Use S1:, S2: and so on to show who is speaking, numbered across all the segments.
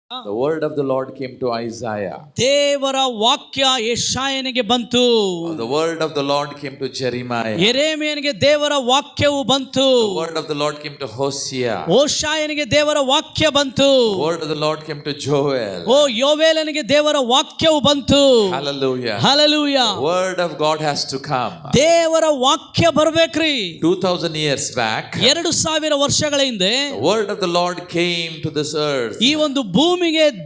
S1: The word of the Lord came to Isaiah.
S2: ದೇವರ ವಾಕ್ಯ ಯೆಶಾಯನಿಗೆ ಬಂತು.
S1: The word of the Lord came to Jeremiah.
S2: ಯೆರೆಮೀಯನಿಗೆ ದೇವರ ವಾಕ್ಯವು ಬಂತು.
S1: The word of the Lord came to Hosea.
S2: ಹೋಶಾಯನಿಗೆ ದೇವರ ವಾಕ್ಯ ಬಂತು.
S1: The word of the Lord came to Joel.
S2: ಓ ಯೋವೇಲನಿಗೆ ದೇವರ ವಾಕ್ಯವು ಬಂತು.
S1: Hallelujah.
S2: Hallelujah.
S1: The word of God has to come.
S2: ದೇವರ ವಾಕ್ಯ ಬರ್ಬೇಕ್ರಿ.
S1: 2000 years back,
S2: 2000 ವರ್ಷಗಳ ಹಿಂದೆ
S1: the word of the Lord came to this earth.
S2: ಈ ಒಂದು ಭೂಮಿಗೆ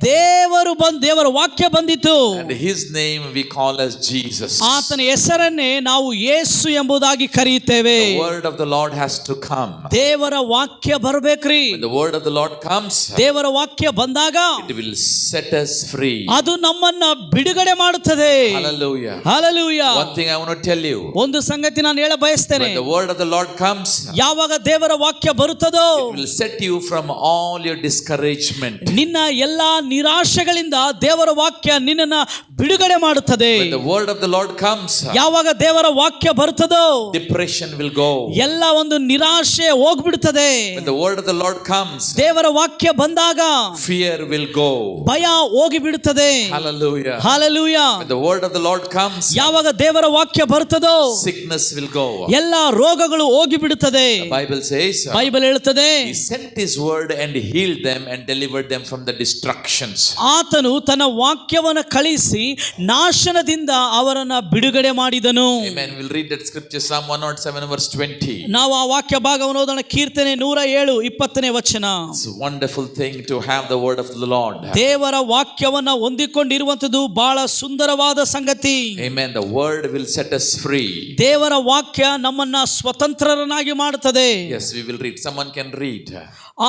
S2: ದೇವರ ವಾಕ್ಯ ಬಂದಿತು.
S1: And his name we call as Jesus.
S2: ಆತನ ಹೆಸರನ್ನೇ ನಾವು ಯೇಸು ಎಂಬುದಾಗಿ ಕರೆಯುತ್ತೇವೆ.
S1: The word of the Lord has to come.
S2: ದೇವರ ವಾಕ್ಯ ಬರ್ಬೇಕ್ರಿ.
S1: When the word of the Lord comes,
S2: ದೇವರ ವಾಕ್ಯ ಬಂದಾಗ
S1: it will set us free.
S2: ಅದು ನಮ್ಮನ್ನ ಬಿಡುಗಡೆ ಮಾಡುತ್ತದೆ.
S1: Hallelujah.
S2: Hallelujah.
S1: One thing I want to tell you.
S2: ಒಂದು ಸಂಗತಿ ನಾನು ಹೇಳ ಬಯಸ್ತೇನೆ.
S1: When the word of the Lord comes,
S2: ಯಾವಾಗ ದೇವರ ವಾಕ್ಯ ಬರುತ್ತದೋ
S1: it will set you from all your discouragement.
S2: ನಿನ್ನ ಎಲ್ಲಾ ನಿರಾಶೆಗಳಿಂದ ದೇವರ ವಾಕ್ಯ ನಿನ್ನನ್ನ ಬಿಡುಗಡೆ ಮಾಡುತ್ತದೆ.
S1: When the word of the Lord comes,
S2: ಯಾವಾಗ ದೇವರ ವಾಕ್ಯ ಬರುತ್ತದೋ
S1: depression will go.
S2: ಎಲ್ಲ ಒಂದು ನಿರಾಶೆ ಹೋಗ್ಬಿಡುತ್ತದೆ.
S1: When the word of the Lord comes,
S2: ದೇವರ ವಾಕ್ಯ ಬಂದಾಗ
S1: fear will go.
S2: ಭಯ ಹೋಗಿ ಬಿಡುತ್ತದೆ.
S1: Hallelujah.
S2: Hallelujah.
S1: When the word of the Lord comes,
S2: ಯಾವಾಗ ದೇವರ ವಾಕ್ಯ ಬರುತ್ತದೋ
S1: sickness will go.
S2: ಎಲ್ಲ ರೋಗಗಳು ಹೋಗಿ ಬಿಡುತ್ತದೆ.
S1: The Bible says,
S2: ಬೈಬಲ್ ಹೇಳುತ್ತದೆ,
S1: he sent his word and healed them and delivered them from the destructions.
S2: ಆತನು ತನ್ನ ವಾಕ್ಯವನ್ನು ಕಳಿಸಿ ನಾಶನದಿಂದ ಅವರನ್ನ ಬಿಡುಗಡೆ ಮಾಡಿದನು.
S1: Amen. We'll read that scripture, Psalm 107 verse 20.
S2: ನಾವು ಆ ವಾಕ್ಯ ಭಾಗವನ್ನು ಓದೋಣ. ಕೀರ್ತನೆ 107 20ನೇ ವಚನ.
S1: It's a wonderful thing to have the word of the Lord.
S2: ದೇವರ ವಾಕ್ಯವನ್ನ ಹೊಂದಿಕೊಂಡಿರುವಂತದ್ದು ಬಹಳ ಸುಂದರವಾದ ಸಂಗತಿ.
S1: Amen. The word will set us free.
S2: ದೇವರ ವಾಕ್ಯ ನಮ್ಮನ್ನ ಸ್ವತಂತ್ರರನ್ನಾಗಿ ಮಾಡುತ್ತದೆ.
S1: Yes, we will read. Someone can read.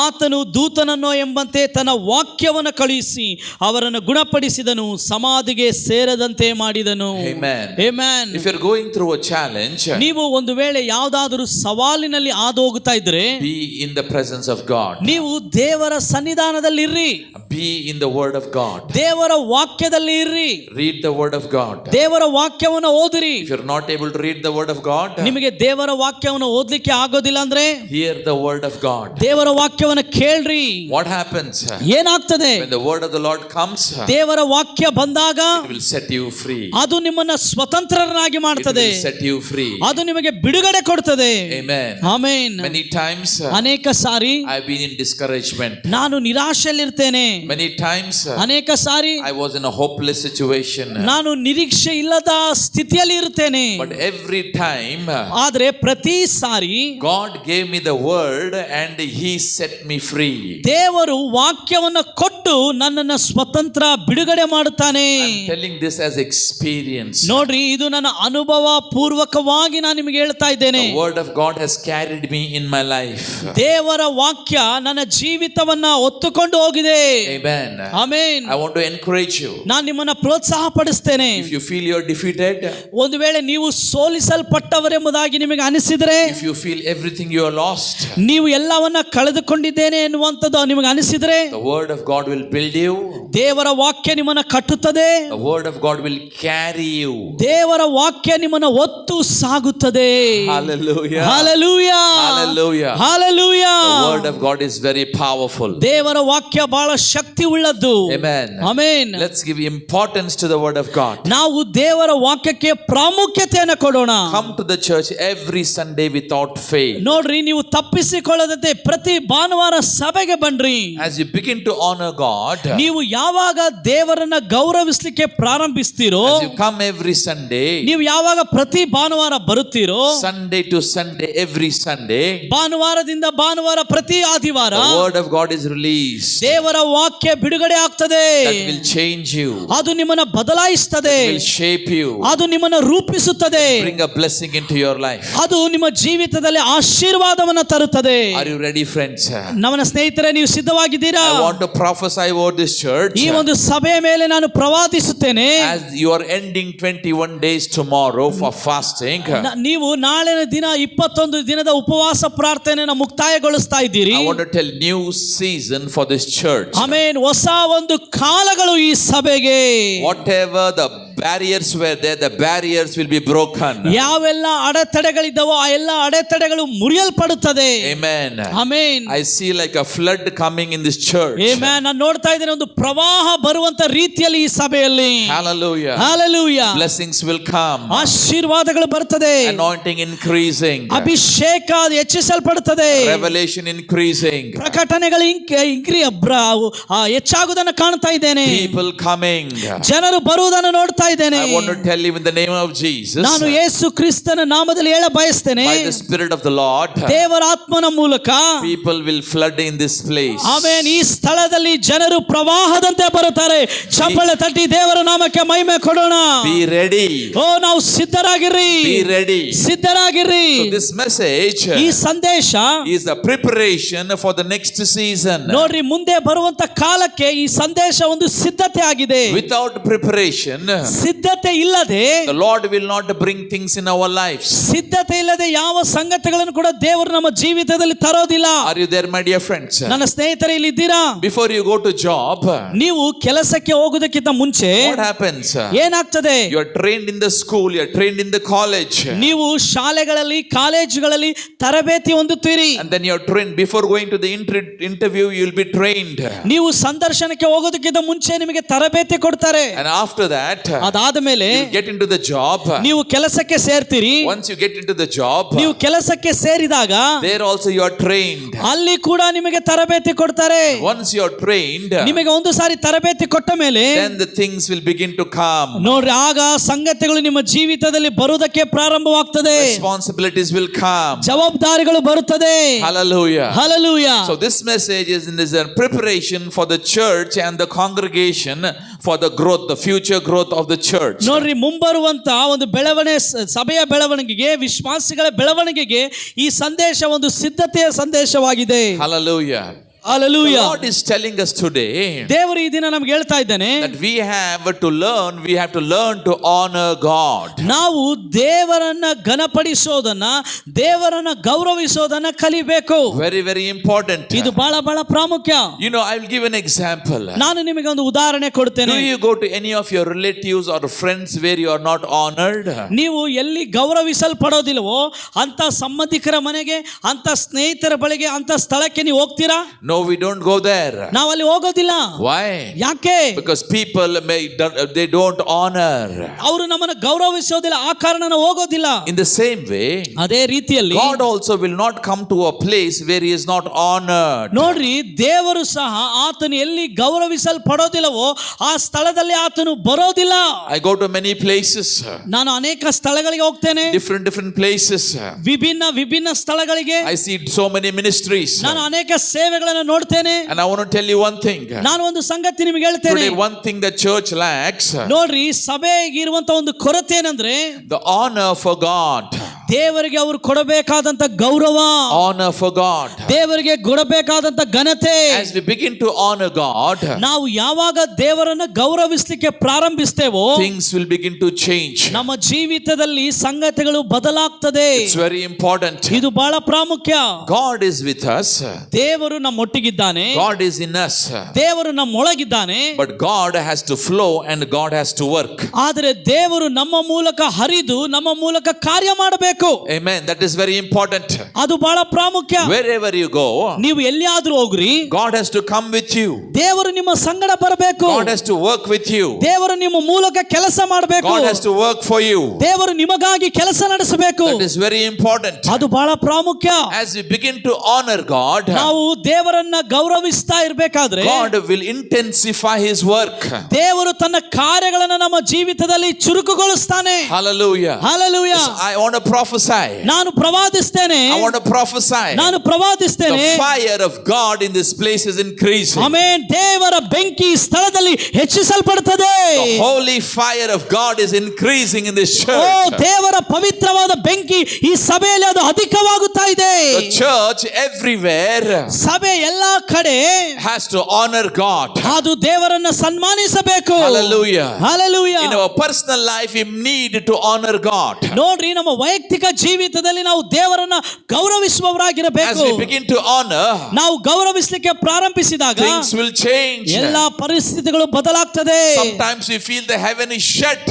S2: ಆತನು ದೂತನನ್ನು ಎಂಬಂತೆ ತನ್ನ ವಾಕ್ಯವನ್ನು ಕಳುಹಿಸಿ ಅವರನ್ನು ಗುಣಪಡಿಸಿದನು, ಸಮಾಧಿಗೆ ಸೇರದಂತೆ ಮಾಡಿದನು.
S1: Amen.
S2: Amen.
S1: If you're going through a challenge,
S2: ನೀವು ಒಂದು ವೇಳೆ ಯಾವುದಾದರೂ ಸವಾಲಿನಲ್ಲಿ ಹಾದು ಹೋಗುತ್ತಾ ಇದ್ರೆ
S1: be in the presence of God.
S2: ನೀವು ದೇವರ ಸನ್ನಿಧಾನದಲ್ಲಿ ಇರ್ರಿ.
S1: Be in the word of God.
S2: ದೇವರ ವಾಕ್ಯದಲ್ಲಿ ಇರ್ರಿ.
S1: Read the word of God.
S2: ದೇವರ ವಾಕ್ಯವನ್ನು ಓದಿರಿ.
S1: If you're not able to read the word of God,
S2: ನಿಮಗೆ ದೇವರ ವಾಕ್ಯವನ್ನು ಓದಲಿಕ್ಕೆ ಆಗೋದಿಲ್ಲ ಅಂದ್ರೆ
S1: hear the word of God.
S2: ದೇವರ ವಾಕ್ಯವನ್ನು ಕೇಳ್ರಿ.
S1: What happens?
S2: ಏನಾಗ್ತದೆ?
S1: When the word of the Lord comes,
S2: ದೇವರ ವಾಕ್ಯ ಬಂದಾಗ
S1: it will set you free.
S2: ಅದು ನಿಮ್ಮನ್ನ ಸ್ವತಂತ್ರರನ್ನಾಗಿ
S1: It
S2: ಮಾಡುತ್ತದೆ.
S1: will set you free.
S2: ಅದು ನಿಮಗೆ ಬಿಡುಗಡೆ ಕೊಡುತ್ತದೆ.
S1: Amen.
S2: ಆಮೆನ್.
S1: Many times
S2: ಅನೇಕ ಸಾರಿ
S1: I've been in discouragement.
S2: ನಾನು ನಿರಾಶೆಯಲ್ಲಿರ್ತೇನೆ.
S1: Many times
S2: ಅನೇಕ ಸಾರಿ
S1: I was in a hopeless situation.
S2: ನಾನು ನಿರೀಕ್ಷೆ ಇಲ್ಲದ ಸ್ಥಿತಿಯಲ್ಲಿ ಇರ್ತೇನೆ.
S1: But every time
S2: ಆದ್ರೆ ಪ್ರತಿ ಸಾರಿ
S1: God gave me the word and he set me free.
S2: ದೇವರು ವಾಕ್ಯವನ್ನು ಕೊಟ್ಟು ನನ್ನನ್ನು ಸ್ವತಂತ್ರ ಬಿಡುಗಡೆ ಮಾಡುತ್ತಾನೆ.
S1: I'm telling this as experience.
S2: ನೋಡ್ರಿ, ಇದು ನನ್ನ ಅನುಭವ ಪೂರ್ವಕವಾಗಿ ನಾನು ನಿಮಗೆ ಹೇಳ್ತಾ ಇದ್ದೇನೆ.
S1: The word of God has carried me in my life.
S2: ದೇವರ ವಾಕ್ಯ ನನ್ನ ಜೀವಿತವನ್ನ ಹೊತ್ತುಕೊಂಡು ಹೋಗಿದೆ.
S1: Amen.
S2: Amen.
S1: I want to encourage you.
S2: ನಾನು ನಿಮ್ಮನ್ನ ಪ್ರೋತ್ಸಾಹ ಪಡಿಸ್ತೇನೆ.
S1: If you feel you're defeated,
S2: ಒಂದು ವೇಳೆ ನೀವು ಸೋಲಿಸಲ್ಪಟ್ಟವರೆಂಬುದಾಗಿ ನಿಮಗೆ ಅನಿಸಿದರೆ,
S1: if you feel everything you are lost,
S2: ನೀವು ಎಲ್ಲವನ್ನ ಕಳೆದುಕೊಂಡಿದ್ದೇನೆ ಎನ್ನುವಂಥದ್ದು ನಿಮಗೆ ಅನಿಸಿದರೆ,
S1: the word of God will build you.
S2: ದೇವರ ವಾಕ್ಯ ನಿಮ್ಮನ್ನ ಕಟ್ಟುತ್ತದೆ.
S1: The word of God will carry you.
S2: ದೇವರ ವಾಕ್ಯ ನಿಮ್ಮನ್ನ ಹೊತ್ತು ಸಾಗುತ್ತದೆ.
S1: Hallelujah.
S2: Hallelujah.
S1: Hallelujah.
S2: Hallelujah.
S1: The word of God is very powerful.
S2: ದೇವರ ವಾಕ್ಯ ಬಹಳ ಶಕ್ತಿ ಉಳ್ಳದ್ದು.
S1: Amen.
S2: Amen.
S1: Let's give importance to the word of God.
S2: ನಾವು ದೇವರ ವಾಕ್ಯಕ್ಕೆ ಪ್ರಾಮುಖ್ಯತೆಯನ್ನು ಕೊಡೋಣ.
S1: Come to the church every Sunday without fail.
S2: ನೋಡ್ರಿ, ನೀವು ತಪ್ಪಿಸಿಕೊಳ್ಳದಂತೆ ಪ್ರತಿ ಭಾನುವಾರ ಸಭೆಗೆ ಬನ್ರಿ.
S1: As you begin to honor God,
S2: ನೀವು ಯಾವಾಗ ದೇವರನ್ನ ಗೌರವಿಸಲಿಕ್ಕೆ ಪ್ರಾರಂಭಿಸ್ತೀರೋ,
S1: as you come every Sunday,
S2: ನೀವು ಯಾವಾಗ ಪ್ರತಿ ಭಾನುವಾರ ಬರುತ್ತೀರೋ,
S1: Sunday to Sunday, every Sunday,
S2: ಭಾನುವಾರದಿಂದ ಭಾನುವಾರ ಪ್ರತಿ ಆದಿವಾರ
S1: the word of God is released.
S2: ದೇವರ ವಾಕ್ಯ ಬಿಡುಗಡೆ ಆಗ್ತದೆ.
S1: That will change you.
S2: ಅದು ನಿಮ್ಮನ್ನ ಬದಲಾಯಿಸುತ್ತದೆ.
S1: Will shape you.
S2: ಅದು ನಿಮ್ಮನ್ನ ರೂಪಿಸುತ್ತದೆ.
S1: Bring a blessing into your life.
S2: ಅದು ನಿಮ್ಮ ಜೀವಿತದಲ್ಲಿ ಆಶೀರ್ವಾದವನ್ನು ತರುತ್ತದೆ.
S1: Are you ready, friends?
S2: ನನ್ನ ಸ್ನೇಹಿತರೆ, ನೀವು ಸಿದ್ಧವಾಗಿದ್ದೀರಾ?
S1: I want to prophesy over this church.
S2: ಈ ಒಂದು ಸಭೆಯ ಮೇಲೆ ನಾನು ಪ್ರವಾದಿಸುತ್ತೇನೆ.
S1: As you are ending 21 days tomorrow for fasting,
S2: ನೀವು ನಾಳಿನ ದಿನ 21 ದಿನದ ಉಪವಾಸ ಪ್ರಾರ್ಥನೆಯನ್ನು ಮುಕ್ತಾಯಗೊಳಿಸ್ತಾ ಇದ್ದೀರಿ.
S1: I want to tell new season for this church.
S2: Amen. ಹೊಸ ಒಂದು ಕಾಲಗಳು ಈ ಸಭೆಗೆ.
S1: Whatever the barriers were there, the barriers will be broken.
S2: ಯಾವೆಲ್ಲ ಅಡೆತಡೆಗಳಿದ್ದವೋ ಆ ಎಲ್ಲ ಅಡೆತಡೆಗಳು ಮುರಿಯಲ್ಪಡುತ್ತದೆ.
S1: Amen.
S2: Amen.
S1: I see like a flood coming in this church.
S2: Amen. ನಾನು ನೋಡ್ತಾ ಇದ್ದೇನೆ ಒಂದು ಪ್ರವಾಹ ಬರುವಂತ ರೀತಿಯಲ್ಲಿ ಈ ಸಭೆಯಲ್ಲಿ.
S1: Hallelujah.
S2: Hallelujah.
S1: Blessings will come.
S2: ಆಶೀರ್ವಾದಗಳು ಬರುತ್ತದೆ.
S1: Anointing increasing.
S2: ಅಭಿಷೇಕ ಹೆಚ್ಚಿಸಲ್ಪಡುತ್ತದೆ.
S1: Revelation increasing.
S2: ಪ್ರಕಟಣೆಗಳು ಹೆಚ್ಚಾಗುವುದನ್ನು ಕಾಣ್ತಾ ಇದ್ದೇನೆ.
S1: People coming.
S2: ಜನರು ಬರುವುದನ್ನು ನೋಡ್ತಾ ಇದ್ದೇನೆ.
S1: I want to tell you in the name of Jesus.
S2: ನಾನು ಯೇಸು ಕ್ರಿಸ್ತನ ನಾಮದಲ್ಲಿ ಹೇಳ ಬಯಸ್ತೇನೆ.
S1: By the Spirit of the Lord.
S2: ದೇವರ ಆತ್ಮನ ಮೂಲಕ
S1: People will flood in this place.
S2: Amen. ಈ ಸ್ಥಳದಲ್ಲಿ ಜನರು ಪ್ರವಾಹದಂತೆ ಬರುತ್ತಾರೆ. ಚಪ್ಪಳೆ ತಟ್ಟಿ ದೇವರ ನಾಮಕ್ಕೆ ಮಹಿಮೆ ಕೊಡೋಣ.
S1: Be ready.
S2: ಓ ನಾವು ಸಿದ್ಧರಾಗಿರ್ರಿ.
S1: Be ready.
S2: ಸಿದ್ಧರಾಗಿರ್ರಿ.
S1: So this message
S2: ಈ ಸಂದೇಶ
S1: is a preparation for the next season.
S2: ನೋಡ್ರಿ, ಮುಂದೆ ಬರುವಂತ ಕಾಲಕ್ಕೆ ಈ ಸಂದೇಶ ಒಂದು ಸಿದ್ಧತೆ ಆಗಿದೆ.
S1: Without preparation,
S2: ಸಿದ್ಧತೆ ಇಲ್ಲದೆ
S1: the Lord will not bring things in our lives.
S2: ಸಿದ್ಧತೆ ಇಲ್ಲದೆ ಯಾವ ಸಂಗತಿಗಳನ್ನು ಕೂಡ ದೇವರು ನಮ್ಮ ಜೀವಿತದಲ್ಲಿ ತರೋದಿಲ್ಲ.
S1: Are you there, my dear friends?
S2: ನನ್ನ ಸ್ನೇಹಿತರೆ, ಇಲ್ಲಿ ಇದ್ದೀರಾ?
S1: Before you go to job,
S2: ನೀವು ಕೆಲಸಕ್ಕೆ ಹೋಗುವುದಕ್ಕಿಂತ ಮುಂಚೆ
S1: what happens?
S2: ಏನಾಗ್ತದೆ?
S1: You are trained in the school, you are trained in the college,
S2: ನೀವು ಶಾಲೆಗಳಲ್ಲಿ ಕಾಲೇಜುಗಳಲ್ಲಿ ತರಬೇತಿ ಹೊಂದುತ್ತೀರಿ.
S1: and then you are trained. Before going to the interview, you will be trained,
S2: ನೀವು ಸಂದರ್ಶನಕ್ಕೆ ಹೋಗೋದಕ್ಕಿಂತ ಮುಂಚೆ ನಿಮಗೆ ತರಬೇತಿ ಕೊಡ್ತಾರೆ.
S1: and after that,
S2: ಅದಾದ ಮೇಲೆ
S1: you get into the job.
S2: ನೀವು ಕೆಲಸಕ್ಕೆ ಸೇರ್ತೀರಿ.
S1: Once you get into the job,
S2: ನೀವು ಕೆಲಸಕ್ಕೆ ಸೇರಿದಾಗ
S1: there also you are trained.
S2: ಅಲ್ಲಿ ಕೂಡ ನಿಮಗೆ ತರಬೇತಿ ಕೊಡ್ತಾರೆ.
S1: Once you are trained,
S2: ನಿಮಗೆ ಒಂದು ಸಾರಿ ತರಬೇತಿ ಕೊಟ್ಟ ಮೇಲೆ
S1: then the things will begin to come.
S2: ನೋಡ್ರಿ, ಆಗ ಸಂಗತಿಗಳು ನಿಮ್ಮ ಜೀವಿತದಲ್ಲಿ ಬರುವುದಕ್ಕೆ ಪ್ರಾರಂಭವಾಗ್ತದೆ.
S1: Responsibilities will come.
S2: ಜವಾಬ್ದಾರಿಗಳು ಬರುತ್ತದೆ.
S1: Hallelujah.
S2: Hallelujah.
S1: So this message is a preparation for the church and the congregation for the growth, the future growth of the church.
S2: ನೋಡ್ರಿ, ಮುಂಬರುವಂತ ಒಂದು ಸಭೆಯ ಬೆಳವಣಿಗೆಗೆ, ವಿಶ್ವಾಸಿಗಳ ಬೆಳವಣಿಗೆಗೆ ಈ ಸಂದೇಶ ಒಂದು ಸಿದ್ಧತೆಯ ಸಂದೇಶವಾಗಿದೆ.
S1: Hallelujah.
S2: Hallelujah.
S1: The Lord is telling us today
S2: ದೇವರು ಈ ದಿನ ನಮ್ಗೆ ಹೇಳ್ತಾ ಇದ್ದಾನೆ
S1: that we have to learn to honor God.
S2: ನಾವು ದೇವರನ್ನ ಘನಪಡಿಸೋದನ್ನ, ದೇವರನ್ನ ಗೌರವಿಸೋದನ್ನ ಕಲಿಬೇಕು.
S1: Very, very important.
S2: ಇದು ಬಹಳ ಬಹಳ ಪ್ರಾಮುಖ್ಯ.
S1: You know, I will give an example.
S2: ನಾನು ನಿಮಗೆ ಒಂದು ಉದಾಹರಣೆ ಕೊಡ್ತೇನೆ.
S1: Do you go to any of your relatives or friends where you are not honored?
S2: ನೀವು ಎಲ್ಲಿ ಗೌರವಿಸಲ್ಪಡೋದಿಲ್ವೋ ಅಂತ ಸಂಬಂಧಿಕರ ಮನೆಗೆ, ಅಂತ ಸ್ನೇಹಿತರ ಬಳಿಗೆ, ಅಂತ ಸ್ಥಳಕ್ಕೆ ನೀವು ಹೋಗ್ತೀರಾ?
S1: No, we don't go there.
S2: ನಾವು ಅಲ್ಲಿ ಹೋಗೋದಿಲ್ಲ.
S1: Why?
S2: ಯಾಕೆ?
S1: Because people they don't honor.
S2: ಅವರು ನಮ್ಮನ್ನು ಗೌರವಿಸೋದಿಲ್ಲ, ಆ ಕಾರಣ ನಾವು ಹೋಗೋದಿಲ್ಲ.
S1: In the same way,
S2: ಅದೇ ರೀತಿಯಲ್ಲಿ
S1: God also will not come to a place where he is not honored.
S2: ನೋಡ್ರಿ, ದೇವರು ಸಹ ಆತನು ಎಲ್ಲಿ ಗೌರವಿಸಲ್ಪಡೋದಿಲ್ಲವೋ ಆ ಸ್ಥಳದಲ್ಲಿ ಆತನು ಬರೋದಿಲ್ಲ.
S1: I go to many places.
S2: ನಾನು ಅನೇಕ ಸ್ಥಳಗಳಿಗೆ ಹೋಗ್ತೇನೆ.
S1: Different places.
S2: ವಿಭಿನ್ನ ಸ್ಥಳಗಳಿಗೆ.
S1: I see so many ministries.
S2: ನಾನು ಅನೇಕ ಸೇವೆಗಳನ್ನು ನೋಡ್ತೇನೆ.
S1: And I want to tell you one thing.
S2: ನಾನು ಒಂದು ಸಂಗತಿ ನಿಮಗೆ ಹೇಳ್ತೇನೆ.
S1: Today one thing the church lacks.
S2: ನೋಡ್ರಿ, ಸಭೆಗೆ ಇರುವಂತ ಒಂದು ಕೊರತೆ ಏನಂದ್ರೆ
S1: the honor for God.
S2: ದೇವರಿಗೆ ಅವರು ಕೊಡಬೇಕಾದಂತ ಗೌರವ,
S1: honor for God.
S2: ದೇವರಿಗೆ ಕೊಡಬೇಕಾದಂತ ಘನತೆ.
S1: As we begin to honor God,
S2: ನಾವು ಯಾವಾಗ ದೇವರನ್ನ ಗೌರವಿಸಲಿಕ್ಕೆ ಪ್ರಾರಂಭಿಸ್ತೇವೋ
S1: things will begin to change.
S2: ನಮ್ಮ ಜೀವಿತದಲ್ಲಿ ಸಂಗತಿಗಳು ಬದಲಾಗ್ತದೆ.
S1: It's very important.
S2: ಇದು ಬಹಳ ಪ್ರಾಮುಖ್ಯ.
S1: God is with us.
S2: ದೇವರು ನಮ್ಮೊಟ್ಟಿಗಿದ್ದಾನೆ.
S1: God is in us.
S2: ದೇವರು ನಮ್ಮೊಳಗಿದ್ದಾನೆ.
S1: But God has to flow and God has to work.
S2: ಆದರೆ ದೇವರು ನಮ್ಮ ಮೂಲಕ ಹರಿದು ನಮ್ಮ ಮೂಲಕ ಕಾರ್ಯ ಮಾಡಬೇಕು.
S1: Amen. That is very important.
S2: ಅದು ಬಹಳ ಪ್ರಾಮುಖ್ಯ.
S1: Wherever you go,
S2: ನೀವು ಎಲ್ಲಿಯಾದ್ರೂ ಹೋಗ್ರಿ,
S1: God has to come with you.
S2: ದೇವರು ನಿಮ್ಮ ಸಂಗಡ ಬರಬೇಕು.
S1: God has to work with you.
S2: ದೇವರು ನಿಮ್ಮ ಮೂಲಕ ಕೆಲಸ ಮಾಡಬೇಕು.
S1: God has to work for you.
S2: ದೇವರು ನಿಮಗಾಗಿ ಕೆಲಸ ನಡೆಸಬೇಕು.
S1: That is very important.
S2: ಅದು ಬಹಳ ಪ್ರಾಮುಖ್ಯ.
S1: As we begin to honor God,
S2: ನಾವು ದೇವರನ್ನ ಗೌರವಿಸ್ತಾ ಇರಬೇಕಾದ್ರೆ
S1: God will intensify his work.
S2: ದೇವರು ತನ್ನ ಕಾರ್ಯಗಳನ್ನು ನಮ್ಮ ಜೀವಿತದಲ್ಲಿ ಚುರುಕುಗೊಳಿಸ್ತಾನೆ.
S1: Hallelujah.
S2: Hallelujah.
S1: Yes, I want to prophesy.
S2: ನಾನು ಪ್ರವಾದಿಸ್ತೇನೆ.
S1: I want to prophesy.
S2: ನಾನು ಪ್ರವಾದಿಸ್ತೇನೆ.
S1: The fire of God in this place is increasing.
S2: Amen. ದೇವರ ಬೆಂಕಿ ಈ ಸ್ಥಳದಲ್ಲಿ ಹೆಚ್ಚಿಸಲ್ಪಡುತ್ತದೆ.
S1: The holy fire of God is increasing in this
S2: O,
S1: church.
S2: ದೇವರ ಪವಿತ್ರವಾದ ಬೆಂಕಿ ಈ ಸಭೆಯಲ್ಲಿ ಅದು ಅಧಿಕವಾಗುತ್ತಾ ಇದೆ.
S1: The church everywhere
S2: ಸಭೆ ಎಲ್ಲಾ ಕಡೆ
S1: has to honor God.
S2: ಅದು ದೇವರನ್ನ ಸನ್ಮಾನಿಸಬೇಕು.
S1: Hallelujah.
S2: Hallelujah.
S1: In our personal life we need to honor God.
S2: ನೋಡ್ರಿ, ನಮ್ಮ ವೈಯಕ್ತಿಕ ವೈಯಕ್ತಿಕ ಜೀವಿತದಲ್ಲಿ ನಾವು ದೇವರನ್ನ
S1: As
S2: ಗೌರವಿಸುವವರಾಗಿರಬೇಕು.
S1: we begin to honor,
S2: ನಾವು ಗೌರವಿಸಲಿಕ್ಕೆ ಪ್ರಾರಂಭಿಸಿದಾಗ
S1: things will change.
S2: ಎಲ್ಲಾ ಪರಿಸ್ಥಿತಿಗಳು ಬದಲಾಗ್ತದೆ.
S1: Sometimes we feel the heaven is shut.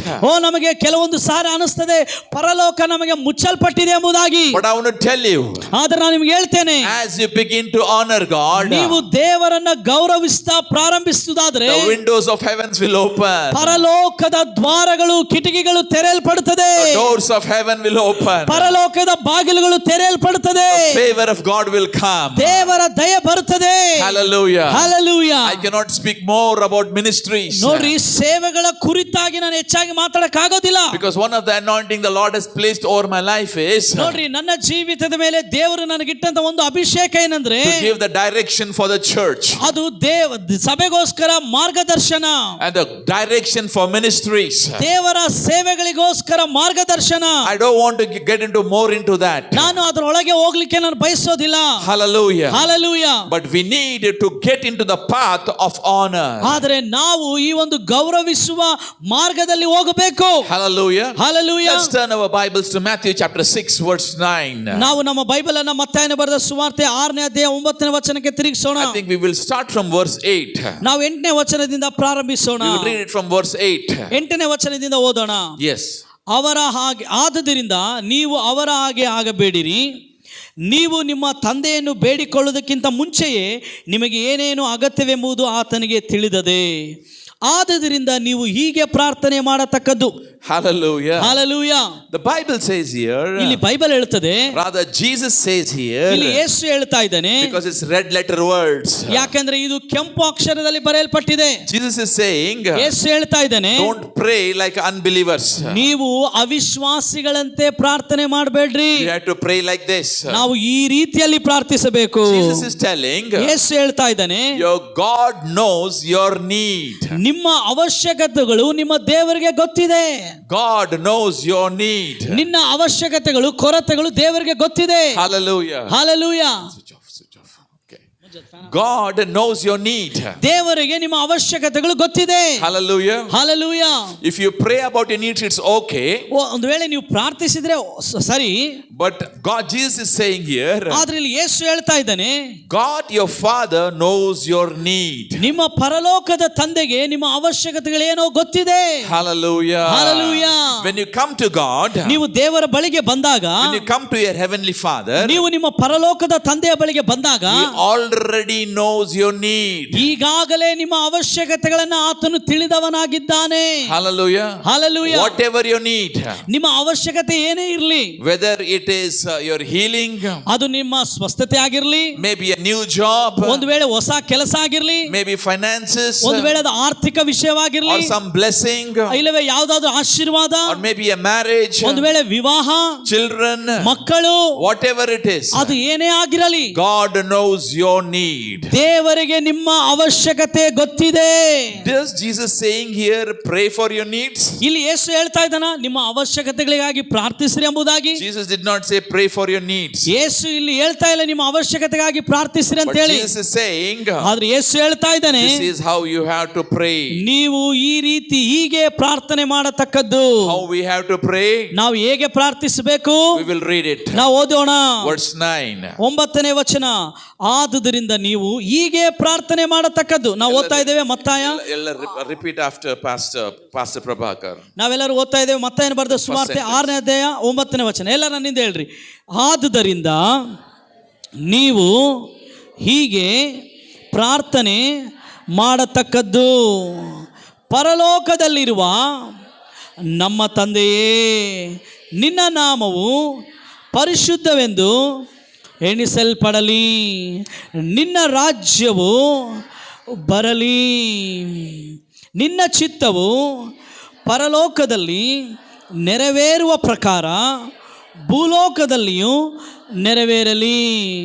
S2: ನಮಗೆ ಕೆಲವೊಂದು ಸಾರಿ ಅನಿಸ್ತದೆ ಪರಲೋಕ ನಮಗೆ ಮುಚ್ಚಲ್ಪಟ್ಟಿದೆ ಎಂಬುದಾಗಿ.
S1: But I want to tell you,
S2: ಆದ್ರೆ ನಾನು ನಿಮ್ಗೆ ಹೇಳ್ತೇನೆ,
S1: as you begin to honor God,
S2: ನೀವು ದೇವರನ್ನ ಗೌರವಿಸ್ತಾ ಪ್ರಾರಂಭಿಸುವುದಾದ್ರೆ
S1: the windows of heavens will open.
S2: ಪರಲೋಕದ ದ್ವಾರಗಳು ಕಿಟಕಿಗಳು ತೆರೆಯಲ್ಪಡುತ್ತದೆ.
S1: The doors of heaven will open.
S2: ಪರಲೋಕದ ಬಾಗಿಲುಗಳು ತೆರೆಯಲ್ಪಡುತ್ತದೆ.
S1: The favor of God will come.
S2: ದೇವರ ದಯೆ ಬರುತ್ತದೆ.
S1: Hallelujah.
S2: Hallelujah.
S1: I cannot speak more about ministries,
S2: ನೋಡ್ರಿ, ಸೇವೆಗಳ ಕುರಿತಾಗಿ ನಾನು ಹೆಚ್ಚಾಗಿ ಮಾತಾಡಕ್ ಆಗೋದಿಲ್ಲ.
S1: because one of the anointing the Lord has placed over my life is
S2: ನೋಡ್ರಿ, ನನ್ನ ಜೀವಿತದ ಮೇಲೆ ದೇವರು ನನಗಿಟ್ಟಂತ ಒಂದು ಅಭಿಷೇಕ ಏನಂದ್ರೆ
S1: to give the direction for the church
S2: ಅದು ಸಭೆಗೋಸ್ಕರ ಮಾರ್ಗದರ್ಶನ,
S1: and the direction for ministries.
S2: ದೇವರ ಸೇವೆಗಳಿಗೋಸ್ಕರ ಮಾರ್ಗದರ್ಶನ.
S1: I don't want to get into more into that.
S2: ನಾನು ಅದರೊಳಗೆ ಹೋಗ್ಲಿಕ್ಕೆ ನಾನು ಬಯಸೋದಿಲ್ಲ.
S1: Hallelujah.
S2: Hallelujah.
S1: But we need to get into the path of honor.
S2: ಆದರೆ ನಾವು ಈ ಒಂದು ಗೌರವಿಸುವ ಮಾರ್ಗದಲ್ಲಿ ಹೋಗಬೇಕು.
S1: Hallelujah.
S2: Hallelujah.
S1: Let's turn our Bibles to Matthew chapter 6 verse 9.
S2: ನಾವು ನಮ್ಮ ಬೈಬಲ್ ಅನ್ನ ಮತ್ತಾಯನ ಬರೆದ ಸುವಾರ್ತೆ 6ನೇ ಅಧ್ಯಾಯ 9ನೇ ವಚನಕ್ಕೆ ತಿರುಗಿಸೋಣ.
S1: I think we will start from verse 8.
S2: ನಾವು 8ನೇ ವಚನದಿಂದ ಪ್ರಾರಂಭಿಸೋಣ.
S1: We will read it from verse 8.
S2: 8ನೇ ವಚನದಿಂದ ಓದೋಣ.
S1: Yes.
S2: ಆದುದರಿಂದ ನೀವು ಅವರ ಹಾಗೆ ಆಗಬೇಡಿರಿ. ನೀವು ನಿಮ್ಮ ತಂದೆಯನ್ನು ಬೇಡಿಕೊಳ್ಳುವುದಕ್ಕಿಂತ ಮುಂಚೆಯೇ ನಿಮಗೆ ಏನೇನು ಅಗತ್ಯವೆಂಬುದು ಆತನಿಗೆ ತಿಳಿದದೆ. ಆದುದರಿಂದ ನೀವು ಹೀಗೆ ಪ್ರಾರ್ಥನೆ ಮಾಡತಕ್ಕದ್ದು.
S1: Hallelujah.
S2: Hallelujah.
S1: The Bible says here,
S2: ಇಲ್ಲಿ ಬೈಬಲ್ ಹೇಳ್ತದೆ,
S1: rather Jesus says here,
S2: ಇಲ್ಲಿ ಯೇಸು ಹೇಳ್ತಾ ಇದ್ದಾನೆ,
S1: because it's red letter words.
S2: ಯಾಕಂದ್ರೆ ಇದು ಕೆಂಪು ಅಕ್ಷರದಲ್ಲಿ ಬರೆಯಲ್ಪಟ್ಟಿದೆ.
S1: Jesus is saying,
S2: ಯೇಸು ಹೇಳ್ತಾ ಇದ್ದಾನೆ,
S1: don't pray like unbelievers.
S2: ನೀವು ಅವಿಶ್ವಾಸಿಗಳಂತೆ ಪ್ರಾರ್ಥನೆ ಮಾಡಬೇಡ್ರಿ.
S1: You have to pray like this.
S2: ನಾವು ಈ ರೀತಿಯಲ್ಲಿ ಪ್ರಾರ್ಥಿಸಬೇಕು.
S1: Jesus is telling,
S2: ಯೇಸು ಹೇಳ್ತಾ ಇದ್ದಾನೆ,
S1: your God knows your need.
S2: ನಿಮ್ಮ ಅವಶ್ಯಕತೆಗಳು ನಿಮ್ಮ ದೇವರಿಗೆ ಗೊತ್ತಿದೆ.
S1: God knows your need.
S2: ನಿನ್ನ ಅವಶ್ಯಕತೆಗಳು ಕೊರತೆಗಳು ದೇವರಿಗೆ ಗೊತ್ತಿದೆ.
S1: Hallelujah.
S2: Hallelujah.
S1: Switch off. Okay. God knows your need.
S2: ದೇವರಿಗೆ ನಿಮ್ಮ ಅವಶ್ಯಕತೆಗಳು ಗೊತ್ತಿದೆ.
S1: Hallelujah.
S2: Hallelujah.
S1: If you pray about your needs, it's okay.
S2: ಒಂದು ವೇಳೆ ನೀವು ಪ್ರಾರ್ಥಿಸಿದ್ರೆ ಸರಿ.
S1: But God, Jesus is saying here,
S2: ಆದ್ರೆ ಇಲ್ಲಿ ಯೇಸು ಹೇಳ್ತಾ ಇದ್ದಾನೆ,
S1: God your Father knows your need.
S2: ನಿಮ್ಮ ಪರಲೋಕದ ತಂದೆಗೆ ನಿಮ್ಮ ಅವಶ್ಯಕತೆಗಳೇನೋ ಗೊತ್ತಿದೆ.
S1: Hallelujah.
S2: Hallelujah.
S1: When you come to God,
S2: ನೀವು ದೇವರ ಬಳಿಗೆ ಬಂದಾಗ,
S1: when you come to your heavenly Father,
S2: ನೀವು ನಿಮ್ಮ ಪರಲೋಕದ ತಂದೆಯ ಬಳಿಗೆ ಬಂದಾಗ,
S1: He already knows your need.
S2: ಈಗಾಗಲೇ ನಿಮ್ಮ ಅವಶ್ಯಕತೆಗಳನ್ನ ಆತನು ತಿಳಿದವನಾಗಿದ್ದಾನೆ.
S1: Hallelujah.
S2: Hallelujah.
S1: Whatever your need,
S2: ನಿಮ್ಮ ಅವಶ್ಯಕತೆ ಏನೇ ಇರಲಿ,
S1: whether it is your healing,
S2: ಅದು ನಿಮ್ಮ ಸ್ವಸ್ಥತೆ ಆಗಿರ್ಲಿ,
S1: maybe a new job,
S2: ಒಂದು ವೇಳೆ ಹೊಸ ಕೆಲಸ ಆಗಿರ್ಲಿ,
S1: maybe finances,
S2: ಒಂದು ವೇಳೆ ಅದು ಆರ್ಥಿಕ ವಿಷಯವಾಗಿರ್ಲಿ,
S1: or some blessing,
S2: ಇಲ್ಲವೇ ಯಾವುದಾದ್ರೂ ಆಶೀರ್ವಾದ,
S1: or maybe a marriage,
S2: ಒಂದು ವೇಳೆ ವಿವಾಹ,
S1: children,
S2: ಮಕ್ಕಳು,
S1: whatever it is,
S2: ಅದು ಏನೇ ಆಗಿರಲಿ,
S1: God knows your need.
S2: ದೇವರಿಗೆ ನಿಮ್ಮ ಅವಶ್ಯಕತೆ ಗೊತ್ತಿದೆ.
S1: Does Jesus saying here, pray for your needs?
S2: ಇಲ್ಲಿ ಯೇಸು ಹೇಳ್ತಾ ಇದ್ದಾನ, ನಿಮ್ಮ ಅವಶ್ಯಕತೆಗಳಿಗಾಗಿ ಪ್ರಾರ್ಥಿಸ್ರಿ ಎಂಬುದಾಗಿ.
S1: Jesus did not say pray for your needs.
S2: ಯೇಸು ಇಲ್ಲಿ ಹೇಳ್ತಾ ಇಲ್ಲ ನಿಮ್ಮ ಅವಶ್ಯಕತೆಗಾಗಿ ಪ್ರಾರ್ಥಿಸ್ರಿ ಅಂತ
S1: But
S2: ಹೇಳಿ.
S1: Jesus is saying,
S2: ಆದ್ರೆ ಯೇಸು ಹೇಳ್ತಾ ಇದ್ದಾನೆ,
S1: this is how you have to pray.
S2: ನೀವು ಈ ರೀತಿ ಹೀಗೆ ಪ್ರಾರ್ಥನೆ ಮಾಡತಕ್ಕದ್ದು.
S1: How we have to pray?
S2: ನಾವು ಹೇಗೆ ಪ್ರಾರ್ಥಿಸಬೇಕು?
S1: We will read it.
S2: ನಾವು ಓದೋಣ.
S1: Verse 9.
S2: 9ನೇ ವಚನ. ಆದುದರಿಂದ ನೀವು ಹೀಗೆ ಪ್ರಾರ್ಥನೆ ಮಾಡತಕ್ಕದ್ದು. ನಾವು ಓದ್ತಾ ಇದ್ದೇವೆ ಮತ್ತಾಯ.
S1: Repeat after Pastor Prabhakar.
S2: ನಾವೆಲ್ಲರೂ ಓದ್ತಾ ಇದ್ದೇವೆ ಮತ್ತಾಯನ ಬರೆದ ಸುವಾರ್ತೆ 6ನೇ ಅಧ್ಯಾಯ 9ನೇ ವಚನ. ಎಲ್ಲ ನನ್ನಿಂದ ಹೇಳ್ರಿ. ಆದುದರಿಂದ ನೀವು ಹೀಗೆ ಪ್ರಾರ್ಥನೆ ಮಾಡತಕ್ಕದ್ದು. ಪರಲೋಕದಲ್ಲಿರುವ ನಮ್ಮ ತಂದೆಯೇ, ನಿನ್ನ ನಾಮವು ಪರಿಶುದ್ಧವೆಂದು ಎಣಿಸಲ್ಪಡಲಿ, ನಿನ್ನ ರಾಜ್ಯವು ಬರಲಿ, ನಿನ್ನ ಚಿತ್ತವು ಪರಲೋಕದಲ್ಲಿ ನೆರವೇರುವ ಪ್ರಕಾರ ಭೂಲೋಕದಲ್ಲಿಯೂ ನೆರವೇರಲಿ.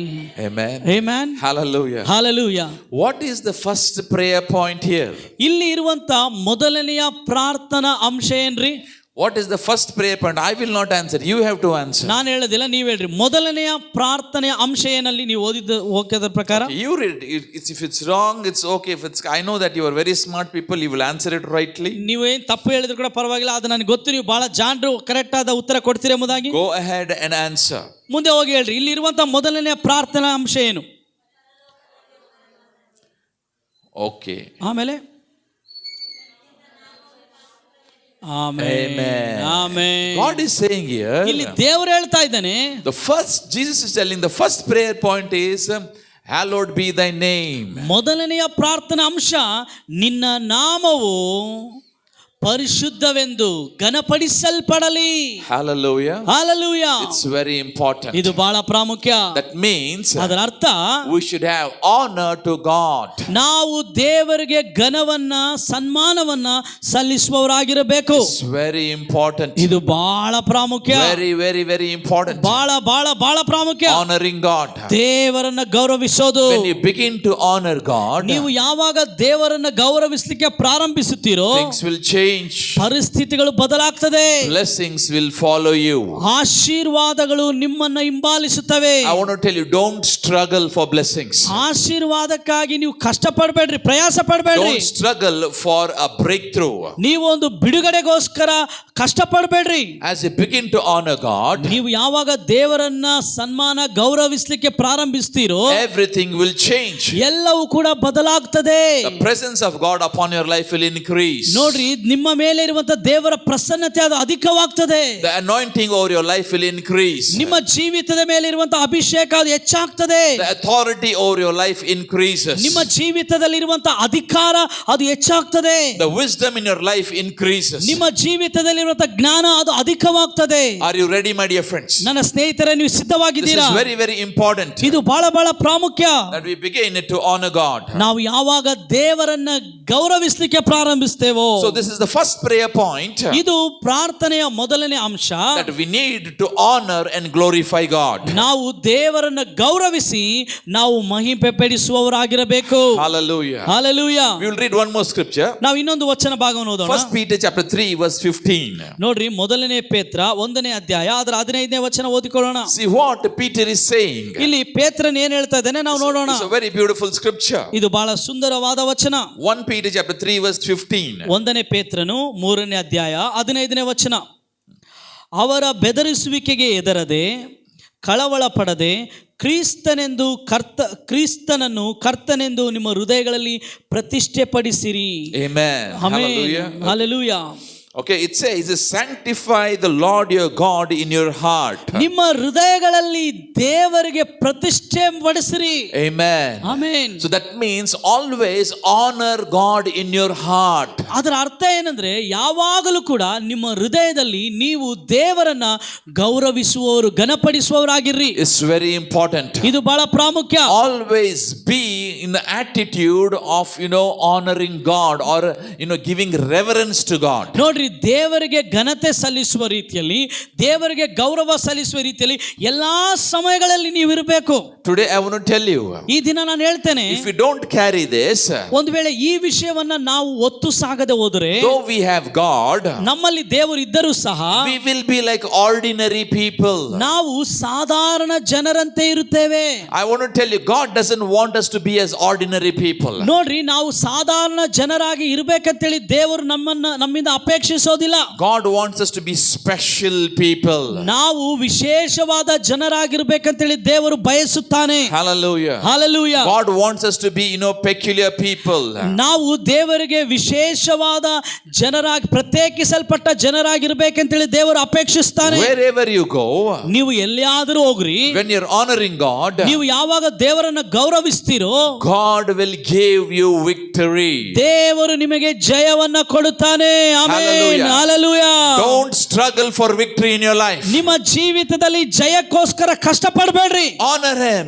S1: Amen.
S2: Amen.
S1: Hallelujah.
S2: Hallelujah.
S1: What is the first prayer point here?
S2: ಇಲ್ಲಿ ಇರುವಂತ ಮೊದಲನೆಯ ಪ್ರಾರ್ಥನಾ ಅಂಶ ಏನ್ರಿ?
S1: What is the first prayer point? I will not answer. You have to answer.
S2: ನಾನು ಹೇಳೋದಿಲ್ಲ, ನೀವು ಹೇಳ್ರಿ. ಮೊದಲನೆಯ ಪ್ರಾರ್ಥನೆಯ ಅಂಶ ಏನಲ್ಲಿ ನೀವು ಓದಿದ ಹೋಗ್ಯದ ಪ್ರಕಾರ?
S1: You read it. If it's wrong, it's okay. If it's, I know that you are very smart people. You will answer it rightly.
S2: ನೀವು ಏನು ತಪ್ಪು ಹೇಳಿದ್ರು ಕೂಡ ಪರವಾಗಿಲ್ಲ, ಅದು ನನಗೆ ಗೊತ್ತು, ನೀವು ಬಹಳ ಜಾಣರು, ಕರೆಕ್ಟ್ ಆದ ಉತ್ತರ ಕೊಡ್ತೀರಿ ಎಂಬುದಾಗಿ.
S1: Go ahead and answer.
S2: ಮುಂದೆ ಹೋಗಿ ಹೇಳ್ರಿ, ಇಲ್ಲಿರುವಂತಹ ಮೊದಲನೆಯ ಪ್ರಾರ್ಥನಾ ಅಂಶ ಏನು?
S1: Okay.
S2: ಆಮೇಲೆ amen. Amen.
S1: God is saying here,
S2: ಇಲ್ಲಿ ದೇವರು ಹೇಳ್ತಾ ಇದ್ದಾನೆ,
S1: the first, Jesus is telling the first prayer point is, hallowed be thy name.
S2: ಮೊದಲನೆಯ ಪ್ರಾರ್ಥನಾ ಅಂಶ, ನಿನ್ನ ನಾಮವು ಪರಿಶುದ್ಧವೆಂದು ಘನಪಡಿಸಲ್ಪಡಲಿ.
S1: Hallelujah.
S2: Hallelujah.
S1: It's very important.
S2: ಇದು ಬಹಳ ಪ್ರಾಮುಖ್ಯ.
S1: That means
S2: ಅದರ ಅರ್ಥ,
S1: we should have honor to God.
S2: ನಾವು ದೇವರಿಗೆ ಘನವನ್ನ ಸನ್ಮಾನವನ್ನ ಸಲ್ಲಿಸುವವರಾಗಿರಬೇಕು.
S1: It's very important.
S2: ಇದು ಬಹಳ ಪ್ರಾಮುಖ್ಯ.
S1: Very, very, very important.
S2: ಬಹಳ ಬಹಳ ಬಹಳ ಪ್ರಾಮುಖ್ಯ.
S1: Honoring God.
S2: ದೇವರನ್ನ ಗೌರವಿಸೋದು.
S1: When you begin to honor God,
S2: ನೀವು ಯಾವಾಗ ದೇವರನ್ನ ಗೌರವಿಸಲಿಕ್ಕೆ ಪ್ರಾರಂಭಿಸುತ್ತೀರೋ,
S1: things will change.
S2: ಪರಿಸ್ಥಿತಿಗಳು ಬದಲಾಗ್ತದೆ.
S1: Blessings will follow you.
S2: ಆಶೀರ್ವಾದಗಳು ನಿಮ್ಮನ್ನ ಹಿಂಬಾಲಿಸುತ್ತವೆ.
S1: I want to tell you, don't struggle for blessings.
S2: ಆಶೀರ್ವಾದಕ್ಕಾಗಿ ನೀವು ಕಷ್ಟ ಪಡಬೇಡ್ರಿ, ಪ್ರಯಾಸ ಪಡಬೇಡ್ರಿ.
S1: Don't struggle for a breakthrough.
S2: ನೀವು ಒಂದು ಬಿಡುಗಡೆಗೋಸ್ಕರ ಕಷ್ಟ ಪಡಬೇಡ್ರಿ.
S1: As you begin to honor God,
S2: ನೀವು ಯಾವಾಗ ದೇವರನ್ನ ಸನ್ಮಾನ ಗೌರವಿಸಲಿಕ್ಕೆ ಪ್ರಾರಂಭಿಸ್ತೀರೋ,
S1: everything will change.
S2: ಎಲ್ಲವೂ ಕೂಡ ಬದಲಾಗ್ತದೆ.
S1: The presence of God upon your life will increase.
S2: ನೋಡ್ರಿ, ನಿಮ್ಮ ಮೇಲೆ ಇರುವಂತಹ ದೇವರ ಪ್ರಸನ್ನತೆ ಅದು ಅಧಿಕವಾಗ್ತದೆ.
S1: The anointing over your life will increase.
S2: ನಿಮ್ಮ ಜೀವಿತದ ಮೇಲೆ ಇರುವಂತಹ ಅಭಿಷೇಕ ಅದು ಹೆಚ್ಚಾಗ್ತದೆ.
S1: The authority over your life increases.
S2: ನಿಮ್ಮ ಜೀವಿತದಲ್ಲಿ ಇರುವಂತಹ ಅಧಿಕಾರ ಅದು ಹೆಚ್ಚಾಗ್ತದೆ.
S1: The wisdom in your life increases.
S2: ನಿಮ್ಮ ಜೀವಿತದಲ್ಲಿ ಇರುವಂತಹ ಜ್ಞಾನ ಅದು ಅಧಿಕವಾಗ್ತದೆ.
S1: Are you ready, my dear friends?
S2: ನನ್ನ ಸ್ನೇಹಿತರೆ, ನೀವು
S1: This
S2: ಸಿದ್ಧವಾಗಿದ್ದೀರಾ?
S1: is very, very important
S2: ಇದು ಬಹಳ ಬಹಳ ಪ್ರಾಮುಖ್ಯ.
S1: that we begin to honor God.
S2: ನಾವು ಯಾವಾಗ ದೇವರನ್ನ ಗೌರವಿಸಲಿಕ್ಕೆ ಪ್ರಾರಂಭಿಸ್ತೇವೋ,
S1: So this is the first prayer point,
S2: ಇದು ಪ್ರಾರ್ಥನೆಯ ಮೊದಲನೇ ಅಂಶ.
S1: that we need to honor and glorify God.
S2: ನಾವು ದೇವರನ್ನ ಗೌರವಿಸಿ ನಾವು ಮಹಿಮೆ ಪಡಿಸುವವರಾಗಿರಬೇಕು.
S1: Hallelujah.
S2: Hallelujah.
S1: We will read one more scripture.
S2: ನಾವು ಇನ್ನೊಂದು ವಚನ ಭಾಗವನ್ನು ಓದೋಣ.
S1: 1 Peter chapter 3 verse 15.
S2: ನೋಡ್ರಿ, ಮೊದಲನೇ ಪೇತ್ರ 1ನೇ ಅಧ್ಯಾಯ ಅದರ 15ನೇ ವಚನ ಓದಿಕೊಳ್ಳೋಣ.
S1: See what Peter is saying.
S2: ಇಲ್ಲಿ ಪೇತ್ರನ್ ಏನ್ ಹೇಳ್ತಾ ಇದ್ದಾನೆ ನಾವು ನೋಡೋಣ.
S1: It's a very beautiful scripture.
S2: ಇದು ಬಹಳ ಸುಂದರವಾದ ವಚನ.
S1: 1 Peter chapter 3 verse 15.
S2: 1ನೇ ಪೇತ್ರನು 3ನೇ ಅಧ್ಯಾಯ 15ನೇ ವಚನ. ಅವರ ಬೆದರಿಸುವಿಕೆಗೆ ಹೆದರದೆ, ಕಳವಳ ಪಡದೆ, ಕ್ರಿಸ್ತನನ್ನು ಕರ್ತನೆಂದು ನಿಮ್ಮ ಹೃದಯಗಳಲ್ಲಿ ಪ್ರತಿಷ್ಠೆ ಪಡಿಸಿರಿ.
S1: Amen. Hallelujah.
S2: Hallelujah.
S1: Okay, it says, sanctify the Lord your God in your heart.
S2: ನಿಮ್ಮ ಹೃದಯಗಳಲ್ಲಿ ದೇವರಿಗೆ ಪ್ರತಿಷ್ಠೆ ಪಡಿಸಿರಿ.
S1: Amen.
S2: Amen.
S1: So that means always honor God in your heart.
S2: ಅದರ ಅರ್ಥ ಏನಂದ್ರೆ, ಯಾವಾಗಲೂ ಕೂಡ ನಿಮ್ಮ ಹೃದಯದಲ್ಲಿ ನೀವು ದೇವರನ್ನ ಗೌರವಿಸುವವರು, ಘನಪಡಿಸುವವರಾಗಿರ್ರಿ.
S1: It's very important.
S2: ಇದು ಬಹಳ ಪ್ರಾಮುಖ್ಯ.
S1: Always be in the attitude of, honoring God or, giving reverence to God.
S2: ನೋಡ್ರಿ, ದೇವರಿಗೆ ಘನತೆ ಸಲ್ಲಿಸುವ ರೀತಿಯಲ್ಲಿ, ದೇವರಿಗೆ ಗೌರವ ಸಲ್ಲಿಸುವ ರೀತಿಯಲ್ಲಿ ಎಲ್ಲಾ ಸಮಯಗಳಲ್ಲಿ ನೀವು ಇರಬೇಕು.
S1: Today I want to tell you,
S2: ಈ ದಿನ ನಾನು ಹೇಳ್ತೇನೆ,
S1: if you don't carry this,
S2: ಒಂದು ವೇಳೆ ಈ ವಿಷಯವನ್ನ ನಾವು ಒತ್ತು ಸಾಗದೆ ಹೋದರೆ,
S1: though we have God,
S2: ನಮ್ಮಲ್ಲಿ ದೇವರು ಇದ್ದರೂ ಸಹ
S1: we will be like ordinary people.
S2: ನಾವು ಸಾಧಾರಣ ಜನರಂತೆ ಇರುತ್ತೇವೆ.
S1: I want to tell you, God doesn't want us to be as ordinary people.
S2: ನೋಡ್ರಿ, ನಾವು ಸಾಧಾರಣ ಜನರಾಗಿ ಇರಬೇಕಂತೇಳಿ ದೇವರು ನಮ್ಮಿಂದ ಅಪೇಕ್ಷಿಸೋದಿಲ್ಲ.
S1: God wants us to be special people.
S2: ನಾವು ವಿಶೇಷವಾದ ಜನರಾಗಿರ್ಬೇಕಂತೇಳಿ ದೇವರು ಬಯಸುತ್ತಾನೆ.
S1: Hallelujah.
S2: Hallelujah.
S1: God wants us to be, peculiar people.
S2: ನಾವು ದೇವರಿಗೆ ವಿಶೇಷವಾದ ಜನರಾಗಿ, ಪ್ರತ್ಯೇಕಿಸಲ್ಪಟ್ಟ ಜನರಾಗಿರ್ಬೇಕಂತೇಳಿ ದೇವರು ಅಪೇಕ್ಷಿಸ್ತಾನೆ.
S1: Wherever you go,
S2: ನೀವು ಎಲ್ಲಿಯಾದರೂ ಹೋಗ್ರಿ,
S1: when you're honoring God,
S2: ನೀವು ಯಾವಾಗ ದೇವರನ್ನ ಗೌರವಿಸ್ತೀರೋ,
S1: God will give you victory.
S2: ದೇವರು ನಿಮಗೆ ಜಯವನ್ನ ಕೊಡುತ್ತಾನೆ. Amen.
S1: Hallelujah.
S2: Hallelujah.
S1: Don't struggle for victory in your life.
S2: ನಿಮ್ಮ ಜೀವಿತದಲ್ಲಿ ಜಯಕ್ಕೋಸ್ಕರ ಕಷ್ಟಪಡಬೇಡ್ರಿ.
S1: Honor him.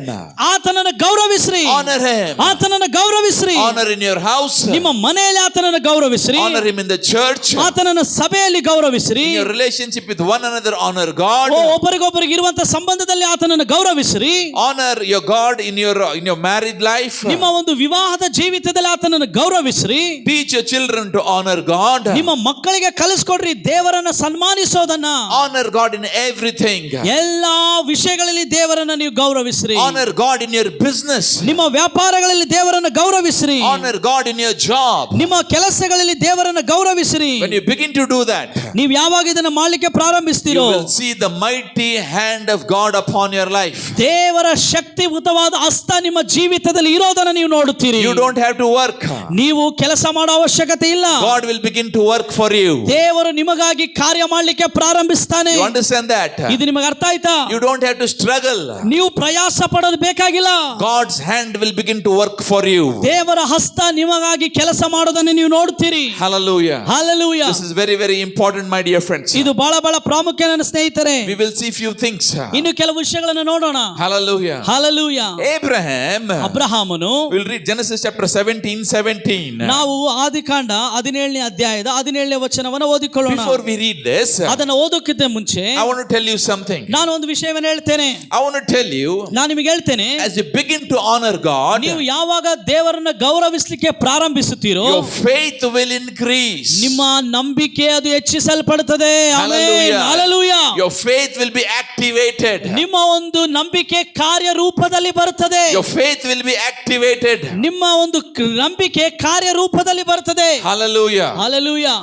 S2: ಆತನನ್ನು ಗೌರವಿಸ್ರಿ.
S1: Honor him.
S2: ಆತನನ್ನು ಗೌರವಿಸ್ರಿ.
S1: Honor in your house.
S2: ನಿಮ್ಮ ಮನೆಯಲ್ಲಿ ಆತನನ್ನು ಗೌರವಿಸ್ರಿ.
S1: Honor him in the church.
S2: ಆತನನ್ನು ಸಭೆಯಲ್ಲಿ ಗೌರವಿಸ್ರಿ.
S1: In your relationship with one another, honor God.
S2: ಒಬ್ಬರಿಗೊಬ್ಬರಿಗೆ ಇರುವಂತ ಸಂಬಂಧದಲ್ಲಿ ಆತನನ್ನು ಗೌರವಿಸ್ರಿ.
S1: Honor your God in your married life.
S2: ನಿಮ್ಮ ಒಂದು ವಿವಾಹದ ಜೀವಿತದಲ್ಲಿ ಆತನನ್ನು ಗೌರವಿಸ್ರಿ.
S1: Teach your children to honor God.
S2: ನಿಮ್ಮ ಮಕ್ಕಳಿಗೆ ಕಲಿಸ್ಕೊಡ್ರಿ ದೇವರನ್ನ ಸನ್ಮಾನಿಸೋದನ್ನ.
S1: Honor God in everything.
S2: ಎಲ್ಲಾ ವಿಷಯಗಳಲ್ಲಿ ದೇವರನ್ನ ನೀವು ಗೌರವಿಸ್ರಿ.
S1: Honor God in your business.
S2: ನಿಮ್ಮ ವ್ಯಾಪಾರಗಳಲ್ಲಿ ದೇವರನ್ನ ಗೌರವಿಸ್ರಿ.
S1: Honor God in your job.
S2: ನಿಮ್ಮ ಕೆಲಸಗಳಲ್ಲಿ ದೇವರನ್ನ ಗೌರವಿಸ್ರಿ.
S1: When you begin to do that,
S2: ನೀವು ಯಾವಾಗ ಇದನ್ನ ಮಾಡ್ಲಿಕ್ಕೆ ಪ್ರಾರಂಭಿಸ್ತೀರೋ,
S1: you will see the mighty hand of God upon your life.
S2: ದೇವರ ಶಕ್ತಿಯುತವಾದ ಹಸ್ತ ನಿಮ್ಮ ಜೀವಿತದಲ್ಲಿ ಇರೋದನ್ನ ನೀವು ನೋಡುತ್ತೀರಿ.
S1: You don't have to work.
S2: ನೀವು ಕೆಲಸ ಮಾಡೋ ಅವಶ್ಯಕತೆ ಇಲ್ಲ.
S1: God will begin to work for you.
S2: ದೇವರು ನಿಮಗಾಗಿ ಕಾರ್ಯ ಮಾಡ್ಲಿಕ್ಕೆ ಪ್ರಾರಂಭಿಸ್ತಾನೆ.
S1: You understand that?
S2: ಇದು ನಿಮಗೆ ಅರ್ಥ ಆಯ್ತಾ?
S1: You don't have to struggle.
S2: ನೀವು ಪ್ರಯಾಸ ಪಡೋದು ಬೇಕಾಗಿಲ್ಲ.
S1: God's hand will begin to work for you.
S2: ದೇವರ ಹಸ್ತ ನಿಮಗಾಗಿ ಕೆಲಸ ಮಾಡೋದನ್ನು ನೀವು ನೋಡ್ತೀರಿ.
S1: Hallelujah.
S2: Hallelujah.
S1: This is very, very important, my dear friends.
S2: ಇದು ಬಹಳ ಬಹಳ ಪ್ರಾಮುಖ್ಯ ನನ್ನ ಸ್ನೇಹಿತರೆ.
S1: We will see few things.
S2: ಇನ್ನು ಕೆಲವು ವಿಷಯಗಳನ್ನು ನೋಡೋಣ.
S1: Hallelujah.
S2: Hallelujah.
S1: ಅಬ್ರಹಾಮನು,
S2: ಅಬ್ರಹಾಮನು,
S1: we'll read Genesis chapter 17:17.
S2: ನಾವು ಆದಿಕಾಂಡ 17ನೇ ಅಧ್ಯಾಯದ 17ನೇ ವಚನವನ್ನು ಓದಿಕೊಳ್ಳೋಣ.
S1: Before we read this,
S2: ಅದನ್ನು ಓದೋಕ್ಕಿಂತ ಮುಂಚೆ
S1: I want to tell you something.
S2: ನಾನು ಒಂದು ವಿಷಯವನ್ನು ಹೇಳ್ತೇನೆ.
S1: I want to tell you,
S2: ನಾನು ನಿಮಗೆ ಹೇಳ್ತೇನೆ,
S1: as you begin to honor God,
S2: ನೀವು ಯಾವಾಗ ದೇವರನ್ನ ಗೌರವಿಸಲಿಕ್ಕೆ ಪ್ರಾರಂಭಿಸುತ್ತೀರೋ,
S1: your faith will increase.
S2: ನಿಮ್ಮ ನಂಬಿಕೆ ಅದು ಹೆಚ್ಚಿಸಲ್ಪಡುತ್ತದೆ.
S1: Hallelujah.
S2: Hallelujah.
S1: Your faith will be activated.
S2: ನಿಮ್ಮ ಒಂದು ನಂಬಿಕೆ ಕಾರ್ಯರೂಪದಲ್ಲಿ ಬರುತ್ತದೆ.
S1: Your faith will be activated.
S2: ನಿಮ್ಮ ಒಂದು ನಂಬಿಕೆ ಕಾರ್ಯರೂಪದಲ್ಲಿ ಬರುತ್ತದೆ.
S1: Hallelujah.
S2: Hallelujah.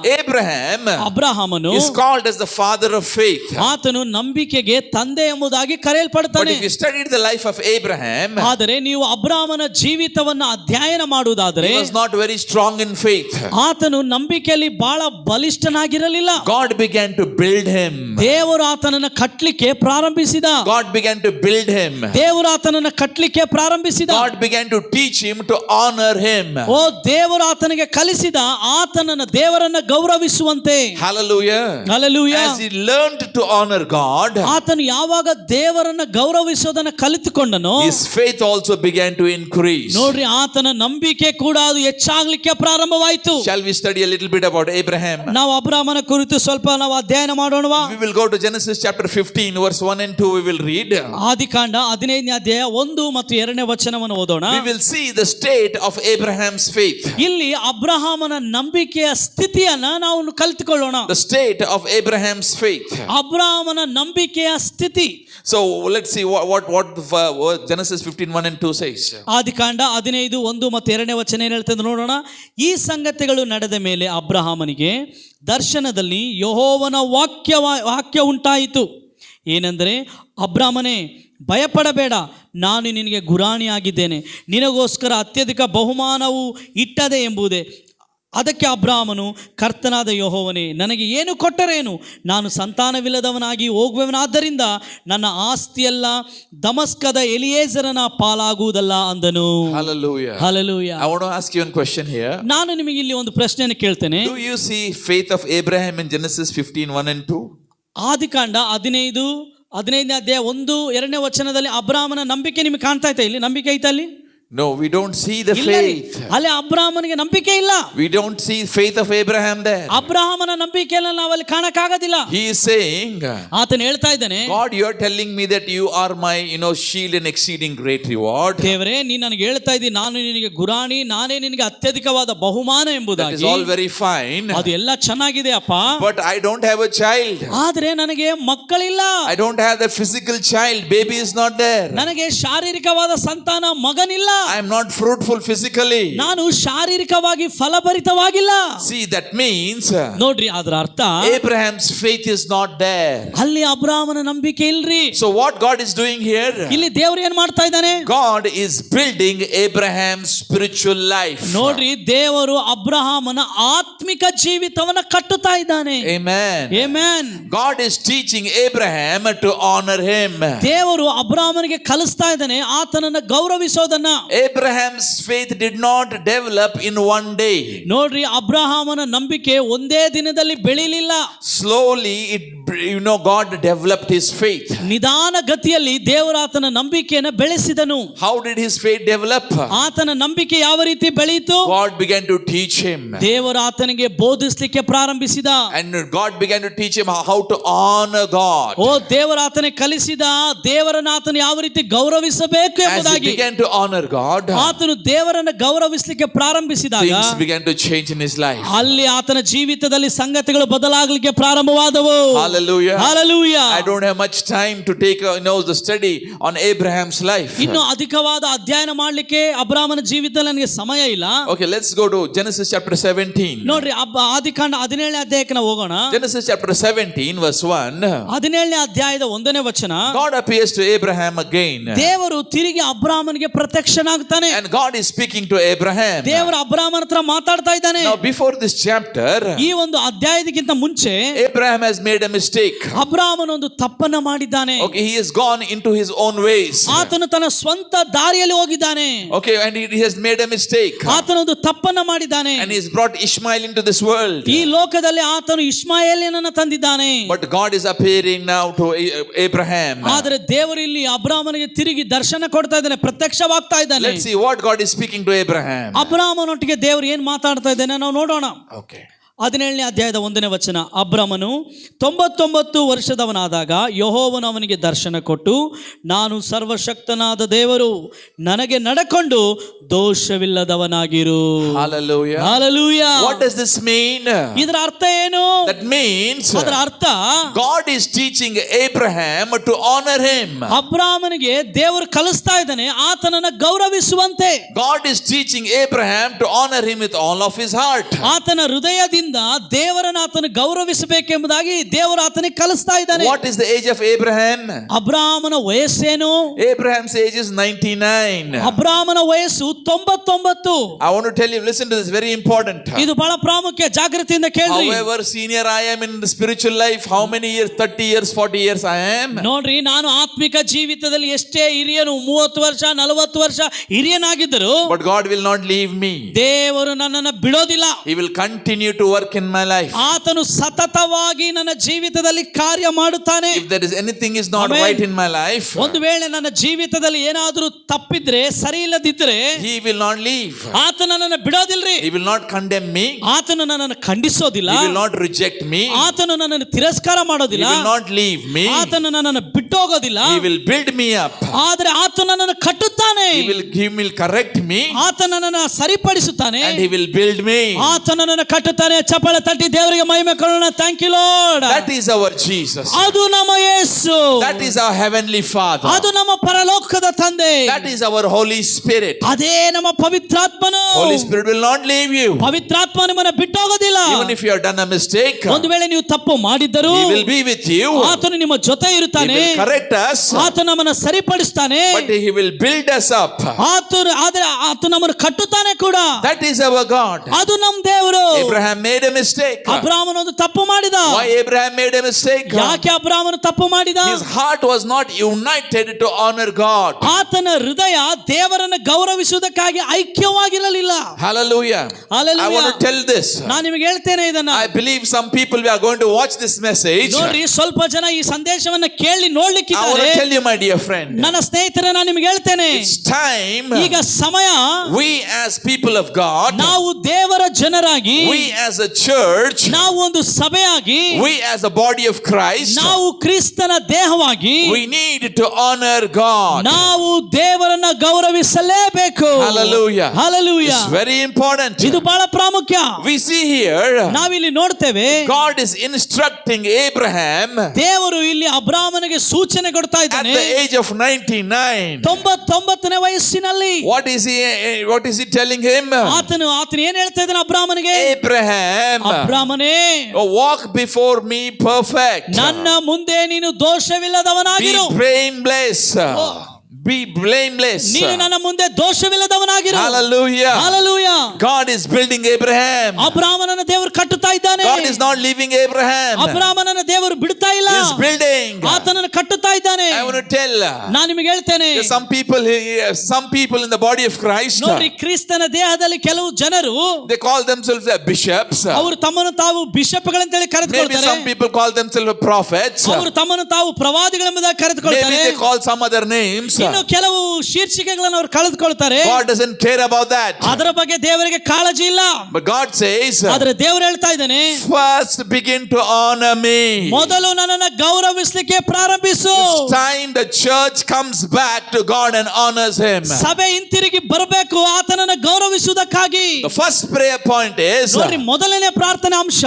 S2: ಅಬ್ರಹಾಮನು
S1: is called as the father of faith.
S2: ಆತನು ನಂಬಿಕೆಗೆ ತಂದೆ ಎಂಬುದಾಗಿ
S1: But
S2: ಕರೆಯಲ್ಪಡುತ್ತಾನೆ.
S1: if you studied the life of Abraham,
S2: ಆದರೆ ನೀವು ಅಬ್ರಹಾಮನ ಜೀವಿತವನ್ನ ಅಧ್ಯಯನ ಮಾಡುವುದಾದರೆ,
S1: he was not very strong in faith.
S2: ಆತನು ನಂಬಿಕೆಯಲ್ಲಿ ಬಹಳ ಬಲಿಷ್ಠನಾಗಿರಲಿಲ್ಲ.
S1: God began to build him.
S2: ದೇವರು ಆತನನ್ನು ಕಟ್ಟಲಿಕ್ಕೆ ಪ್ರಾರಂಭಿಸಿದ.
S1: God began to build him.
S2: ದೇವರು ಆತನನ್ನು ಕಟ್ಟಲಿಕ್ಕೆ ಪ್ರಾರಂಭಿಸಿದ.
S1: God began to teach him to honor him.
S2: ಓ ದೇವರು ಆತನಿಗೆ ಕಲಿಸಿದ ಆತನನ್ನ ದೇವರನ್ನ ಗೌರವಿಸುವಂತೆ.
S1: Hallelujah.
S2: Hallelujah.
S1: As he learned to honor God,
S2: ಆತನು ಯಾವಾಗ ದೇವರನ್ನ ಗೌರವಿಸೋದನ್ನ ಕಲಿತುಕೊಂಡನೋ,
S1: his faith also began to increase.
S2: ನೋಡ್ರಿ, ಆತನ ನಂಬಿಕೆ ಕೂಡ ಅದು ಹೆಚ್ಚಾಗ್ಲಿಕ್ಕೆ ಪ್ರಾರಂಭವಾಯಿತು.
S1: Shall we study a little bit about Abraham?
S2: ನಾವು ಅಬ್ರಹಾಮನ ಕುರಿತು ಸ್ವಲ್ಪ ನಾವು ಅಧ್ಯಯನ ಮಾಡೋಣವಾ?
S1: We will go to Genesis chapter 15 verse 1 and 2. We will read.
S2: ಆದಿಕಾಂಡ 15ನೇ ಅಧ್ಯಾಯ 1 ಮತ್ತು 2ನೇ ವಚನವನ್ನು ಓದೋಣ.
S1: We will see the state of Abraham's faith.
S2: ಇಲ್ಲಿ ಅಬ್ರಹಾಮನ ನಂಬಿಕೆಯ ಸ್ಥಿತಿಯನ್ನ ನಾವು ಕಲಿತುಕೊಳ್ಳೋಣ.
S1: The state of Abraham's faith.
S2: ಅಬ್ರಹಾಮನ ನಂಬಿಕೆಯ ಸ್ಥಿತಿ.
S1: So let's see what Genesis 15:1 and 2 says.
S2: ಆದಿಕಾಂಡ 15 1 ಮತ್ತು 2ನೇ ವಚನ ಏನು ಹೇಳ್ತದೆ ನೋಡೋಣ. ಈ ಸಂಗತಿಗಳು ನಡೆದ ಮೇಲೆ ಅಬ್ರಹಾಮನಿಗೆ ದರ್ಶನದಲ್ಲಿ ಯೆಹೋವನ ವಾಕ್ಯ ಉಂಟಾಯಿತು. ಏನೆಂದರೆ, ಅಬ್ರಹಾಮನೇ, ಭಯಪಡಬೇಡ, ನಾನು ನಿನಗೆ ಗುರಾಣಿಯಾಗಿದ್ದೇನೆ, ನಿನಗೋಸ್ಕರ ಅತ್ಯಧಿಕ ಬಹುಮಾನವು ಇಟ್ಟದೆ ಎಂಬುದೇ. ಅದಕ್ಕೆ ಅಬ್ರಹಾಮನು, ಕರ್ತನಾದ ಯೆಹೋವನೇ, ನನಗೆ ಏನು ಕೊಟ್ಟರೇನು? ನಾನು ಸಂತಾನವಿಲ್ಲದವನಾಗಿ ಹೋಗುವೆವನಾದ್ದರಿಂದ ನನ್ನ ಆಸ್ತಿಯೆಲ್ಲ ದಮಸ್ಕದ ಎಲಿಯೇಜರನ ಪಾಲಾಗುವುದಲ್ಲ ಅಂದನು.
S1: Hallelujah.
S2: Hallelujah.
S1: I want to ask you a question here.
S2: ನಾನು ನಿಮಗೆ ಇಲ್ಲಿ ಒಂದು ಪ್ರಶ್ನೆಯನ್ನು ಕೇಳ್ತೇನೆ.
S1: Do you see faith of Abraham in Genesis 15:1 and 2?
S2: ಆದಿಕಾಂಡ 15ನೇ ಅಧ್ಯಾಯ 1 2ನೇ ವಚನದಲ್ಲಿ ಅಬ್ರಹಾಮನ ನಂಬಿಕೆ ನಿಮಗೆ ಕಾಣ್ತಾ ಐತಾ? ಇಲ್ಲಿ ನಂಬಿಕೆ ಐತಾ? ಅಲ್ಲಿ
S1: No, we don't see the faith.
S2: ಅಲ್ಲಿ ಅಬ್ರಹಾಮನಿಗೆ ನಂಬಿಕೆ ಇಲ್ಲ.
S1: We don't see faith of Abraham there.
S2: ಅಬ್ರಹಾಮನ ನಂಬಿಕೆಯನ್ನು ನಾವಲ್ಲಿ ಕಾಣಕ್ಕಾಗೋದಿಲ್ಲ.
S1: He is saying,
S2: ಆತನು ಹೇಳ್ತಾ ಇದ್ದಾನೆ,
S1: God, you are telling me that you are my shield and exceeding great reward.
S2: ದೇವರೇ, ನೀನು ನನಗೆ ಹೇಳ್ತಾ ಇದ್ದೀನಿ, ನಾನು ನಿನಗೆ ಗುರಾಣಿ, ನಾನೇ ನಿನಗೆ ಅತ್ಯಧಿಕವಾದ ಬಹುಮಾನ ಎಂಬುದಾಗಿ.
S1: That is all very fine.
S2: ಅದು ಎಲ್ಲ ಚೆನ್ನಾಗಿದೆ ಅಪ್ಪ.
S1: But I don't have a child.
S2: ಆದ್ರೆ ನನಗೆ ಮಕ್ಕಳಿಲ್ಲ.
S1: I don't have the physical child. Baby is not there.
S2: ನನಗೆ ಶಾರೀರಿಕವಾದ ಸಂತಾನ ಮಗನಿಲ್ಲ.
S1: I am not fruitful physically.
S2: ನಾನು ಶಾರೀರಿಕವಾಗಿ ಫಲಭರಿತವಾಗಿಲ್ಲ.
S1: See, that means,
S2: ನೋಡ್ರಿ, ಅದರ ಅರ್ಥ
S1: Abraham's faith is not there.
S2: ಅಲ್ಲಿ ಅಬ್ರಹಾಮನ ನಂಬಿಕೆ ಇಲ್ರಿ.
S1: So what God is doing here?
S2: ಇಲ್ಲಿ ದೇವರು ಏನ್ ಮಾಡ್ತಾ ಇದ್ದಾನೆ?
S1: God is building Abraham's spiritual life.
S2: ನೋಡ್ರಿ, ದೇವರು ಅಬ್ರಹಾಮನ ಆತ್ಮಿಕ ಜೀವಿತವನ್ನ ಕಟ್ಟುತ್ತಾ ಇದ್ದಾನೆ.
S1: Amen.
S2: Amen.
S1: God is teaching Abraham to honor him.
S2: ದೇವರು ಅಬ್ರಹಾಮನಿಗೆ ಕಲಿಸ್ತಾ ಇದ್ದಾನೆ ಆತನನ್ನ ಗೌರವಿಸೋದನ್ನ.
S1: Abraham's faith did not develop in one day.
S2: ನೋಡ್ರಿ, ಅಬ್ರಹಾಮನ ನಂಬಿಕೆ ಒಂದೇ ದಿನದಲ್ಲಿ ಬೆಳಿಲಿಲ್ಲ.
S1: Slowly, God developed his faith.
S2: ನಿಧಾನ ಗತಿಯಲ್ಲಿ ದೇವರು ಆತನ ನಂಬಿಕೆಯನ್ನು ಬೆಳೆಸಿದನು.
S1: How did his faith develop?
S2: ಆತನ ನಂಬಿಕೆ ಯಾವ ರೀತಿ ಬೆಳೆಯಿತು?
S1: God began to teach him.
S2: ದೇವರು ಆತನಿಗೆ ಬೋಧಿಸಲಿಕ್ಕೆ ಪ್ರಾರಂಭಿಸಿದ.
S1: And God began to teach him how to honor God.
S2: ದೇವರು ಆತನಿಗೆ ಕಲಿಸಿದ ದೇವರನ್ನು ಆತನು ಯಾವ ರೀತಿ ಗೌರವಿಸಬೇಕು ಎಂಬುದಾಗಿ.
S1: As he began to honor God,
S2: ಆತನು ದೇವರನ್ನು ಗೌರವಿಸಲಿಕ್ಕೆ ಪ್ರಾರಂಭಿಸಿದಾಗ
S1: things began to change in his life.
S2: ಅಲ್ಲಿ ಆತನ ಜೀವಿತದಲ್ಲಿ ಸಂಗತಿಗಳು ಬದಲಾಗಲಿಕ್ಕೆ ಪ್ರಾರಂಭವಾದವು.
S1: Hallelujah.
S2: Hallelujah.
S1: I don't have much time to take the study on Abraham's life.
S2: ಇನ್ನು ಅಧಿಕವಾದ ಅಧ್ಯಯನ ಮಾಡಲಿಕ್ಕೆ ಅಬ್ರಾಮನ ಜೀವಿತದಲ್ಲಿ ನನಗೆ ಸಮಯ ಇಲ್ಲ.
S1: Okay, let's go to Genesis chapter 17.
S2: ನೋಡ್ರಿ, ಆದಿಕಾಂಡ 17ನೇ ಅಧ್ಯಾಯಕ್ಕೆ ನಾವು ಹೋಗೋಣ.
S1: Genesis chapter 17 verse 1.
S2: 17ನೇ ಅಧ್ಯಾಯದ 1ನೇ ವಚನ.
S1: God appears to Abraham again.
S2: ದೇವರು ತಿರುಗಿ ಅಬ್ರಾಮನಿಗೆ ಪ್ರತ್ಯಕ್ಷನಾಗ್ತಾನೆ.
S1: And God is speaking to Abraham.
S2: ದೇವರು ಅಬ್ರಾಮನ ಹತ್ರ ಮಾತಾಡ್ತಾ ಇದ್ದಾನೆ.
S1: Now before this chapter,
S2: ಈ ಒಂದು ಅಧ್ಯಾಯದಕ್ಕಿಂತ ಮುಂಚೆ
S1: Abraham has made a mistake.
S2: ಅಬ್ರಾಮನ ಒಂದು ತಪ್ಪನ್ನ ಮಾಡಿದ್ದಾನೆ.
S1: Okay, he has gone into his own ways.
S2: ಆತನು ತನ್ನ ಸ್ವಂತ ದಾರಿಯಲ್ಲಿ ಹೋಗಿದ್ದಾನೆ.
S1: Okay, and he has made a mistake.
S2: ಆತನು ಒಂದು ತಪ್ಪನ್ನ ಮಾಡಿದ್ದಾನೆ.
S1: And he has brought Ishmael into this world.
S2: ಈ ಲೋಕದಲ್ಲಿ ಆತನು ಇಷ್ಮಾಯೇಲನನ್ನು ತಂದಿದ್ದಾನೆ.
S1: But God is appearing now to Abraham.
S2: ಆದರೆ ದೇವರು ಇಲ್ಲಿ ಅಬ್ರಾಮನಿಗೆ ತಿರುಗಿ ದರ್ಶನ ಕೊಡ್ತಾ ಇದ್ದಾನೆ, ಪ್ರತ್ಯಕ್ಷವಾಗ್ತಾ ಇದ್ದಾನೆ.
S1: Let's see what God is speaking to Abraham.
S2: ಅಬ್ರಾಮನೊಟ್ಟಿಗೆ ದೇವರು ಏನ್ ಮಾತಾಡ್ತಾ ಇದ್ದಾನೆ ನಾವು ನೋಡೋಣ.
S1: Okay.
S2: 17ನೇ ಅಧ್ಯಾಯದ 1ನೇ ವಚನ. ಅಬ್ರಾಮನು 99 ವರ್ಷದವನಾದಾಗ ಯೆಹೋವನು ಅವನಿಗೆ ದರ್ಶನ ಕೊಟ್ಟು, ನಾನು ಸರ್ವಶಕ್ತನಾದ ದೇವರು, ನನಗೆ ನಡಕೊಂಡು ದೋಷವಿಲ್ಲದವನಾಗಿರು.
S1: Hallelujah.
S2: Hallelujah.
S1: What does this mean?
S2: ಇದರ ಅರ್ಥ ಏನು?
S1: That means
S2: ಅದರ ಅರ್ಥ
S1: God is teaching Abraham to honor him.
S2: ಅಬ್ರಾಮನಿಗೆ ದೇವರು ಕಲಿಸ್ತಾ ಇದ್ದಾನೆ ಆತನನ್ನ ಗೌರವಿಸುವಂತೆ.
S1: God is teaching Abraham to honor him with all of his heart.
S2: ಆತನ ಹೃದಯದಿಂದ ದೇವರನ್ನು ಆತನು ಗೌರವಿಸಬೇಕೆಂಬುದಾಗಿ ದೇವರು ಆತನಿಗೆ ಕಲಿಸ್ತಾ ಇದ್ದಾನೆ.
S1: What is the age of Abraham?
S2: ಅಬ್ರಾಮನ ವಯಸ್ಸೇನು?
S1: Abraham's age is 99.
S2: ಅಬ್ರಾಮನ ವಯಸ್ಸು 99.
S1: I want to tell you, listen to this, very important.
S2: ಇದು ಬಹಳ ಪ್ರಾಮುಖ್ಯ, ಜಾಗೃತಿಯಿಂದ ಕೇಳ್ರಿ.
S1: However senior I am in the spiritual life, how many years, 30 years, 40 years I am.
S2: ನೋಡ್ರಿ, ನಾನು ಆತ್ಮಿಕ ಜೀವಿತದಲ್ಲಿ ಎಷ್ಟೇ ಹಿರಿಯನು, 30 ವರ್ಷ 40 ವರ್ಷ ಹಿರಿಯನಾಗಿದ್ದರು,
S1: But God will not leave me.
S2: ದೇವರು ನನ್ನನ್ನು ಬಿಡೋದಿಲ್ಲ.
S1: He will continue to work in my life.
S2: ಆತನು ಸತತವಾಗಿ ನನ್ನ ಜೀವಿತದಲ್ಲಿ ಕಾರ್ಯ ಮಾಡುತ್ತಾನೆ.
S1: If there is anything is not
S2: Amen.
S1: right in my life,
S2: ಒಂದು ವೇಳೆ ನನ್ನ ಜೀವಿತದಲ್ಲಿ ಏನಾದರೂ ತಪ್ಪಿದ್ರೆ, ಸರಿ ಇಲ್ಲದಿದ್ರೆ,
S1: He will not leave.
S2: ಆತನು ನನ್ನನ್ನು ಬಿಡೋದಿಲ್ರಿ.
S1: He will not condemn me.
S2: ಆತನು ನನ್ನನ್ನು ಖಂಡಿಸೋದಿಲ್ಲ.
S1: He will not reject me.
S2: ಆತನು ನನ್ನನ್ನು ತಿರಸ್ಕಾರ
S1: He
S2: ಮಾಡೋದಿಲ್ಲ.
S1: will not leave me.
S2: ಆತನು ನನ್ನನ್ನು ಬಿಟ್ಟೋಗೋದಿಲ್ಲ.
S1: He will build me up.
S2: ಆದರೆ ಆತನು ನನ್ನನ್ನು ಕಟ್ಟುತ್ತಾನೆ.
S1: He will correct me.
S2: ಆತನು ನನ್ನನ್ನು ಸರಿಪಡಿಸುತ್ತಾನೆ.
S1: And He will build me.
S2: ಆತನು ನನ್ನನ್ನು ಕಟ್ಟುತ್ತಾನೆ. ಚಪ್ಪಾಳೆ ತಟ್ಟಿ ದೇವರಿಗೆ ಮಹಿಮೆ ಕೊಡೋಣ. Thank you Lord.
S1: That is our Jesus.
S2: ಅದು ನಮ್ಮ ಯೇಸು.
S1: That is our heavenly Father.
S2: ಅದು ನಮ್ಮ ಪರಲೋಕದ ತಂದೆ.
S1: That is our Holy Spirit.
S2: ಅದೇ ನಮ್ಮ ಪವಿತ್ರಾತ್ಮನು.
S1: Holy Spirit will not leave you.
S2: ಪವಿತ್ರಾತ್ಮ ನಿಮ್ಮನ್ನು ಬಿಟ್ಟೋಗೋದಿಲ್ಲ.
S1: Even if you have done a mistake,
S2: ಒಂದು ವೇಳೆ ನೀವು ತಪ್ಪು ಮಾಡಿದ್ದರೂ
S1: He will be with you.
S2: ಆತನು ನಿಮ್ಮ ಜೊತೆ
S1: He
S2: ಇರುತ್ತಾನೆ.
S1: will correct us.
S2: ಆತನು ನಮ್ಮನ್ನು ಸರಿಪಡಿಸ್ತಾನೆ.
S1: But He will build us up.
S2: ಆತನು ನಮ್ಮನ್ನು ಕಟ್ಟುತ್ತಾನೆ ಕೂಡ.
S1: That is our God.
S2: ಅದು ನಮ್ಮ ದೇವರು.
S1: Abraham made a mistake.
S2: ಅಬ್ರಾಮನು ಒಂದು ತಪ್ಪು ಮಾಡಿದ.
S1: Why Abraham made a mistake?
S2: ಯಾಕೆ ಅಬ್ರಾಮನು ತಪ್ಪು ಮಾಡಿದ?
S1: His heart was not united to honor God.
S2: ಆತನ ಹೃದಯ ದೇವರನ್ನು ಗೌರವಿಸುವುದಕ್ಕಾಗಿ ಐಕ್ಯವಾಗಿರಲಿಲ್ಲ.
S1: Hallelujah.
S2: Hallelujah.
S1: I want to tell this.
S2: ನಾನು ನಿಮಗೆ ಹೇಳ್ತೇನೆ ಇದನ್ನ.
S1: I believe some people we are going to watch this message.
S2: ನೋಡ್ರಿ, ಸ್ವಲ್ಪ ಜನ ಈ ಸಂದೇಶವನ್ನು ಕೇಳಿ
S1: I want
S2: ನೋಡ್ಲಿಕ್ಕಿದ್ದಾರೆ.
S1: to tell you, my dear friend.
S2: ನನ್ನ ಸ್ನೇಹಿತರೆ, ನಾನು ನಿಮಗೆ ಹೇಳ್ತೇನೆ,
S1: It's time.
S2: ಈಗ ಸಮಯ.
S1: We as people of God,
S2: ನಾವು ದೇವರ ಜನರಾಗಿ,
S1: we as a church,
S2: ನಾವು ಒಂದು ಸಭೆಯಾಗಿ,
S1: we as a body of Christ,
S2: ನಾವು ಕ್ರಿಸ್ತನ ದೇಹವಾಗಿ,
S1: we need to honor God.
S2: ನಾವು ದೇವರನ್ನ ಗೌರವಿಸಲೇಬೇಕು.
S1: Hallelujah.
S2: Hallelujah.
S1: It's very important.
S2: ಇದು ಬಹಳ ಪ್ರಾಮುಖ್ಯ.
S1: We see here,
S2: ನಾವಿಲ್ಲಿ ನೋಡ್ತೇವೆ,
S1: God is instructing Abraham
S2: ದೇವರು ಇಲ್ಲಿ ಅಬ್ರಾಮನಿಗೆ ಸೂಚನೆ ಕೊಡ್ತಾ
S1: at
S2: ಇದ್ದಾನೆ.
S1: the age of 99.
S2: 99ನೇ ವಯಸ್ಸಿನಲ್ಲಿ.
S1: What is he telling him?
S2: ಆತನು ಏನ್ ಹೇಳ್ತಾ ಇದ್ದಾನೆ ಅಬ್ರಾಮನಿಗೆ?
S1: Abraham,
S2: ಅಬ್ರಾಮನೇ,
S1: walk before me perfect.
S2: ನನ್ನ ಮುಂದೆ ನೀನು ದೋಷವಿಲ್ಲದವನಾಗಿರು.
S1: Be blameless. Be blameless.
S2: ನೀನು ನನ್ನ ಮುಂದೆ ದೋಷವಿಲ್ಲದವನಾಗಿರು.
S1: Hallelujah.
S2: Hallelujah.
S1: God is building Abraham.
S2: ಅಬ್ರಾಮನನ್ನು ದೇವರು ಕಟ್ಟುತ್ತಾ ಇದ್ದಾನೆ.
S1: God is not leaving Abraham.
S2: ಅಬ್ರಹಾಮನನ್ನ ದೇವರು ಬಿಡ್ತಾ ಇಲ್ಲ,
S1: He is building.
S2: ಆತನನ್ನು ಕಟ್ಟುತ್ತಾ ಇದ್ದಾನೆ.
S1: I want to tell,
S2: ನಾನು ನಿಮಗೆ ಹೇಳ್ತೇನೆ,
S1: some people in the body of Christ,
S2: ನೋಡ್ರಿ, ಕ್ರಿಸ್ತನ ದೇಹದಲ್ಲಿ ಕೆಲವು ಜನರು
S1: they call themselves bishops.
S2: ಅವರು ತಮ್ಮನ್ನು ತಾವು ಬಿಷಪ್ಗಳಂತೇಳಿ
S1: Maybe
S2: ಕರೆದುಕೊಳ್ತಾರೆ.
S1: some people call themselves prophets.
S2: ಅವರು ತಮ್ಮನ್ನು ತಾವು ಪ್ರವಾದಿಗಳೆಂಬುದಾಗಿ
S1: Maybe
S2: ಕರೆದುಕೊಳ್ತಾರೆ.
S1: they call some other names.
S2: ಇನ್ನು ಕೆಲವು ಶೀರ್ಷಿಕೆಗಳನ್ನು ಅವರು ಕಳೆದುಕೊಳ್ತಾರೆ.
S1: God doesn't care about that.
S2: ಅದರ ಬಗ್ಗೆ ದೇವರಿಗೆ ಕಾಳಜಿ ಇಲ್ಲ.
S1: But God says,
S2: ಆದ್ರೆ ದೇವರು ಹೇಳ್ತಾ ಇದ್ದಾನೆ,
S1: first begin to honor me.
S2: ಮೊದಲು ನನ್ನನ್ನು ಗೌರವಿಸಲಿಕ್ಕೆ ಪ್ರಾರಂಭಿಸು.
S1: It's time the church comes back to God and honors Him.
S2: ಸಭೆ ಹಿಂತಿರುಗಿ ಬರಬೇಕು ಆತನನ್ನು ಗೌರವಿಸುವುದಕ್ಕಾಗಿ.
S1: The first prayer point is,
S2: ನೋಡ್ರಿ, ಮೊದಲನೇ ಪ್ರಾರ್ಥನೆ ಅಂಶ,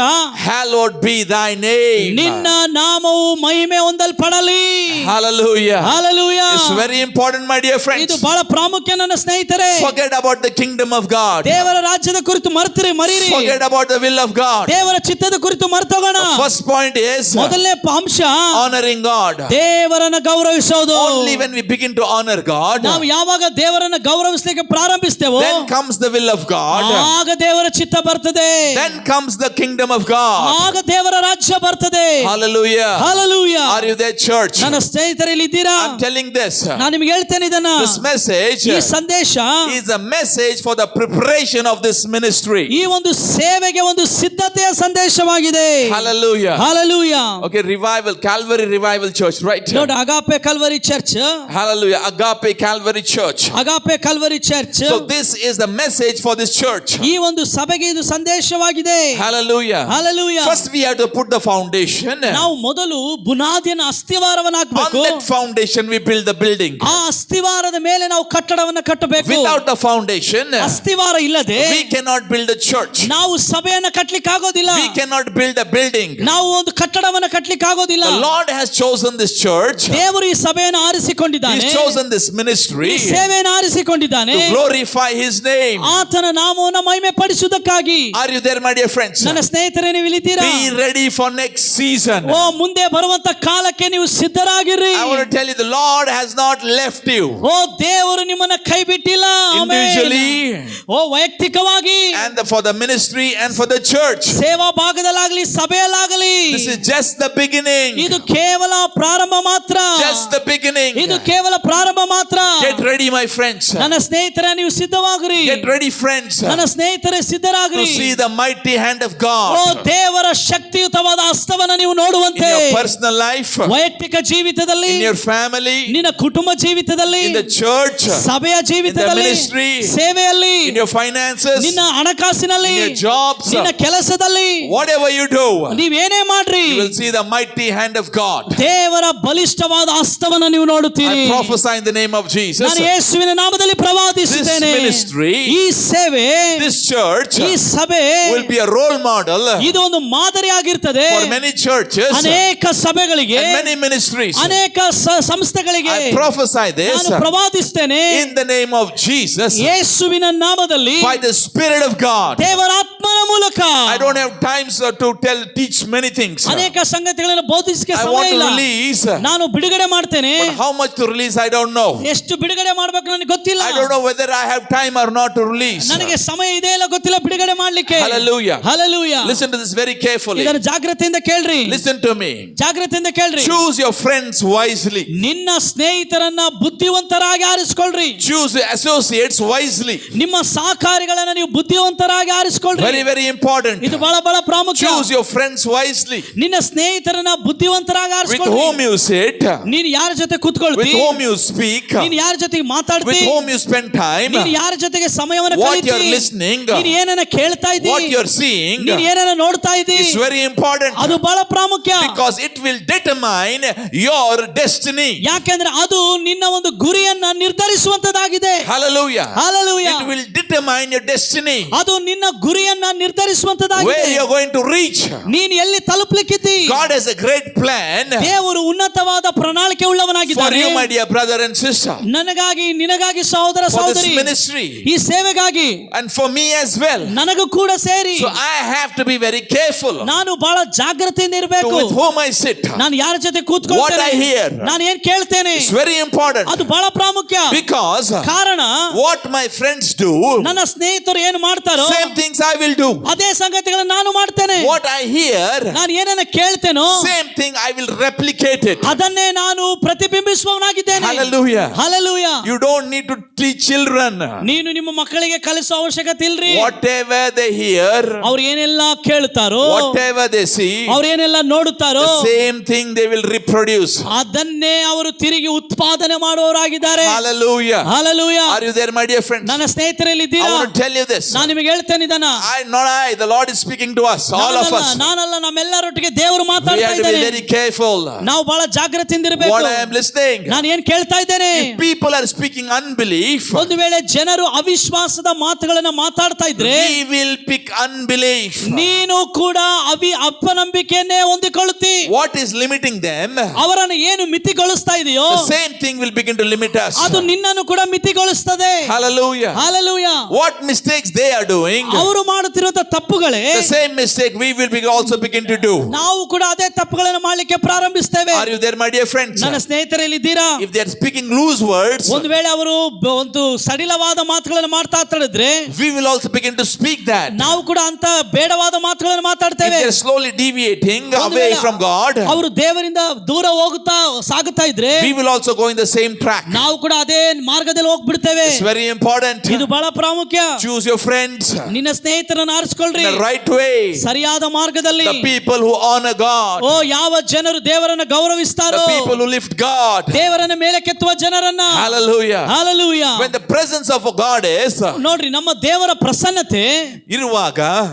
S1: hallowed be thy name.
S2: ನಿನ್ನ ನಾಮವು ಮಹಿಮೆ ಹೊಂದಲ್ಪಡಲಿ.
S1: Hallelujah.
S2: Hallelujah.
S1: It's very important, my dear friends.
S2: ಇದು ಬಹಳ ಪ್ರಾಮುಖ್ಯ ನನ್ನ ಸ್ನೇಹಿತರೆ.
S1: Forget about the kingdom of God.
S2: ದೇವರ ರಾಜ್ಯದ ಕುರಿತು ಮರೀರಿ.
S1: Forget about the will of God.
S2: ದೇವರ ಚಿತ್ತದ ಕುರಿತು ಮರೆತೋಗೋಣ.
S1: The first point is
S2: ಮೊದಲನೇ ಅಂಶ
S1: honoring God.
S2: ದೇವರನ್ನು ಗೌರವಿಸೋದು.
S1: Only when we begin to honor God,
S2: ನಾವು ಯಾವಾಗ ದೇವರನ್ನು ಗೌರವಿಸಲಿಕ್ಕೆ ಪ್ರಾರಂಭಿಸ್ತೇವೋ,
S1: then comes the will of God.
S2: ಆಗ ದೇವರ ಚಿತ್ತ ಬರ್ತದೆ.
S1: Then comes the kingdom of God.
S2: ಆಗ ದೇವರ ರಾಜ್ಯ ಬರ್ತದೆ.
S1: Hallelujah.
S2: Hallelujah.
S1: Are you there, church?
S2: ನನ್ನ ಸ್ನೇಹಿತರೆ, ಇಲ್ಲಿ ಇದ್ದೀರಾ?
S1: I'm telling this.
S2: ನಾನು ನಿಮಗೆ ಹೇಳ್ತೇನೆ ಇದನ್ನ.
S1: This message
S2: ಈ ಸಂದೇಶ
S1: is a message for the preparation of this ministry.
S2: ಈ ಒಂದು ಸೇವೆಗೆ ಒಂದು ಸಿದ್ಧತೆಯ ಸಂದೇಶವಾಗಿದೆ.
S1: Hallelujah.
S2: Hallelujah.
S1: Okay, revival, Calvary Revival Church, right?
S2: ನೋಡಿ, Agape Calvary Church.
S1: Hallelujah. Agape Calvary Church.
S2: Agape Calvary Church.
S1: So this is the message for this church.
S2: ಈ ಒಂದು ಸಭೆಗೆ ಇದು ಸಂದೇಶವಾಗಿದೆ.
S1: Hallelujah.
S2: Hallelujah.
S1: First we have to put the foundation.
S2: ನಾವು ಮೊದಲು ಬುನಾದಿಯನ್ನು ಅಸ್ತಿವಾರವನ್ನು
S1: On
S2: ಹಾಕಬೇಕು.
S1: that foundation we build the building.
S2: ಆ ಅಸ್ತಿವಾರದ ಮೇಲೆ ನಾವು ಕಟ್ಟಡವನ್ನು ಕಟ್ಟಬೇಕು.
S1: Without the foundation,
S2: ಅಸ್ತಿವಾರ ಇಲ್ಲದೆ
S1: we cannot build a church.
S2: ನಾವು ಸಭೆಯನ್ನು ಕಟ್ಟಲಿಕ್ಕೆ ಆಗೋದಿಲ್ಲ.
S1: We cannot build a building.
S2: ನಾವು ಒಂದು ಕಟ್ಟಡವನ್ನು ಕಟ್ಟಲಿಕ್ಕೆ ಆಗೋದಿಲ್ಲ.
S1: The Lord has chosen this church.
S2: ದೇವರು ಈ ಸಭೆಯನ್ನು ಆರಿಸಿಕೊಂಡಿದ್ದಾನೆ.
S1: He's chosen this ministry
S2: ಈ ಸೇವೆಯನ್ನು ಆರಿಸಿಕೊಂಡಿದ್ದಾನೆ.
S1: to glorify His name.
S2: ಆತನ ನಾಮವನ್ನು ಮಹಿಮೆ ಪಡಿಸುವುದಕ್ಕಾಗಿ.
S1: Are you there, my dear friends?
S2: ನನ್ನ ಸ್ನೇಹಿತರೆ, ನೀವು ಇಲ್ಲಿದ್ದೀರಾ?
S1: Be ready for next season.
S2: ಓ, ಮುಂದೆ ಬರುವಂತ ಕಾಲಕ್ಕೆ ನೀವು ಸಿದ್ಧರಾಗಿರ್ರಿ.
S1: I want to tell you, the Lord has not left you.
S2: ಓ, ದೇವರು ನಿಮ್ಮನ್ನ ಕೈ ಬಿಟ್ಟಿಲ್ಲ.
S1: Individually,
S2: ಓ, ವೈಯಕ್ತಿಕವಾಗಿ,
S1: and for the ministry and for the church.
S2: ಸೇವಾ ಭಾಗದಲ್ಲಾಗಲಿ ಸಭೆಯಲ್ಲಾಗಲಿ,
S1: This is just the beginning.
S2: ಇದು ಕೇವಲ ಪ್ರಾರಂಭ ಮಾತ್ರ.
S1: Just the beginning.
S2: ಇದು ಕೇವಲ ಪ್ರಾರಂಭ ಮಾತ್ರ.
S1: Get ready, my friends.
S2: ನನ್ನ ಸ್ನೇಹಿತರೆ, ನೀವು ಸಿದ್ಧವಾಗಿರಿ.
S1: Get ready, friends,
S2: ನನ್ನ ಸ್ನೇಹಿತರೆ,
S1: to
S2: ಸಿದ್ಧರಾಗ್ರಿ.
S1: see the mighty hand of
S2: O,
S1: God
S2: ದೇವರ ಶಕ್ತಿಯುತವಾದ ಹಸ್ತವನ್ನ ನೀವು
S1: in
S2: ನೋಡುವಂತೆ,
S1: your personal life,
S2: ವೈಯಕ್ತಿಕ ಜೀವಿತದಲ್ಲಿ,
S1: in your family,
S2: ನಿನ್ನ ಕುಟುಂಬ ಜೀವಿತದಲ್ಲಿ,
S1: in the church,
S2: ಸಭೆಯ ಜೀವಿತದಲ್ಲಿ,
S1: in the ministry,
S2: ಸೇವೆಯಲ್ಲಿ,
S1: in your finances,
S2: ನಿನ್ನ ಹಣಕಾಸಿನಲ್ಲಿ,
S1: in your jobs,
S2: ನಿನ್ನ ಕೆಲಸದಲ್ಲಿ,
S1: whatever you do,
S2: ನೀವೇನೇ ಮಾಡ್ರಿ,
S1: you will see the mighty hand of God.
S2: ದೇವರ ಬಲಿಷ್ಠವಾದ ಹಸ್ತವನ್ನ ನೀವು ನೋಡುತ್ತೀರಿ.
S1: I prophesy in the name of Jesus.
S2: ನಾನು ಯೇಸುವಿನ ನಾಮದಲ್ಲಿ ಪ್ರವಾದಿಸುತ್ತೇನೆ.
S1: This ministry,
S2: ಈ ಸೇವೆ,
S1: this church
S2: ಈ ಸಭೆ
S1: will be a role model
S2: ಇದು ಒಂದು ಮಾದರಿಯಾಗಿರ್ತದೆ
S1: for many churches
S2: ಅನೇಕ ಸಭೆಗಳಿಗೆ,
S1: and many ministries.
S2: ಅನೇಕ ಸಂಸ್ಥೆಗಳಿಗೆ.
S1: I prophesy this
S2: ನಾನು ಪ್ರವಾದಿಸ್ತೇನೆ
S1: in the name of Jesus,
S2: ಯೇಸುವಿನ ನಾಮದಲ್ಲಿ,
S1: by the Spirit of God.
S2: ದೇವರ ಆತ್ಮನ ಮೂಲಕ.
S1: I don't have time to teach many things.
S2: ಅನೇಕ ಸಂಗತಿಗಳನ್ನು ಬೋಧಿಸಕ್ಕೆ
S1: I
S2: ಸಮಯ
S1: want to
S2: ಇಲ್ಲ.
S1: release,
S2: ನಾನು ಬಿಡುಗಡೆ ಮಾಡ್ತೇನೆ.
S1: but how much to release I don't know.
S2: ಎಷ್ಟು ಬಿಡುಗಡೆ ಮಾಡಬೇಕು ನನಗೆ ಗೊತ್ತಿಲ್ಲ.
S1: I don't know whether I have time or not to release.
S2: ನನಗೆ ಸಮಯ ಇದೆ ಇಲ್ಲ ಗೊತ್ತಿಲ್ಲ ಬಿಡುಗಡೆ ಮಾಡ್ಲಿಕ್ಕೆ.
S1: Hallelujah.
S2: Hallelujah.
S1: Listen to this very carefully.
S2: ಇದನ್ನು ಜಾಗ್ರತೆಯಿಂದ ಕೇಳ್ರಿ.
S1: Listen to me.
S2: ಜಾಗ್ರತೆಯಿಂದ ಕೇಳ್ರಿ.
S1: Choose your friends wisely.
S2: ನಿನ್ನ ಸ್ನೇಹಿತರನ್ನ ಬುದ್ಧಿವಂತರಾಗಿ ಆರಿಸಿಕೊಳ್ಳ್ರಿ.
S1: Choose your associates wisely.
S2: ನಿಮ್ಮ ಸಹಕಾರಿಗಳನ್ನ ನೀವು ಬುದ್ಧಿವಂತರಾಗಿ ಆರಿಸಿಕೊಳ್ಳ್ರಿ.
S1: Very, very important.
S2: ಇದು ಬಹಳ ಬಹಳ ಪ್ರಾಮುಖ್ಯ.
S1: Choose your friends wisely.
S2: ನಿನ್ನ ಸ್ನೇಹಿತರನ್ನ ಬುದ್ಧಿವಂತರಾಗಿ
S1: With
S2: ಆರಿಸಿಕೊಳ್ಳ್ರಿ.
S1: whom you sit,
S2: ನೀನು ಯಾರ ಜೊತೆ ಕೂತ್ಕೊಳ್ತಿ,
S1: with whom you speak,
S2: ನೀನು ಯಾರ ಜೊತೆಗೆ ಮಾತಾಡ್ತಿ,
S1: with whom you spend time,
S2: ನೀನು ಯಾರ ಜೊತೆಗೆ ಸಮಯವನ್ನು
S1: what
S2: ಕಳೀತಿ,
S1: you're listening,
S2: ನೀನು ಏನನ್ನ ಕೇಳ್ತಾ ಇದ್ದಿ,
S1: what you're seeing,
S2: ನೀನು ಏನನ್ನ ನೋಡ್ತಾ ಇದ್ದಿ,
S1: is very important.
S2: ಅದು ಬಹಳ ಪ್ರಾಮುಖ್ಯ.
S1: Because it will determine your destiny.
S2: ಯಾಕೆಂದ್ರೆ ಅದು ನಿನ್ನ ಒಂದು ಗುರಿಯನ್ನ ನಿರ್ಧರಿಸುವಂತದ್ದಾಗಿದೆ.
S1: Hallelujah.
S2: Hallelujah.
S1: It will determine your destiny.
S2: ಅದು ನಿನ್ನ ಗುರಿಯನ್ನ ನಿರ್ಧರಿಸುವಂತದ್ದಾಗಿದೆ.
S1: Where you're going to reach.
S2: ನೀನು ಎಲ್ಲಿ ತಲುಪಲಿಕ್ಕಿದ್ದಿ.
S1: God has a great plan
S2: ದೇವರು ಉನ್ನತವಾದ ಪ್ರಣಾಳಿಕೆ
S1: for
S2: ಉಳ್ಳವನಾಗಿದ್ದಾನೆ.
S1: you, my dear brother and sister.
S2: ನನಗಾಗಿ, ನಿನಗಾಗಿ, ಸಹೋದರ
S1: For this
S2: ಸಹೋದರಿ,
S1: ministry.
S2: ಈ ಸೇವೆಗಾಗಿ,
S1: And for me as well.
S2: ನನಗೂ ಕೂಡ ಸೇರಿ.
S1: So I have to be very careful
S2: ನಾನು ಬಹಳ ಜಾಗ್ರತೆಯಿಂದ ಇರಬೇಕು.
S1: with whom I sit.
S2: ನಾನು ಯಾರ ಜೊತೆ
S1: What
S2: ಕೂತ್ಕೊಳ್ತೇನೆ,
S1: I hear.
S2: ನಾನು ಏನ್ ಕೇಳ್ತೇನೆ,
S1: It's very important.
S2: ಅದು ಬಹಳ ಪ್ರಾಮುಖ್ಯ.
S1: Because
S2: ಕಾರಣ
S1: what my friends do,
S2: ನನ್ನ ಸ್ನೇಹಿತರು ಏನು ಮಾಡ್ತಾರೋ
S1: same things I will do.
S2: ಅದೇ ಸಂಗತಿಗಳನ್ನು ನಾನು ಮಾಡ್ತೇನೆ.
S1: What I hear,
S2: ನಾನು ಏನನ್ನ ಕೇಳ್ತೇನೋ
S1: same thing I will replicate it.
S2: ಅದನ್ನೇ ನಾನು ಪ್ರತಿಬಿಂಬಿಸುವವನಾಗಿದ್ದೇನೆ.
S1: Hallelujah.
S2: Hallelujah.
S1: You don't need to teach children.
S2: ನೀನು ನಿಮ್ಮ ಮಕ್ಕಳಿಗೆ ಕಲಿಸೋ ಅವಶ್ಯಕತೆ ಇಲ್ರಿ.
S1: Whatever they hear,
S2: ಅವ್ರು ಏನೆಲ್ಲ ಕೇಳ್ತಾರೋ,
S1: whatever they see,
S2: ಅವ್ರು ಏನೆಲ್ಲ ನೋಡುತ್ತಾರೋ,
S1: the same thing they will reproduce.
S2: ಅದನ್ನೇ ಅವರು ತಿರುಗಿ ಉತ್ಪಾದನೆ ಮಾಡುವವರಾಗಿದ್ದಾರೆ.
S1: Hallelujah.
S2: Hallelujah.
S1: Are you there, my dear friends?
S2: ನನ್ನ ಸ್ನೇಹಿತರಲ್ಲಿ
S1: I
S2: ಇದ್ದೀರಾ?
S1: want to tell you this.
S2: ನಾನು ನಿಮಗೆ ಹೇಳ್ತೇನೆ ಇದನ್ನ.
S1: The Lord is speaking to us, all of us.
S2: ನಾನಲ್ಲ, ನಮ್ಮೆಲ್ಲರೊಟ್ಟಿಗೆ ದೇವರು
S1: We
S2: ಮಾತಾಡ್ತಾ
S1: have to be
S2: ಇದ್ದಾನೆ.
S1: very careful.
S2: ನಾವು ಬಹಳ ಜಾಗೃತಿಯಿಂದ ಇರಬೇಕು.
S1: What I am listening.
S2: ನಾನು ಏನ್ ಕೇಳ್ತಾ ಇದ್ದೇನೆ?
S1: If people are speaking unbelief,
S2: ಒಂದು ವೇಳೆ ಜನರು ಅವಿಶ್ವಾಸದ ಮಾತುಗಳನ್ನ ಮಾತಾಡ್ತಾ ಇದ್ರೆ,
S1: we will pick unbelief.
S2: ನೀನು ಕೂಡ ಅಪನಂಬಿಕೆಯನ್ನೇ ಹೊಂದಿಕೊಳ್ಳುತ್ತಿ.
S1: What is limiting them?
S2: ಅವರನ್ನು ಏನು ಮಿತಿಗೊಳಿಸ್ತಾ ಇದೆಯೋ,
S1: The same thing will begin to limit us.
S2: ಅದು ನಿನ್ನನ್ನು ಕೂಡ ಮಿತಿಗೊಳಿಸ್ತದೆ.
S1: Hallelujah.
S2: Hallelujah.
S1: What mistakes they are doing,
S2: ಅವರು ಮಾಡುತ್ತಿರುವ ತಪ್ಪುಗಳೇ,
S1: the same mistake we will also begin to do.
S2: ನಾವು ಕೂಡ ಅದೇ ತಪ್ಪುಗಳನ್ನು ಮಾಡಲಿಕ್ಕೆ ಪ್ರಾರಂಭಿಸ್ತೇವೆ.
S1: Are you there, my dear friends?
S2: ನನ್ನ ಸ್ನೇಹಿತರಲ್ಲಿ ಇದ್ದೀರಾ?
S1: If they are speaking loose words,
S2: ಒಂದು ವೇಳೆ ಅವರು ಒಂದು ಸಡಿಲವಾದ ಮಾತುಗಳನ್ನು ಮಾತಾಡ್ತಿದ್ರೆ,
S1: we will also begin to speak that.
S2: ನಾವು ಕೂಡ ಅಂತ ಬೇಡವಾದ ಮಾತುಗಳನ್ನು
S1: If
S2: ಮಾತಾಡ್ತೇವೆ.
S1: they are slowly deviating
S2: ಒಂದು
S1: away
S2: ವೇಳೆ
S1: from God,
S2: ಅವರು ದೇವರಿಂದ ದೂರ ಸಾಗುತ್ತಾ ಇದ್ರೆ,
S1: we will also go in the same track.
S2: ನಾವು ಕೂಡ ಅದೇ ಮಾರ್ಗದಲ್ಲಿ ಹೋಗ್ಬಿಡ್ತೇವೆ.
S1: It's very important.
S2: ಇದು ಬಹಳ ಪ್ರಾಮುಖ್ಯ.
S1: Choose your friends
S2: ನಿನ್ನ ಸ್ನೇಹಿತರನ್ನು ಆರಿಸಿಕೊಳ್ಳ್ರಿ
S1: in the right way.
S2: ಸರಿಯಾದ ಮಾರ್ಗದಲ್ಲಿ.
S1: The people who honor God.
S2: ಓ, ಯಾವ ಜನರು ದೇವರನ್ನು ಗೌರವಿಸ್ತಾರೋ,
S1: The people who lift God.
S2: ದೇವರನ್ನ ಮೇಲೆ ಕೆತ್ತುವ ಜನರನ್ನ.
S1: Hallelujah.
S2: Hallelujah.
S1: When the presence of God is
S2: ನೋಡ್ರಿ, ನಮ್ಮ ದೇವರ ಪ್ರಸನ್ನತೆ,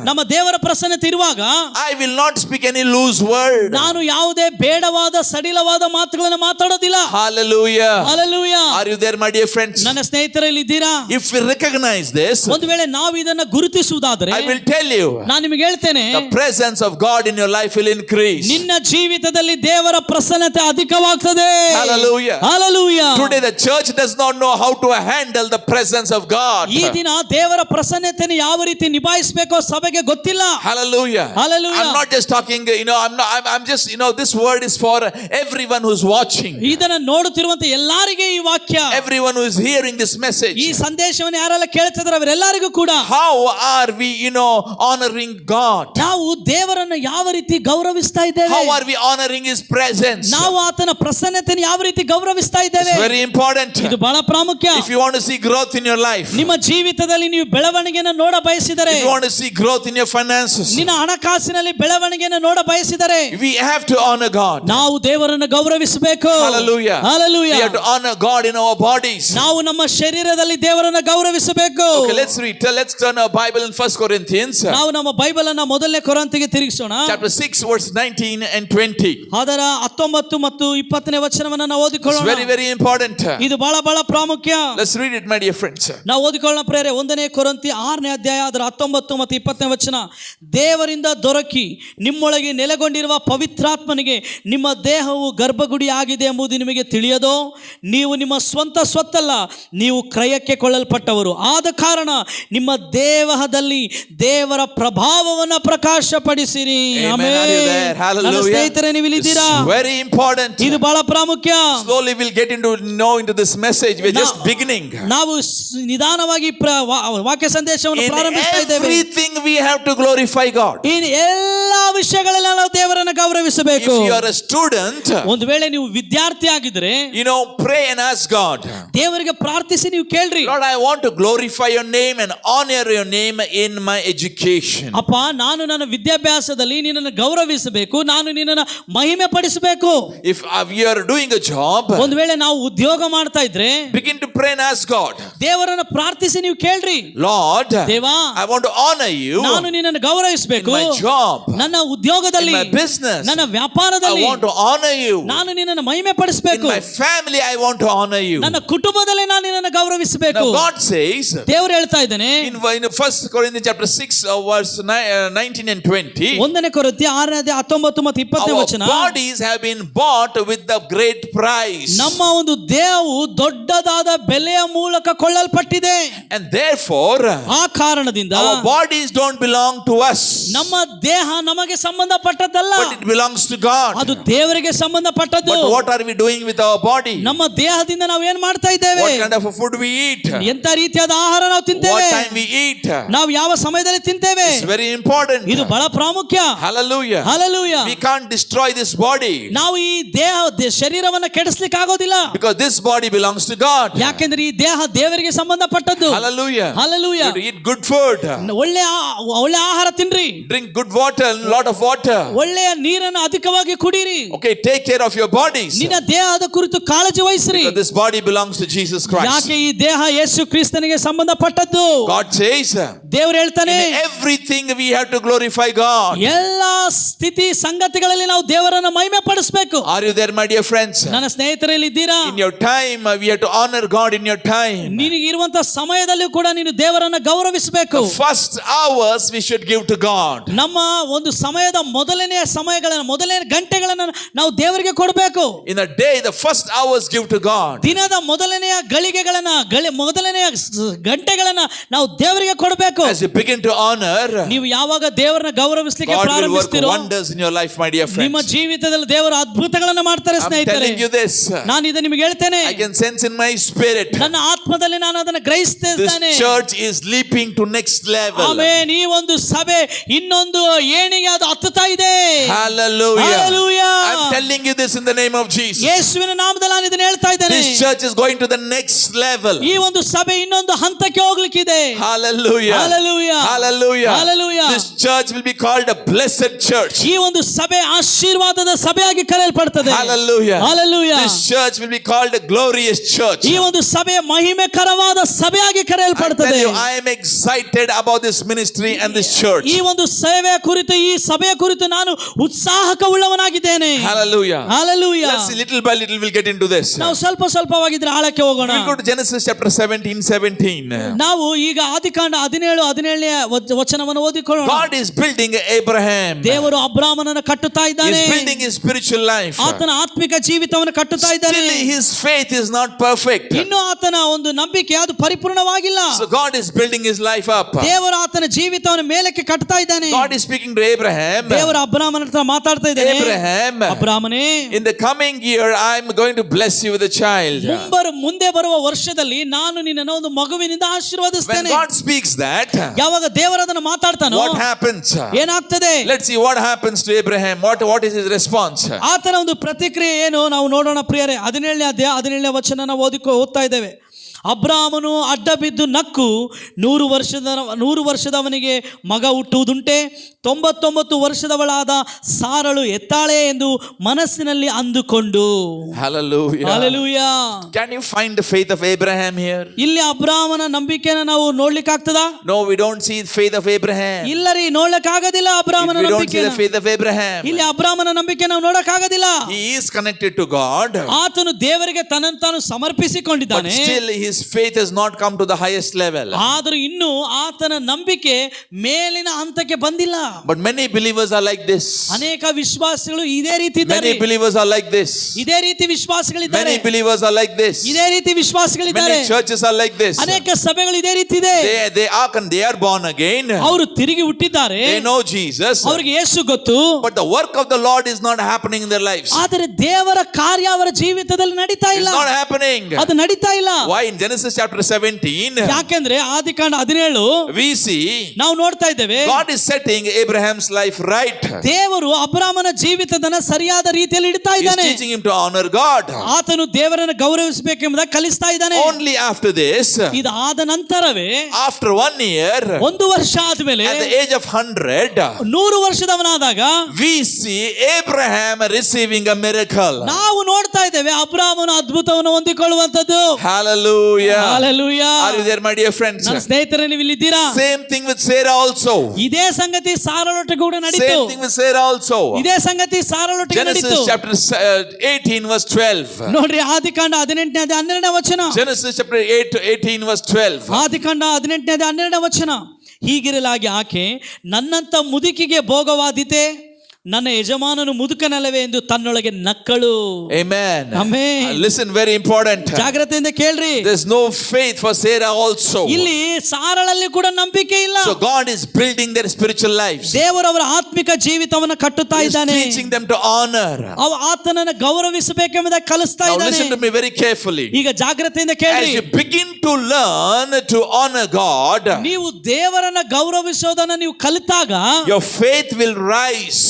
S2: ನಮ್ಮ ದೇವರ ಪ್ರಸನ್ನತೆ ಇರುವಾಗ,
S1: I will not speak any loose word.
S2: ನಾನು ಯಾವುದೇ ಬೇಡವಾದ ಸಡಿಲವಾದ ಮಾತುಗಳನ್ನು ಮಾತಾಡೋದಿಲ್ಲ.
S1: Hallelujah.
S2: Hallelujah.
S1: Are you there, my dear friends?
S2: ನನ್ನ ಸ್ನೇಹಿತರಲ್ಲಿ ಇದ್ದೀರಾ?
S1: If we recognize this,
S2: ಒಂದು ವೇಳೆ ನಾವು ಇದನ್ನ ಗುರುತಿಸುವುದಾದರೆ,
S1: I will tell you,
S2: ನಾನು ನಿಮಗೆ ಹೇಳ್ತೇನೆ,
S1: the presence of God in your life will increase.
S2: ನಿನ್ನ ಜೀವಿತದಲ್ಲಿ ದೇವರ ಪ್ರಸನ್ನತೆ ಅಧಿಕವಾಗ್ತದೆ.
S1: Hallelujah.
S2: Hallelujah.
S1: Today the church does not know how to handle the presence of God.
S2: ಈ ದಿನ ದೇವರ ಪ್ರಸನ್ನತೆಯನ್ನು ಯಾವ ರೀತಿ ನಿಭಾಯಿಸಬೇಕೋ ಸಭೆಗೆ ಗೊತ್ತಿಲ್ಲ.
S1: Hallelujah.
S2: Hallelujah.
S1: I'm not just talking, I'm just, this word is for everyone who's watching.
S2: ಇದನ್ನ ನೋಡುತ್ತಿರುವಂತ ಎಲ್ಲರಿಗೆ ಈ ವಾಕ್ಯ,
S1: everyone who is hearing this message.
S2: ಈ ಸಂದೇಶವನ್ನು ಯಾರೆಲ್ಲ ಕೇಳ್ತಿದ್ದಾರೆ ಅವರೆಲ್ಲರಿಗೂ ಕೂಡ,
S1: how are we, honoring God?
S2: ನಾವು ದೇವರನ್ನು ಯಾವ ರೀತಿ ಗೌರವಿಸ್ತಾ ಇದ್ದೇವೆ?
S1: How are we honoring His presence?
S2: ನಾವು ಆತನ ಪ್ರಸನ್ನತೆಯನ್ನು ಯಾವ ರೀತಿ ಗೌರವಿಸ್ತಾ ಇದ್ದೇವೆ?
S1: It's very important.
S2: ಇದು ಬಹಳ ಪ್ರಾಮುಖ್ಯ.
S1: If you want to see growth in your life,
S2: ನಿಮ್ಮ ಜೀವಿತದಲ್ಲಿ ನೀವು ಬೆಳವಣಿಗೆಯನ್ನು ನೋಡ ಬಯಸಿದರೆ,
S1: if you want to see growth in your finances,
S2: ನಿನ್ನ ಹಣಕಾಸಿನಲ್ಲಿ ಬೆಳವಣಿಗೆಯನ್ನು ನೋಡ ಬಯಸಿದರೆ,
S1: we have to honor God.
S2: ನಾವು ದೇವರನ್ನು ಗೌರವಿಸಬೇಕು.
S1: Hallelujah.
S2: Hallelujah.
S1: We have to honor God in our bodies.
S2: ನಾವು ನಮ್ಮ ಶರೀರದಲ್ಲಿ ದೇವರನ್ನು ಗೌರವಿಸಬೇಕು.
S1: Okay, let's read. Let's turn our Bible in 1 Corinthians.
S2: ನಾವು ನಮ್ಮ ಬೈಬಲ್ ಅನ್ನು ಮೊದಲನೇ ಕೊರಿಂಥಿಗೆ ತಿರುಗಿಸೋಣ.
S1: Chapter 6 verse 19 and 20.
S2: ಅದರ 19 ಮತ್ತು 20ನೇ ವಚನವನ್ನು ನಾವು ಓದಿಕೊಳ್ಳೋಣ.
S1: It's very, very important.
S2: ಇದು ಬಹಳ ಬಹಳ ಪ್ರಾಮುಖ್ಯ.
S1: Let's read it, my dear friends.
S2: ನಾವು ಓದಿಕೊಳ್ಳೋಣ ಪ್ರೇರೆ. 1ನೇ ಕೊರಿಂಥಿ 6ನೇ ಅಧ್ಯಾಯ ಅದರ 19 ಮತ್ತು 20ನೇ ವಚನ. ದೇವರಿಂದ ದೊರಕಿ ನಿಮ್ಮೊಳಗೆ ನೆಲೆಗೊಂಡಿರುವ ಪವಿತ್ರಾತ್ಮನಿಗೆ ನಿಮ್ಮ ದೇಹವು ಗರ್ಭಗುಡಿ ಆಗಿದೆ ಎಂಬುದು ನಿಮಗೆ ತಿಳಿಯದೋ? ನೀವು ನಿಮ್ಮ ಸ್ವಂತ ಸ್ವತ್ತಲ್ಲ, ನೀವು ಕ್ರಯಕ್ಕೆ ಕೊಳ್ಳಲ್ಪಟ್ಟವರು. ಆದ ಕಾರಣ ನಿಮ್ಮ ದೇಹದಲ್ಲಿ ದೇವರ ಪ್ರಭಾವವನ್ನು ಪ್ರಕಾಶಪಡಿಸಿರಿ. ನನ್ನ ಸ್ನೇಹಿತರೆ, ನೀವು ಇಲ್ಲಿದ್ದೀರಾ?
S1: Very important.
S2: ಇದು ಬಹಳ ಪ್ರಾಮುಖ್ಯ.
S1: Slowly we'll get into this message. We're just beginning.
S2: ನಾವು ನಿಧಾನವಾಗಿ ವಾಕ್ಯ ಸಂದೇಶವನ್ನು ಪ್ರಾರಂಭಿಸ್ತಾ ಇದ್ದೇವೆ.
S1: Everything we have to glorify God.
S2: ಈ ಎಲ್ಲಾ ವಿಷಯಗಳಲ್ಲಿ ನಾವು ದೇವರನ್ನು ಗೌರವಿಸಬೇಕು.
S1: If you are a student,
S2: ಒಂದು ವೇಳೆ ನೀವು ವಿದ್ಯಾರ್ಥಿ ಆಗಿದ್ರೆ,
S1: pray and ask God.
S2: ದೇವರಿಗೆ ಪ್ರಾರ್ಥಿಸಿ ನೀವು ಕೇಳ್ರಿ.
S1: Lord, I want to glorify your name and honor your name in my education.
S2: ಅಪ್ಪ, ನಾನು ನನ್ನ ವಿದ್ಯಾಭ್ಯಾಸದಲ್ಲಿ ನಿನ್ನನ್ನು ಗೌರವಿಸಬೇಕು, ನಾನು ನಿನ್ನನ್ನು ಮಹಿಮೆ ಪಡಿಸಬೇಕು.
S1: If you are doing a job,
S2: ಒಂದು ವೇಳೆ ನಾವು ಉದ್ಯೋಗ ಮಾಡ್ತಾ ಇದ್ರೆ,
S1: begin to pray and ask God.
S2: ದೇವರನ್ನು ಪ್ರಾರ್ಥಿಸಿ ನೀವು ಕೇಳ್ರಿ.
S1: Lord,
S2: ದೇವಾ,
S1: I want to honor you.
S2: ನಾನು ನಿನ್ನನ್ನು ಗೌರವಿಸಬೇಕು.
S1: In my job,
S2: ನನ್ನ ಉದ್ಯೋಗದಲ್ಲಿ,
S1: in my business,
S2: ನನ್ನ ವ್ಯಾಪಾರದಲ್ಲಿ
S1: I want to honor you.
S2: ನಾನು ನಿನ್ನನ್ನು ಮಹಿಮೆ ಪಡಿಸಬೇಕು.
S1: In my family, I want to honor you.
S2: ನನ್ನ ಕುಟುಂಬದಲ್ಲಿ ನಾನು ನಿನ್ನನ್ನು ಗೌರವಿಸಬೇಕು.
S1: Now God says,
S2: ದೇವರು ಹೇಳ್ತಾ ಇದ್ದಾನೆ
S1: in 1 Corinthians chapter 6 verse 19 and 20,
S2: 1ನೇ ಕೊರಿಂಥಿ 6ನೇ ಅಧ್ಯಾಯ 19 ಮತ್ತು 20ನೇ
S1: our
S2: ವಚನ.
S1: bodies have been bought with the great price.
S2: ನಮ್ಮ ಒಂದು ದೇಹವು ದೊಡ್ಡದಾದ ಬೆಲೆಯ ಮೂಲಕ ಕೊಳ್ಳಲ್ಪಟ್ಟಿದೆ.
S1: And therefore,
S2: ಆ ಕಾರಣದಿಂದ
S1: our bodies don't belong to us.
S2: ನಮ್ಮ ದೇಹ ನಮಗೆ ಸಂಬಂಧಪಟ್ಟದ್ದಲ್ಲ,
S1: but it belongs to God.
S2: ಅದು ದೇವರಿಗೆ ಸಂಬಂಧಪಟ್ಟದ್ದು.
S1: But what are we doing with our body?
S2: ನಮ್ಮ ದೇಹದಿಂದ ನಾವು ಏನ್ ಮಾಡ್ತಾ ಇದ್ದೇವೆ?
S1: What kind of a food we eat?
S2: ಎಂತ ರೀತಿಯಾದ ಆಹಾರ ನಾವು ತಿಂತೇವೆ?
S1: What time we eat?
S2: ನಾವು ಯಾವ ಸಮಯದಲ್ಲಿ ತಿಂತೇವೆ?
S1: It's very important.
S2: ಇದು ಬಹಳ ಪ್ರಾಮುಖ್ಯ.
S1: Hallelujah.
S2: Hallelujah.
S1: We can't destroy this body
S2: ನಾವು ಈ ಶರೀರವನ್ನ ಕೆಡಿಸ್ಲಿಕ್ಕೆ ಆಗೋದಿಲ್ಲ,
S1: because this body belongs to God.
S2: ಯಾಕೆಂದ್ರೆ ಈ ದೇಹ ದೇವರಿಗೆ ಸಂಬಂಧಪಟ್ಟದ್ದು.
S1: Hallelujah.
S2: Hallelujah.
S1: You have to eat good food.
S2: ಒಳ್ಳೆ ಆಹಾರ ತಿನ್ರಿ,
S1: drink good water, lot of water.
S2: ಒಳ್ಳೆಯ ನೀರನ್ನು ಅಧಿಕವಾಗಿ ಕುಡೀರಿ.
S1: Okay, take care of your bodies,
S2: ನಿನ್ನ ದೇಹದ ಕುರಿತು ಕಾಳಜಿ ವಹಿಸ್ರಿ.
S1: because this body belongs to Jesus Christ.
S2: ಯಾಕೆ ಈ ದೇಹ ಯೇಸು ಕ್ರಿಸ್ತನಿಗೆ ಸಂಬಂಧಪಟ್ಟದ್ದು.
S1: God says,
S2: ದೇವರು ಹೇಳ್ತಾನೆ,
S1: in everything we have to glorify God.
S2: ಎಲ್ಲಾ ಸ್ಥಿತಿ ಸಂಗತಿಗಳಲ್ಲಿ ನಾವು ದೇವರನ್ನು ಮಹಿಮೆ ಪಡಿಸಬೇಕು.
S1: Are you there, my dear friends?
S2: ನನ್ನ ಸ್ನೇಹಿತರಲ್ಲಿ ಇದ್ದೀರಾ?
S1: In your time we have to honor God. In your time,
S2: ನಿನಗೆ ಇರುವಂತ ಸಮಯದಲ್ಲಿ ಕೂಡ ನೀನು ದೇವರನ್ನು ಗೌರವಿಸಬೇಕು.
S1: the first hours we should give to God.
S2: ನಮ್ಮ ಒಂದು ಸಮಯದ ಮೊದಲನೆಯ ಗಂಟೆಗಳನ್ನು ನಾವು ದೇವರಿಗೆ ಕೊಡಬೇಕು.
S1: In a day, the first hours give to God.
S2: ದಿನದ ಮೊದಲನೆಯ ಮೊದಲನೆಯ ಗಂಟೆಗಳನ್ನ ನಾವು ದೇವರಿಗೆ ಕೊಡಬೇಕು.
S1: As you begin to honor,
S2: ನೀವು ಯಾವಾಗ ದೇವರನ್ನ ಗೌರವಿಸಲಿಕ್ಕೆ
S1: God will work
S2: ಪ್ರಾರಂಭಿಸ್ತೀರೋ,
S1: wonders in your life, my dear friends.
S2: ನಿಮ್ಮ ಜೀವಿತದಲ್ಲಿ ದೇವರು ಅದ್ಭುತಗಳನ್ನು ಮಾಡ್ತಾರೆ.
S1: I'm
S2: ಸ್ನೇಹಿತರೆ,
S1: telling you this.
S2: ನಾನು ಇದನ್ನು ನಿಮಗೆ ಹೇಳ್ತೇನೆ.
S1: I can sense in my spirit,
S2: ನನ್ನ ಆತ್ಮದಲ್ಲಿ ನಾನು ಅದನ್ನು ಗ್ರಹಿಸ್ತೇನೆ.
S1: this church is leaping to next level.
S2: Amen. ಈ ಒಂದು ಸಭೆ ಇನ್ನೊಂದು ಏಣಿಗೆ ಅದು ಹತ್ತುತ್ತಾ ಇದೆ.
S1: Hallelujah.
S2: Hallelujah.
S1: I'm telling you this in the name of Jesus.
S2: ಯೇಸುವಿನ ನಾಮದಲ್ಲಿ ನಾನು ಇದನ್ನು ಹೇಳ್ತಾ ಇದ್ದೇನೆ.
S1: This church is going to the next level.
S2: ಈ ಒಂದು ಸಭೆ ಇನ್ನೊಂದು ಹಂತಕ್ಕೆ ಹೋಗ್ಲಿಕ್ಕಿದೆ.
S1: Hallelujah.
S2: Hallelujah.
S1: Hallelujah.
S2: Hallelujah.
S1: This church will be called a blessed church.
S2: ಈ ಒಂದು ಸಭೆ ಆಶೀರ್ವಾದದ ಸಭೆಯಾಗಿ ಕರೆಯಲ್ಪಡುತ್ತದೆ.
S1: Hallelujah.
S2: Hallelujah.
S1: This church will be called a glorious church.
S2: ಈ ಒಂದು ಸಭೆ ಮಹಿಮೆಕರವಾದ ಸಭೆಯಾಗಿ
S1: I
S2: ಕರೆಯಲ್ಪಡುತ್ತದೆ.
S1: tell you, I am excited about this ministry and this church.
S2: ಈ ಒಂದು ಸೇವೆಯ ಕುರಿತು, ಈ ಸಭೆಯ ಕುರಿತು ನಾನು ಉತ್ಸಾಹವುಳ್ಳವನಾಗಿದ್ದೇನೆ.
S1: Hallelujah.
S2: Hallelujah.
S1: Let's see, little by little we'll get into this.
S2: ನಾವು ಸ್ವಲ್ಪವಾಗಿದ್ರೆ ಆಳಕ್ಕೆ ಹೋಗೋಣ.
S1: We'll go to Genesis chapter 17:17.
S2: ನಾವು ಈಗ ಆದಿಕಾಂಡ 17ನೇ ವಚನವನ್ನು ಓದಿಕೊಳ್ಳೋಣ.
S1: God is building Abraham.
S2: ದೇವರು ಅಬ್ರಾಮನನ್ನು ಕಟ್ಟುತ್ತಾ
S1: He
S2: ಇದ್ದಾನೆ.
S1: is building his spiritual life.
S2: ಆತನ ಆತ್ಮಿಕ ಜೀವಿತವನ್ನು ಕಟ್ಟುತ್ತಾ ಇದ್ದಾನೆ.
S1: Still his faith is not perfect.
S2: ಇನ್ನು ಆತನ ಒಂದು ನಂಬಿಕೆ ಅದು ಪರಿಪೂರ್ಣವಾಗಿಲ್ಲ.
S1: So God is building his life up.
S2: ದೇವರು ಆತನ ಜೀವಿತವನ್ನು ಮೇಲಕ್ಕೆ ಕಟ್ಟುತ್ತಾ ಇದ್ದಾನೆ.
S1: God is speaking to Abraham.
S2: ದೇವರು ಅಬ್ರಾಮನ ಹತ್ರ ಮಾತಾಡ್ತಾ ಇದ್ದಾನೆ.
S1: Abraham,
S2: ಅಬ್ರಾಮನೇ,
S1: in the coming year I am going to bless you with a child.
S2: ಮುಂದೆ ಬರುವ ವರ್ಷದಲ್ಲಿ ನಾನು ನಿನ್ನನ್ನು ಒಂದು ಮಗುವಿನಿಂದ
S1: When
S2: ಆಶೀರ್ವದಿಸ್ತೇನೆ.
S1: God speaks that,
S2: ಯಾವಾಗ ದೇವರು ಅದನ್ನು ಮಾತಾಡ್ತಾನೋ
S1: what happens?
S2: ಏನಾಗ್ತದೆ?
S1: Let's see what happens to Abraham. What is his response?
S2: ಆತನ ಒಂದು ಪ್ರತಿಕ್ರಿಯೆ ಏನು ನಾವು ನೋಡೋಣ ಪ್ರಿಯರೇ. 17ನೇ ವಚನ ನಾವು ಓದ್ತಾ ಇದ್ದೇವೆ. ಅಬ್ರಾಮನು ಅಡ್ಡ ಬಿದ್ದು ನಕ್ಕು 100 ವರ್ಷದವನಿಗೆ ಮಗ ಹುಟ್ಟುವುದುಂಟೆ, 99 ವರ್ಷದವಳಾದ ಸಾರಳು ಎತ್ತಾಳೆ ಎಂದು ಮನಸ್ಸಿನಲ್ಲಿ ಅಂದುಕೊಂಡು.
S1: Hallelujah.
S2: Hallelujah.
S1: Can you find the faith of Abraham here?
S2: ಇಲ್ಲಿ ಅಬ್ರಾಮನ ನಂಬಿಕೆನ ನಾವು ನೋಡ್ಲಿಕ್ಕೆ ಆಗ್ತದಾ?
S1: No, we don't see the faith of Abraham.
S2: ಇಲ್ಲ ರೀ, ನೋಡ್ಲಿಕ್ಕೆ ಆಗೋದಿಲ್ಲ ಅಬ್ರಾಮನ
S1: We don't see
S2: ನಂಬಿಕೆ.
S1: the faith of Abraham.
S2: ಇಲ್ಲಿ ಅಬ್ರಾಮನ ನಂಬಿಕೆ ನಾವು ನೋಡಕ್ ಆಗೋದಿಲ್ಲ.
S1: He is connected to God,
S2: ಆತನು ದೇವರಿಗೆ ತನ್ನನ್ನು ತಾನು
S1: but
S2: ಸಮರ್ಪಿಸಿಕೊಂಡಿದ್ದಾನೆ.
S1: still his faith has not come to the highest level.
S2: ಆದರೂ ಇನ್ನೂ ಆತನ ನಂಬಿಕೆ ಮೇಲಿನ ಹಂತಕ್ಕೆ ಬಂದಿಲ್ಲ.
S1: But many believers are like this.
S2: ಅನೇಕ ವಿಶ್ವಾಸಿಗಳು ಇದೇ ರೀತಿ ಇದ್ದಾರೆ.
S1: Many believers are like this.
S2: ಇದೇ ರೀತಿ ವಿಶ್ವಾಸಿಗಳಿದ್ದಾರೆ.
S1: Many believers are like this.
S2: ಇದೇ ರೀತಿ ವಿಶ್ವಾಸಿಗಳಿದ್ದಾರೆ.
S1: Many churches are like this.
S2: ಅನೇಕ ಸಭೆಗಳು ಇದೇ ರೀತಿ ಇದೆ.
S1: They are born again.
S2: ಅವರು ತಿರುಗಿ ಹುಟ್ಟಿದ್ದಾರೆ.
S1: They know Jesus.
S2: ಅವರಿಗೆ ಯೇಸು ಗೊತ್ತು.
S1: But the work of the Lord is not happening in their lives.
S2: ಆದರೆ ದೇವರ ಕಾರ್ಯ ಅವರ ಜೀವಿತದಲ್ಲಿ ನಡೀತಾ ಇಲ್ಲ.
S1: It's not happening.
S2: ಅದು ನಡೀತಾ ಇಲ್ಲ.
S1: Why? In Genesis chapter 17,
S2: ಯಾಕೆಂದ್ರೆ ಆದಿಕಾಂಡ 17
S1: we see
S2: ನಾವು ನೋಡ್ತಾ ಇದ್ದೇವೆ.
S1: God is setting Abraham's life right.
S2: ದೇವರು ಅಬ್ರಾಮನ ಜೀವಿತದನ್ನ ಸರಿಯಾದ ರೀತಿಯಲ್ಲಿ ಇಡ್ತಾ
S1: He is
S2: ಇದ್ದಾನೆ.
S1: teaching him to honor God.
S2: ಆತನು ದೇವರನ್ನು ಗೌರವಿಸಬೇಕೆಂಬುದಾಗಿ ಕಲಿಸ್ತಾ ಇದ್ದಾನೆ.
S1: Only after this,
S2: ಇದಾದ ನಂತರವೇ,
S1: after 1 year,
S2: 1 ವರ್ಷ ಆದ್ಮೇಲೆ,
S1: at the age of 100,
S2: 100 ವರ್ಷದವನಾದಾಗ
S1: we see Abraham receiving a miracle.
S2: ನಾವು ನೋಡ್ತಾ ಇದ್ದೇವೆ ಅಬ್ರಾಮನ ಅದ್ಭುತವನ್ನು ಹೊಂದಿಕೊಳ್ಳುವಂತದ್ದು.
S1: Hallelujah.
S2: Hallelujah.
S1: Are you there, my dear friends?
S2: ನನ್ನ ಸ್ನೇಹಿತರೆ, ನೀವು ಇಲ್ಲಿದ್ದೀರಾ?
S1: Same thing with Sarah also.
S2: ಇದೇ ಸಂಗತಿ ಸಾರಳೊಟ್ಟಿಗೆ ಕೂಡ ನಡೀತು.
S1: Same thing with Sarah also.
S2: ಇದೇ ಸಂಗತಿ ಸಾರಳೊಟ್ಟಿಗೆ ನಡೀತು.
S1: Genesis chapter 18 verse 12.
S2: ನೋಡ್ರಿ, ಆದಿಕಾಂಡ 18ನೇ ವಚನ.
S1: Genesis chapter 18 verse 12.
S2: ಆದಿಕಾಂಡ 18ನೇ ವಚನ. ಹೀಗಿರಲಾಗಿ ಆಕೆ, ನನ್ನಂತ ಮುದುಕಿಗೆ ಭೋಗವಾದೀತೆ, ನನ್ನ ಯಜಮಾನನು ಮುದುಕನಲ್ಲವೇ ಎಂದು ತನ್ನೊಳಗೆ ನಕ್ಕಳು.
S1: Amen.
S2: Amen.
S1: Listen, very important.
S2: ಜಾಗ್ರತೆಯಿಂದ ಕೇಳ್ರಿ.
S1: There's no faith for Sarah also.
S2: ಇಲ್ಲಿ ಸಾರಳಲ್ಲಿ ಕೂಡ ನಂಬಿಕೆ ಇಲ್ಲ.
S1: So God is building their spiritual lives.
S2: ದೇವರು ಅವರ ಆತ್ಮಿಕ ಜೀವಿತವನ್ನು ಕಟ್ಟುತ್ತಾ
S1: He is
S2: ಇದ್ದಾನೆ.
S1: teaching them to honor.
S2: ಆತನನ್ನು ಗೌರವಿಸಬೇಕೆಂಬುದಾಗಿ ಕಲಿಸ್ತಾ
S1: Now
S2: ಇದ್ದಾನೆ.
S1: listen to me very carefully.
S2: ಈಗ ಜಾಗ್ರತೆಯಿಂದ
S1: As
S2: ಕೇಳ್ರಿ.
S1: you begin to learn to honor God,
S2: ನೀವು ದೇವರನ್ನ ಗೌರವಿಸೋದನ್ನ ನೀವು ಕಲಿತಾಗ
S1: your faith will rise.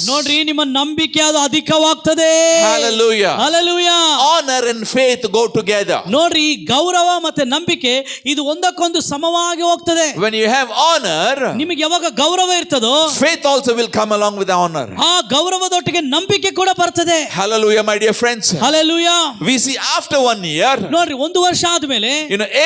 S2: ನೋಡ್ರಿ, ನಿಮ್ಮ ನಂಬಿಕೆ ಅದು ಅಧಿಕವಾಗ್ತದೆ.
S1: Hallelujah.
S2: Hallelujah.
S1: Honor and faith go together.
S2: ನೋಡ್ರಿ, ಈ ಗೌರವ ಮತ್ತೆ ನಂಬಿಕೆ ಇದು ಒಂದಕ್ಕೊಂದು ಸಮವಾಗಿ ಹೋಗ್ತದೆ.
S1: When you have honor,
S2: ನಿಮಗೆ ಯಾವಾಗ ಗೌರವ ಇರ್ತದೋ
S1: faith also will come along with honor.
S2: ಆ ಗೌರವದೊಟ್ಟಿಗೆ ನಂಬಿಕೆ ಕೂಡ ಬರ್ತದೆ.
S1: Hallelujah, my dear friends.
S2: Hallelujah.
S1: We see after 1 year,
S2: ನೋಡ್ರಿ, 1 ವರ್ಷ ಆದ್ಮೇಲೆ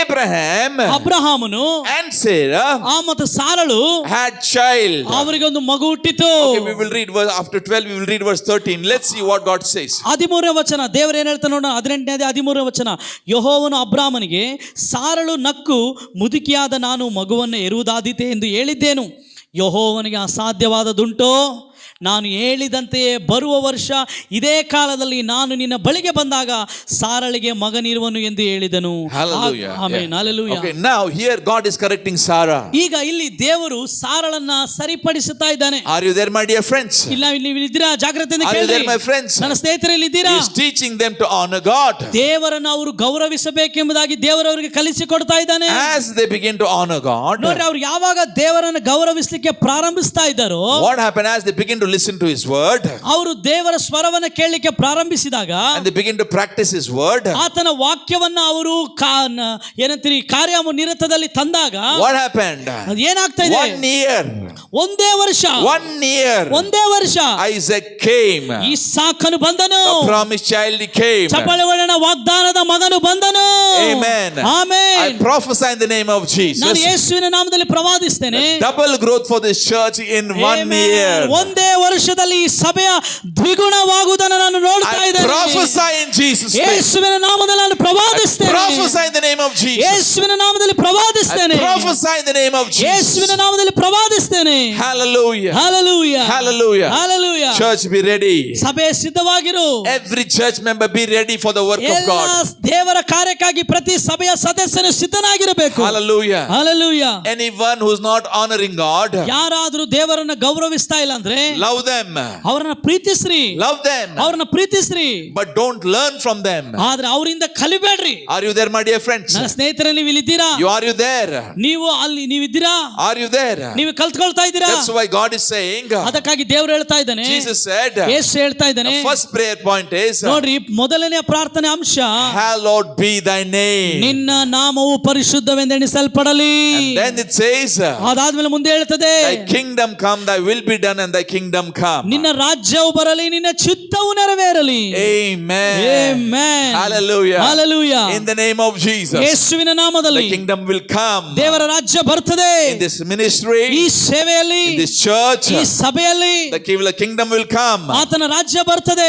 S1: Abraham
S2: ಅಬ್ರಹಾಮನು
S1: and Sarah
S2: ಮತ್ತು ಸಾರಳು
S1: had child.
S2: ಅವರಿಗೆ ಒಂದು ಮಗು ಹುಟ್ಟಿತು.
S1: Okay, we will read verse after 12. We will read verse 13. Let's see what God says.
S2: 13ನೇ ವಚನ ದೇವರು ಏನು ಹೇಳ್ತಾನೆ ನೋಡೋಣ. 18ನೇ 13ನೇ ವಚನ. ಯೆಹೋವನು ಅಬ್ರಾಮನಿಗೆ, ಸಾರಳು ನಕ್ಕು, ಮುದುಕಿಯಾದ ನಾನು ಮಗುವನ್ನು ಹೆರುವುದಾದೀತೆ ಎಂದು ಹೇಳಿದ್ದೇನು. ಯೆಹೋವನಿಗೆ ಅಸಾಧ್ಯವಾದದುಂಟೋ? ನಾನು ಹೇಳಿದಂತೆಯೇ ಬರುವ ವರ್ಷ ಇದೇ ಕಾಲದಲ್ಲಿ ನಾನು ನಿನ್ನ ಬಳಿಗೆ ಬಂದಾಗ ಸಾರಳಿಗೆ ಮಗನಿರುವನು ಎಂದು ಹೇಳಿದನು.
S1: Hallelujah.
S2: Amen. Hallelujah.
S1: Okay, now here God is correcting Sarah.
S2: ಈಗ ಇಲ್ಲಿ ದೇವರು ಸಾರಳನ್ನ ಸರಿಪಡಿಸುತ್ತಾ ಇದ್ದಾನೆ.
S1: Are you there, my dear friends?
S2: ಇಲ್ಲ, ನೀವು ಇದ್ದೀರಾ? ಜಾಗ್ರತೆಯಿಂದ
S1: Are you
S2: ಕೇಳ್ರಿ.
S1: there, my friends?
S2: ನನ್ನ ಸ್ನೇಹಿತರಲ್ಲಿ ಇದ್ದೀರಾ?
S1: He is teaching them to honor God.
S2: ದೇವರನ್ನು ಅವರು ಗೌರವಿಸಬೇಕೆಂಬುದಾಗಿ ದೇವರವರಿಗೆ ಕಲಿಸಿಕೊಡ್ತಾ ಇದ್ದಾನೆ.
S1: As they begin to honor God,
S2: ನೋಡ್ರಿ, ಅವ್ರು ಯಾವಾಗ ದೇವರನ್ನು ಗೌರವಿಸಲಿಕ್ಕೆ ಪ್ರಾರಂಭಿಸ್ತಾ ಇದ್ದಾರೋ,
S1: what happened as they begin to listen to His word,
S2: ಅವರು ದೇವರ ಸ್ವರವನ್ನು ಕೇಳಲಿಕ್ಕೆ ಪ್ರಾರಂಭಿಸಿದಾಗ,
S1: and they begin to practice His word,
S2: ಆತನ ವಾಕ್ಯವನ್ನ ಅವರು ಏನಂತೀರಿ ಕಾರ್ಯನಿರತದಲ್ಲಿ ತಂದಾಗ,
S1: what happened?
S2: ಅದು ಏನಾಗ್ತಾ ಇದೆ?
S1: 1 year.
S2: ಒಂದೇ ವರ್ಷ.
S1: 1 year.
S2: ಒಂದೇ ವರ್ಷ.
S1: Isaac came.
S2: ಇಸಾಕನು ಬಂದನು.
S1: The promised child came.
S2: ಚಪ್ಪಾಳೆ ಹೊಡೆಯೋಣ. ವಾಗ್ದಾನದ ಮಗನು ಬಂದನು.
S1: Amen.
S2: Amen.
S1: I prophesy in the name of Jesus.
S2: ನಾನು ಯೇಸುವಿನ ನಾಮದಲ್ಲಿ ಪ್ರವಾದಿಸ್ತೇನೆ.
S1: Double growth for this church in 1 year.
S2: ಒಂದೇ ವರ್ಷದಲ್ಲಿ ಈ ಸಭೆಯ ದ್ವಿಗುಣವಾಗುವುದನ್ನು ನಾನು ನೋಡ್ತಾ
S1: I
S2: ಇದ್ದೇನೆ.
S1: prophesy in Jesus' name.
S2: ಯೇಸುವಿನ ನಾಮದಲ್ಲಿ ನಾನು ಪ್ರವಾದಿಸ್ತೇನೆ.
S1: Prophesy in the name of Jesus.
S2: ಯೇಸುವಿನ ನಾಮದಲ್ಲಿ ಪ್ರವಾದಿಸ್ತೇನೆ.
S1: I prophesy in the name of Jesus.
S2: ಯೇಸುವಿನ ನಾಮದಲ್ಲಿ ಪ್ರವಾದಿಸ್ತೇನೆ.
S1: Hallelujah.
S2: Hallelujah.
S1: Hallelujah.
S2: Hallelujah.
S1: Church, be ready.
S2: ಸಭೆ ಸಿದ್ಧವಾಗಿರು.
S1: Every church member be ready for the work of
S2: ಎಲ್ಲ
S1: God.
S2: ದೇವರ ಕಾರ್ಯಕ್ಕಾಗಿ ಪ್ರತಿ ಸಭೆಯ ಸದಸ್ಯನು ಸಿದ್ಧನಾಗಿರಬೇಕು.
S1: Hallelujah.
S2: Hallelujah.
S1: Anyone who's not honoring God,
S2: ಯಾರಾದರೂ ದೇವರನ್ನ ಗೌರವಿಸ್ತಾ ಇಲ್ಲ ಅಂದ್ರೆ
S1: love them.
S2: ಅವರನ್ನ ಪ್ರೀತಿಸ್ರಿ.
S1: Love them.
S2: ಅವರನ್ನ ಪ್ರೀತಿಸ್ರಿ.
S1: But don't learn from them.
S2: ಆದ್ರೆ ಅವರಿಂದ ಕಲಿಬೇಡ್ರಿ.
S1: Are you there, my dear friends?
S2: ನನ್ನ ಸ್ನೇಹಿತರೆ, ನೀವು ಇಲ್ಲಿದ್ದೀರಾ?
S1: Are you there?
S2: ನೀವು ಅಲ್ಲಿ ನೀವಿದ್ದೀರಾ?
S1: Are you there?
S2: ನೀವು ಕಲ್ತ್ಕೊಳ್ತಾ ಇದ್ದೀರಾ?
S1: That's why God is saying.
S2: ಅದಕ್ಕಾಗಿ ದೇವರು ಹೇಳ್ತಾ ಇದ್ದಾನೆ.
S1: Jesus said.
S2: ಯೇಸು ಹೇಳ್ತಾ ಇದ್ದಾನೆ.
S1: The first prayer point is.
S2: ನೋಡ್ರಿ, ಮೊದಲನೇ ಪ್ರಾರ್ಥನೆ ಅಂಶ,
S1: Hallowed be thy name.
S2: ನಿನ್ನ ನಾಮವು ಪರಿಶುದ್ಧವೆಂದೆಣಿಸಲ್ಪಡಲಿ.
S1: And then it says.
S2: ಅದಾದ್ಮೇಲೆ ಮುಂದೆ ಹೇಳ್ತದೆ,
S1: Thy kingdom come, thy will be done, and thy kingdom come.
S2: ನಿನ್ನ ರಾಜ್ಯವು ಬರಲಿ, ನಿನ್ನ ಚಿತ್ತವು ನೆರವೇರಲಿ.
S1: Amen.
S2: Amen.
S1: Hallelujah.
S2: Hallelujah.
S1: In the name of Jesus.
S2: ಯೇಸುವಿನ ನಾಮದಲ್ಲಿ
S1: The kingdom will come.
S2: ದೇವರ ರಾಜ್ಯ ಬರ್ತದೆ.
S1: In this ministry.
S2: ಈ ಸೇವೆಯಲ್ಲಿ,
S1: In this church.
S2: ಈ ಸಭೆಯಲ್ಲಿ
S1: The kingdom will come.
S2: ಆತನ ರಾಜ್ಯ ಬರ್ತದೆ.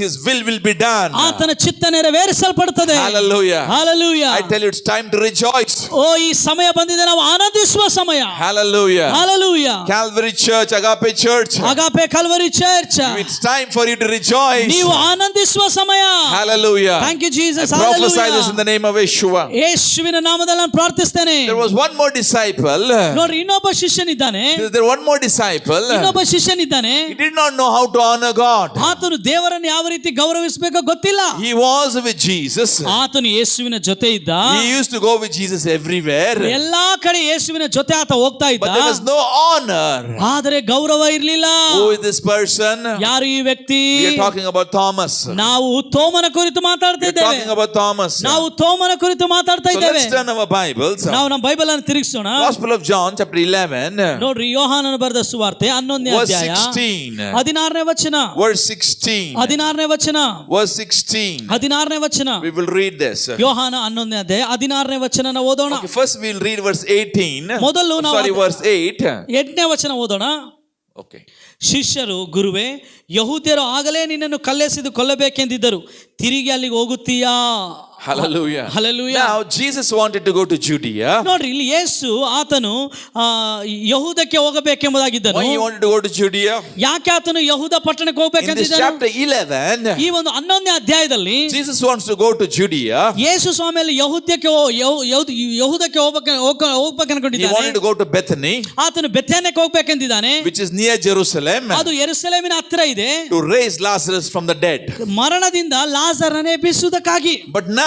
S1: His will be done.
S2: ಆತನ ಚಿತ್ತ ನೆರವೇರಿಸಲ್ಪಡುತ್ತದೆ.
S1: Hallelujah.
S2: Hallelujah.
S1: I tell you, it's time to rejoice.
S2: ಓ, ಈ ಸಮಯ ಬಂದಿದೆ, ನಾವು ಆನಂದಿಸುವ ಸಮಯ.
S1: Hallelujah.
S2: Hallelujah.
S1: Calvary Church, Agape Church.
S2: Agape Calvary Church.
S1: It's time for you to rejoice.
S2: ನೀವು ಆನಂದಿಸುವ ಸಮಯ.
S1: Hallelujah.
S2: Thank you, Jesus.
S1: I prophesy
S2: Hallelujah.
S1: this in the name of Yeshua.
S2: ಯೇಸುವಿನ ನಾಮದಲ್ಲಿ ನಾನು ಪ್ರಾರ್ಥಿಸ್ತೇನೆ.
S1: There was one more disciple.
S2: ನೋಡ್ರಿ, ಇನ್ನೊಬ್ಬ ಶಿಷ್ಯನಿದ್ದಾನೆ.
S1: There was one more disciple.
S2: ಇನ್ನೊಬ್ಬ ಶಿಷ್ಯನಿದ್ದಾನೆ.
S1: He did not know how to honor God.
S2: ಆತನು ದೇವರನ್ನು ಯಾವ ರೀತಿ ಗೌರವಿಸಬೇಕೋ ಗೊತ್ತಿಲ್ಲ.
S1: He was with Jesus.
S2: ಆತನು ಯೇಸುವಿನ ಜೊತೆ ಇದ್ದ.
S1: He used to go with Jesus everywhere.
S2: ಎಲ್ಲಾ ಕಡೆ ಯೇಸುವಿನ ಜೊತೆ ಆತ ಹೋಗ್ತಾ ಇದ್ದ.
S1: But there was no honor.
S2: ಆದರೆ ಗೌರವ ಇರಲಿಲ್ಲ.
S1: Who is this person?
S2: ಯಾರು ಈ ವ್ಯಕ್ತಿ?
S1: We are talking about Thomas.
S2: ನಾವು ತೋಮನ ಕುರಿತು ಮಾತಾಡ್ತಾ
S1: We are
S2: ಇದ್ದೇವೆ.
S1: talking about Thomas.
S2: ನಾವು ತೋಮನ ಕುರಿತು ಮಾತಾಡ್ತಾ
S1: So
S2: ಇದ್ದೇವೆ.
S1: let's turn our Bibles.
S2: ನಾವು ನಮ್ಮ ಬೈಬಲ್ ಅನ್ನು ತಿರುಗಿಸೋಣ.
S1: Gospel of John chapter 11.
S2: ನೋಡ್ರಿ, ಯೋಹಾನನು ಬರೆದ ಸುವಾರ್ತೆ 11ನೇ
S1: Verse
S2: ಅಧ್ಯಾಯ
S1: 16.
S2: 16ನೇ ವಚನ.
S1: Verse 16.
S2: 16ನೇ ವಚನ.
S1: Verse 16.
S2: 16ನೇ ವಚನ.
S1: We will read this.
S2: ಯೋಹಾನ 11ನೇ ಅಧ್ಯಾಯ 16ನೇ ವಚನ ಓದೋಣ.
S1: Okay, first we will read verse 18.
S2: ಮೊದಲು ನಾವು
S1: verse 8.
S2: 8ನೇ ವಚನ ಓದೋಣ.
S1: Okay.
S2: ಶಿಷ್ಯರು, ಗುರುವೇ, ಯಹೂದ್ಯರು ಆಗಲೇ ನಿನ್ನನ್ನು ಕಲ್ಲೆಸೆದು ಕೊಲ್ಲಬೇಕೆಂದಿದ್ದರು, ತಿರುಗಿ ಅಲ್ಲಿಗೆ ಹೋಗುತ್ತೀಯಾ
S1: Hallelujah.
S2: Hallelujah.
S1: Now Jesus wanted to go to Judea.
S2: ನೋಡ್ರಿ ಇಲ್ಲಿ ಯೇಸು ಆತನು ಯಹೂದಕ್ಕೆ ಹೋಗಬೇಕೆಂಬುದಾಗಿದ್ದನು.
S1: Why he wanted to go to Judea?
S2: ಯಾಕೆ ಆತನು ಯಹೂದ ಪಟ್ಟಣಕ್ಕೆ
S1: In this
S2: ಹೋಗಬೇಕಂತಿದ್ದನು?
S1: chapter 11,
S2: ಈ ಒಂದು 11ನೇ ಅಧ್ಯಾಯದಲ್ಲಿ
S1: Jesus wants to go to Judea.
S2: ಯೇಸು ಸ್ವಾಮಿಯಲ್ಲಿ ಯಹೂದಕ್ಕೆ ಹೋಗ್ಬೇಕು
S1: He
S2: ಅನ್ಕೊಂಡಿದ್ದಾನೆ.
S1: wanted to go to Bethany,
S2: ಆತನು ಬೆಥಾನ್ಯಕ್ಕೆ ಹೋಗ್ಬೇಕೆಂದಿದ್ದಾನೆ.
S1: which is near Jerusalem,
S2: ಅದು ಯೆರೂಸಲೇಮಿನ ಹತ್ತಿರ ಇದೆ.
S1: to raise Lazarus from the dead.
S2: ಮರಣದಿಂದ ಲಾಜರನೇ ಎಬ್ಬಿಸುವುದಕ್ಕಾಗಿ.
S1: But now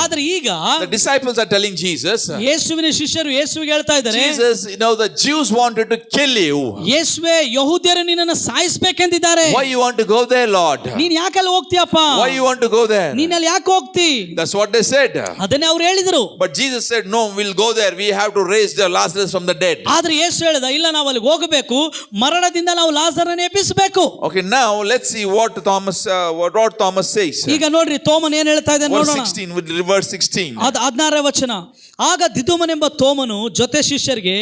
S2: ಆದ್ರೆ ಈಗ
S1: the disciples are telling Jesus,
S2: ಯೇಸುವಿನ ಶಿಷ್ಯರು ಯೇಸುವಿಗೆ ಹೇಳ್ತಾ ಇದ್ದಾರೆ,
S1: Jesus, the Jews wanted to kill you.
S2: ಯೇಸುವೆ ಯಹೂದ್ಯರು ನಿನ್ನನ್ನು ಸಾಯಿಸಬೇಕೆಂದಿದ್ದಾರೆ.
S1: Why you want to go there, Lord?
S2: ನೀನ್ ಯಾಕಲ್ಲಿ ಹೋಗ್ತೀಯಪ್ಪ?
S1: Why you want to go there?
S2: ನೀನ್ ಅಲ್ಲಿ ಯಾಕೆ ಹೋಗ್ತಿ?
S1: That's what they said.
S2: ಅದನ್ನೇ ಅವ್ರು ಹೇಳಿದ್ರು.
S1: But Jesus said, no, we'll go there. We have to raise the Lazarus from the dead.
S2: ಆದ್ರೆ ಯೇಸು ಹೇಳಿದ, ಇಲ್ಲ ನಾವು ಅಲ್ಲಿ ಹೋಗಬೇಕು, ಮರಣದಿಂದ ನಾವು ಲಾಜರನ್ನು ಎಬ್ಬಿಸಬೇಕು.
S1: Okay, now let's see what Thomas says.
S2: ಈಗ ನೋಡ್ರಿ ತೋಮನ್ ಏನ್ ಹೇಳ್ತಾ ಇದ್ದಾನೆ
S1: Verse
S2: ನೋಡೋಣ.
S1: 16, with verse 16.
S2: 16ನೇ ವಚನ. ಆಗ ದಿದುಮನೆಂಬ ತೋಮನು ಜೊತೆ ಶಿಷ್ಯರಿಗೆ,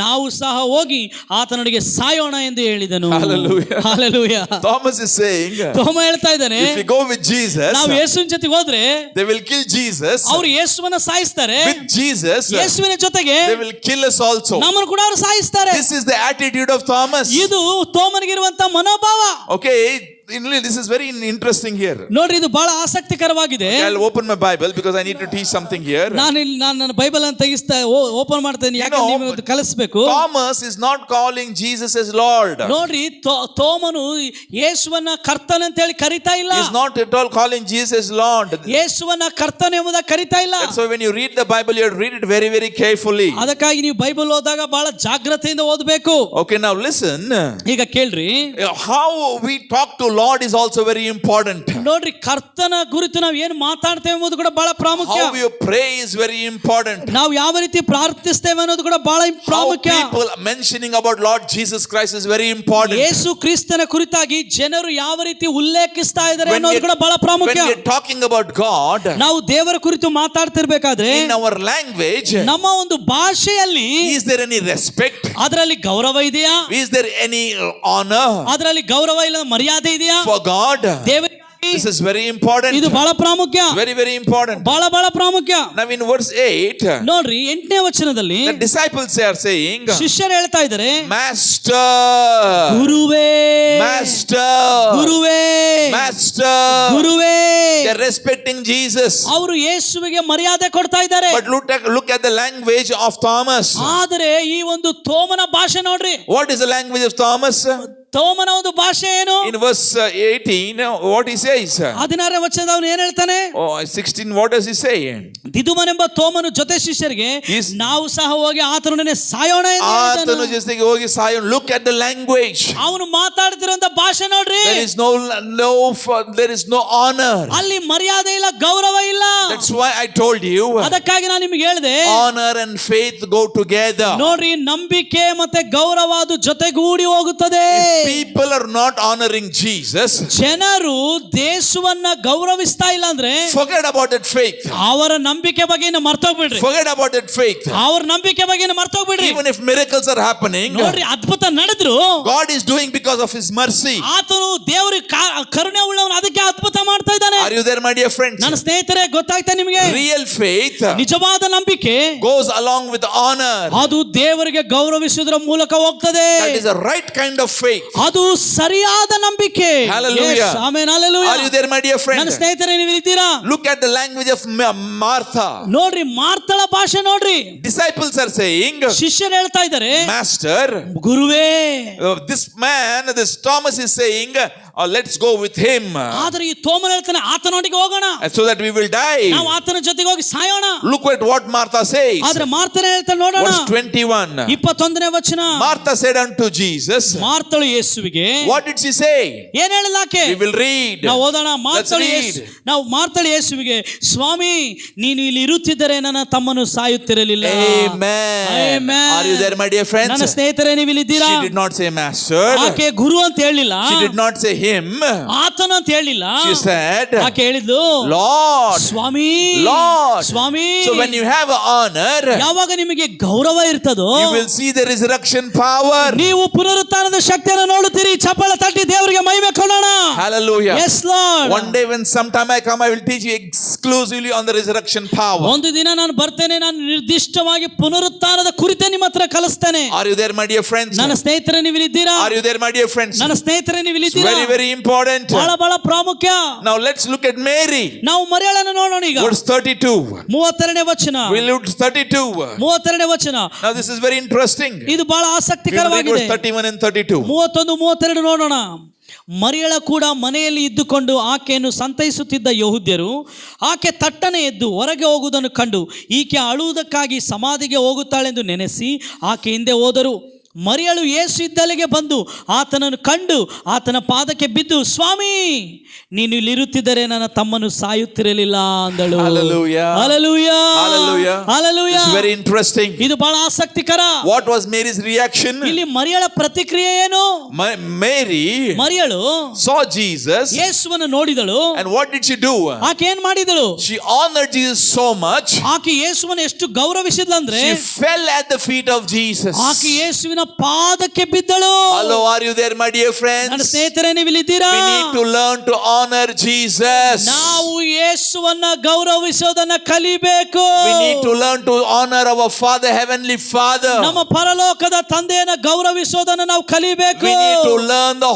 S2: ನಾವು ಸಹ ಹೋಗಿ ಆತನೊಂದಿಗೆ ಸಾಯೋಣ ಎಂದು ಹೇಳಿದನು.
S1: Hallelujah.
S2: Hallelujah.
S1: Thomas is saying,
S2: ತೋಮ ಹೇಳ್ತಾ ಇದ್ದಾನೆ,
S1: if we go with Jesus,
S2: ನಾವು ಯೇಸುವಿನ ಜೊತೆಗೆ ಹೋದ್ರೆ
S1: they will kill Jesus.
S2: ಅವರು ಯೇಸುವನ್ನ ಸಾಯಿಸ್ತಾರೆ.
S1: With Jesus,
S2: ಯೇಸುವಿನ ಜೊತೆಗೆ
S1: they will kill us also.
S2: ನಮ್ಮನ್ನು ಕೂಡ ಅವರು ಸಾಯಿಸ್ತಾರೆ.
S1: This is the attitude of Thomas.
S2: ಇದು ತೋಮನಿಗಿರುವಂತ ಮನೋಭಾವ.
S1: Okay, this is very interesting here.
S2: ನೋಡ್ರಿ ಇದು ಬಹಳ ಆಸಕ್ತಿಕರವಾಗಿದೆ.
S1: I'll open my Bible because I need to teach something here.
S2: ನಾನು ನನ್ನ ಬೈಬಲ್ ಅನ್ನು ತೆಗಿಸ್ತಾ ಓಪನ್ ಮಾಡ್ತೇನೆ, ಯಾಕಂದ್ರೆ ನೀವು ಕಲಿಸಬೇಕು.
S1: Thomas is not calling Jesus as Lord.
S2: ನೋಡ್ರಿ ತೋಮನು ಯೇಸುವನ್ನ ಕರ್ತನ ಅಂತ ಹೇಳಿ ಕರೀತಾ ಇಲ್ಲ.
S1: He is not at all calling Jesus as Lord.
S2: ಯೇಸುವನ್ನ ಕರ್ತನ ಎಂಬುದಾಗಿ ಕರೀತಾ ಇಲ್ಲ.
S1: So when you read the Bible, you have to read it very, very carefully.
S2: ಅದಕ್ಕಾಗಿ ನೀವು ಬೈಬಲ್ ಓದಾಗ ಬಹಳ ಜಾಗ್ರತೆಯಿಂದ ಓದಬೇಕು.
S1: Okay, now listen.
S2: ಈಗ ಕೇಳ್ರಿ,
S1: How we talk to Lord is also very important.
S2: ನೋಡ್ರಿ ಕರ್ತನ ಕುರಿತು ನಾವು ಏನು ಮಾತಾಡ್ತೇವೆ ಎಂಬುದು ಕೂಡ ಬಹಳ ಪ್ರಾಮುಖ್ಯ.
S1: How you pray is very important.
S2: ನಾವು ಯಾವ ರೀತಿ ಪ್ರಾರ್ಥಿಸ್ತೇವೆ ಅನ್ನೋದು ಕೂಡ ಬಹಳ ಪ್ರಾಮುಖ್ಯ.
S1: How people mentioning about Lord Jesus Christ is very important.
S2: ಯೇಸು ಕ್ರಿಸ್ತನ ಕುರಿತಾಗಿ ಜನರು ಯಾವ ರೀತಿ ಉಲ್ಲೇಖಿಸ್ತಾ ಇದ್ದಾರೆ ಅನ್ನೋದು ಕೂಡ ಬಹಳ ಪ್ರಾಮುಖ್ಯ.
S1: When we are talking about God,
S2: ನಾವು ದೇವರ ಕುರಿತು ಮಾತಾಡ್ತಿರ್ಬೇಕಾದ್ರೆ
S1: in our language,
S2: ನಮ್ಮ ಒಂದು ಭಾಷೆಯಲ್ಲಿ
S1: is there any respect?
S2: ಅದರಲ್ಲಿ ಗೌರವ ಇದೆಯಾ?
S1: Is there any honor?
S2: ಅದರಲ್ಲಿ ಗೌರವ ಇಲ್ಲ ಮರ್ಯಾದೆ ಇದೆಯಾ
S1: For God?
S2: ದೇವರಿಗೆ
S1: This is very important.
S2: ಇದು ಬಹಳ ಪ್ರಾಮುಖ್ಯ.
S1: Very, very important.
S2: ಬಹಳ ಪ್ರಾಮುಖ್ಯ.
S1: Now in verse 8,
S2: ನೋಡ್ರಿ 8ನೇ ವಚನದಲ್ಲಿ
S1: the disciples are saying,
S2: ಶಿಷ್ಯರು ಹೇಳ್ತಾ ಇದ್ದಾರೆ,
S1: Master,
S2: ಗುರುವೇ,
S1: Master,
S2: ಗುರುವೇ,
S1: Master.
S2: ಗುರುವೇ.
S1: They are respecting Jesus.
S2: ಅವರು ಯೇಸುವಿಗೆ ಮರ್ಯಾದೆ ಕೊಡ್ತಾ ಇದ್ದಾರೆ.
S1: But look at the language of Thomas.
S2: ಆದರೆ ಈ ಒಂದು ತೋಮನ ಭಾಷೆ ನೋಡ್ರಿ.
S1: What is the language of Thomas?
S2: ತೋಮನ ಒಂದು ಭಾಷೆ ಏನು?
S1: In verse 18, what he says?
S2: 16ನೇ ವಚನದ ಅವನು ಏನ್ ಹೇಳ್ತಾನೆ?
S1: 16, what does he say?
S2: ದಿದುಮನೆಂಬ ತೋಮನು ಜೊತೆ ಶಿಷ್ಯರಿಗೆ, ನಾವು ಸಹ ಹೋಗಿ ಆತನೊಡನೆ ಸಾಯೋಣ ಎಂದು ಹೇಳಿದನು.
S1: ಆತನ ಜೊತೆಗೆ ಹೋಗಿ ಸಾಯೋಣ. Look at the language.
S2: ಅವನು ಮಾತಾಡ್ತಿರುವಂತ ಭಾಷೆ ನೋಡ್ರಿ.
S1: There is no honor.
S2: ಅಲ್ಲಿ ಮರ್ಯಾದೆ ಇಲ್ಲ, ಗೌರವ ಇಲ್ಲ.
S1: That's why I told you.
S2: ಅದಕ್ಕಾಗಿ ನಾನು ನಿಮಗೆ ಹೇಳಿದೆ,
S1: honor and faith go together.
S2: ನೋಡ್ರಿ ನಂಬಿಕೆ ಮತ್ತೆ ಗೌರವ ಅದು ಜೊತೆಗೂಡಿ ಹೋಗುತ್ತದೆ.
S1: People are not honoring Jesus.
S2: ಜನರು ದೇಶವನ್ನ ಗೌರವಿಸ್ತಾ ಇಲ್ಲ ಅಂದ್ರೆ
S1: forget about that faith.
S2: ಅವರ ನಂಬಿಕೆ ಬಗ್ಗೆ ಮರ್ತೋಗ್ಬಿಡ್ರಿ.
S1: Forget about that faith.
S2: ಅವರ ನಂಬಿಕೆ ಬಗ್ಗೆ ಮರ್ತೋಗ್ಬಿಡ್ರಿ.
S1: Even if miracles are happening,
S2: ನೋಡ್ರಿ ಅದ್ಭುತ ನಡೆದ್ರು,
S1: God is doing because of His mercy.
S2: ಆತನು ದೇವರ ಕರುಣೆ ಉಳ್ಳವನು, ಅದಕ್ಕೆ ಅದ್ಭುತ ಮಾಡ್ತಾ ಇದ್ದಾನೆ.
S1: Are you there, my dear friends?
S2: ನನ್ನ ಸ್ನೇಹಿತರೆ, ಗೊತ್ತಾಗ್ತಾ ನಿಮಗೆ?
S1: Real faith
S2: ನಿಜವಾದ ನಂಬಿಕೆ
S1: goes along with honor.
S2: ಅದು ದೇವರಿಗೆ ಗೌರವಿಸುವುದರ ಮೂಲಕ ಹೋಗ್ತದೆ.
S1: That is the right kind of faith.
S2: ಅದು ಸರಿಯಾದ ನಂಬಿಕೆ.
S1: Hallelujah.
S2: Yes, amen, hallelujah.
S1: Are you there, my dear friend?
S2: ನನ್ನ ಸ್ನೇಹಿತರೆ, ನೀವು ಇದ್ದೀರಾ?
S1: Look at the language of Martha.
S2: ನೋಡ್ರಿ ಮಾರ್ತಳ ಭಾಷೆ ನೋಡ್ರಿ.
S1: Disciples are saying,
S2: ಶಿಷ್ಯರು ಹೇಳ್ತಾ ಇದ್ದಾರೆ,
S1: Master,
S2: ಗುರುವೇ.
S1: This Thomas is saying, let's go with him.
S2: ಆದರೆ ಈ ತೋಮನ ಹೇಳ್ತಾನೆ, ಆತನೊಂದಿಗೆ ಹೋಗೋಣ,
S1: so that we will die.
S2: ನಾವು ಆತನ ಜೊತೆಗೆ ಹೋಗಿ ಸಾಯೋಣ.
S1: Look at what Martha says.
S2: ಆದರೆ ಮಾರ್ತನೆ ಹೇಳ್ತಾನೆ ನೋಡೋಣ.
S1: Verse 21.
S2: 21ನೇ ವಚನ.
S1: Martha said unto Jesus,
S2: ಮಾರ್ತಳು ಯೇಸುವಿಗೆ,
S1: what did she say?
S2: ಏನ್ ಹೇಳಿಲ್ಲ ಆಕೆ?
S1: We will read.
S2: ನಾವು ಓದೋಣ. ಮಾರ್ತಳು ಯೇಸುವಿಗೆ, ಸ್ವಾಮಿ, ನೀನು ಇಲ್ಲಿ ಇರುತ್ತಿದ್ದರೆ ನನ್ನ ತಮ್ಮನು ಸಾಯುತ್ತಿರಲಿಲ್ಲ.
S1: Amen.
S2: Amen.
S1: Are you there, my dear friends?
S2: ನನ್ನ ಸ್ನೇಹಿತರೆ, ನೀವು ಇಲ್ಲಿ ಇದ್ದೀರಾ?
S1: She did not say master.
S2: ಆಕೆ ಗುರು ಅಂತ ಹೇಳಿಲ್ಲ.
S1: She did not say him.
S2: ಆತನು ಅಂತ ಹೇಳಿಲ್ಲ.
S1: She said,
S2: ಆಕೆ ಹೇಳಿದ್ಲು,
S1: Lord.
S2: Swami,
S1: Lord.
S2: Swami.
S1: So when you have honor,
S2: ಯಾವಾಗ ನಿಮಗೆ ಗೌರವ ಇರ್ತದೋ,
S1: you will see the resurrection power.
S2: ನೀವು ಪುನರುತ್ಥಾನದ ಶಕ್ತಿಯನ್ನು ನೋಡುತ್ತೀರಿ. ಚಪ್ಪಾಳೆ ತಟ್ಟಿ ದೇವರಿಗೆ ಮಹಿಮೆ ಕೊಡೋಣ.
S1: Hallelujah.
S2: Yes, Lord.
S1: One day when sometime I come, I will teach you exclusively on the resurrection power.
S2: ಒಂದು ದಿನ ನಾನು ಬರ್ತೇನೆ, ನಾನು ನಿರ್ದಿಷ್ಟವಾಗಿ ಪುನರುತ್ಥಾನದ ಕುರಿತೇ ನಿಮ್ಮ ಹತ್ರ ಕಲಿಸ್ತೇನೆ.
S1: Are you there, my dear friends?
S2: ನನ್ನ ಸ್ನೇಹಿತರೆ ನೀವು ಇಲ್ಲಿದ್ದೀರಾ?
S1: Are you there, my dear friends?
S2: ನನ್ನ ಸ್ನೇಹಿತರೆ ನೀವು
S1: It's
S2: ಇಲ್ಲಿದ್ದೀರಾ?
S1: very, very important.
S2: ಬಹಳ ಬಹಳ ಪ್ರಾಮುಖ್ಯ.
S1: Now let's look at Mary.
S2: ನಾವು ಮರಿಯಳನ್ನು ನೋಡೋಣ ಈಗ.
S1: Verse 32.
S2: 32ನೇ ವಚನ.
S1: We look 32.
S2: 32ನೇ ವಚನ.
S1: Now this is very interesting.
S2: ಇದು ಬಹಳ
S1: We will read
S2: ಆಸಕ್ತಿಕರವಾಗಿದೆ.
S1: verse 31 and 32.
S2: 31, 32 ನೋಡೋಣ. ಮರಿಯಳ ಕೂಡ ಮನೆಯಲ್ಲಿ ಇದ್ದುಕೊಂಡು ಆಕೆಯನ್ನು ಸಂತೈಸುತ್ತಿದ್ದ ಯೆಹೂದ್ಯರು ಆಕೆ ತಟ್ಟನೆ ಎದ್ದು ಹೊರಗೆ ಹೋಗುವುದನ್ನು ಕಂಡು ಈಕೆ ಅಳುವುದಕ್ಕಾಗಿ ಸಮಾಧಿಗೆ ಹೋಗುತ್ತಾಳೆಂದು ನೆನೆಸಿ ಆಕೆ ಹಿಂದೆ ಹೋದರು. ಮರಿಯಳು ಯೇಸು ಇದ್ದಲ್ಲಿಗೆ ಬಂದು ಆತನನ್ನು ಕಂಡು ಆತನ ಪಾದಕ್ಕೆ ಬಿದ್ದು, ಸ್ವಾಮಿ, ನೀನು ಇಲ್ಲಿರುತ್ತಿದ್ದರೆ ನನ್ನ ತಮ್ಮನು ಸಾಯುತ್ತಿರಲಿಲ್ಲ ಅಂದಳು.
S1: Hallelujah.
S2: Hallelujah.
S1: Hallelujah.
S2: Hallelujah.
S1: It's very interesting.
S2: ಇದು ಬಹಳ ಆಸಕ್ತಿಕರ.
S1: What was Mary's reaction?
S2: ಇಲ್ಲಿ ಮರಿಯಳ ಪ್ರತಿಕ್ರಿಯೆ ಏನು?
S1: Mary
S2: ಮರಿಯಳು
S1: saw Jesus.
S2: ಯೇಸುವನ್ನು ನೋಡಿದಳು.
S1: And what did she do?
S2: ಆಕೆ ಏನ್ ಮಾಡಿದಳು?
S1: She honored Jesus so much.
S2: ಆಕೆ ಯೇಸುವನ್ನು ಎಷ್ಟು ಗೌರವಿಸಿದ್ಲಂದ್ರೆ
S1: She fell at the feet of Jesus.
S2: ಆಕೆ ಯೇಸುವಿನ ಪಾದಕ್ಕೆ ಬಿದ್ದಳು.
S1: Hello, are you there, my dear
S2: ನನ್ನ
S1: friends?
S2: ಸ್ನೇಹಿತರೆ ನೀವು ಇಲ್ಲಿದ್ದೀರಾ?
S1: We need to learn to honor Jesus.
S2: ನಾವು ಯೇಸುವನ್ನ ಗೌರವಿಸೋದನ್ನ ಕಲಿಬೇಕು.
S1: We need to learn to honor our Father, Heavenly Father.
S2: ನಮ್ಮ ಪರಲೋಕದ ತಂದೆಯನ್ನ ಗೌರವಿಸೋದನ್ನ ನಾವು ಕಲಿಬೇಕು.
S1: We need to learn the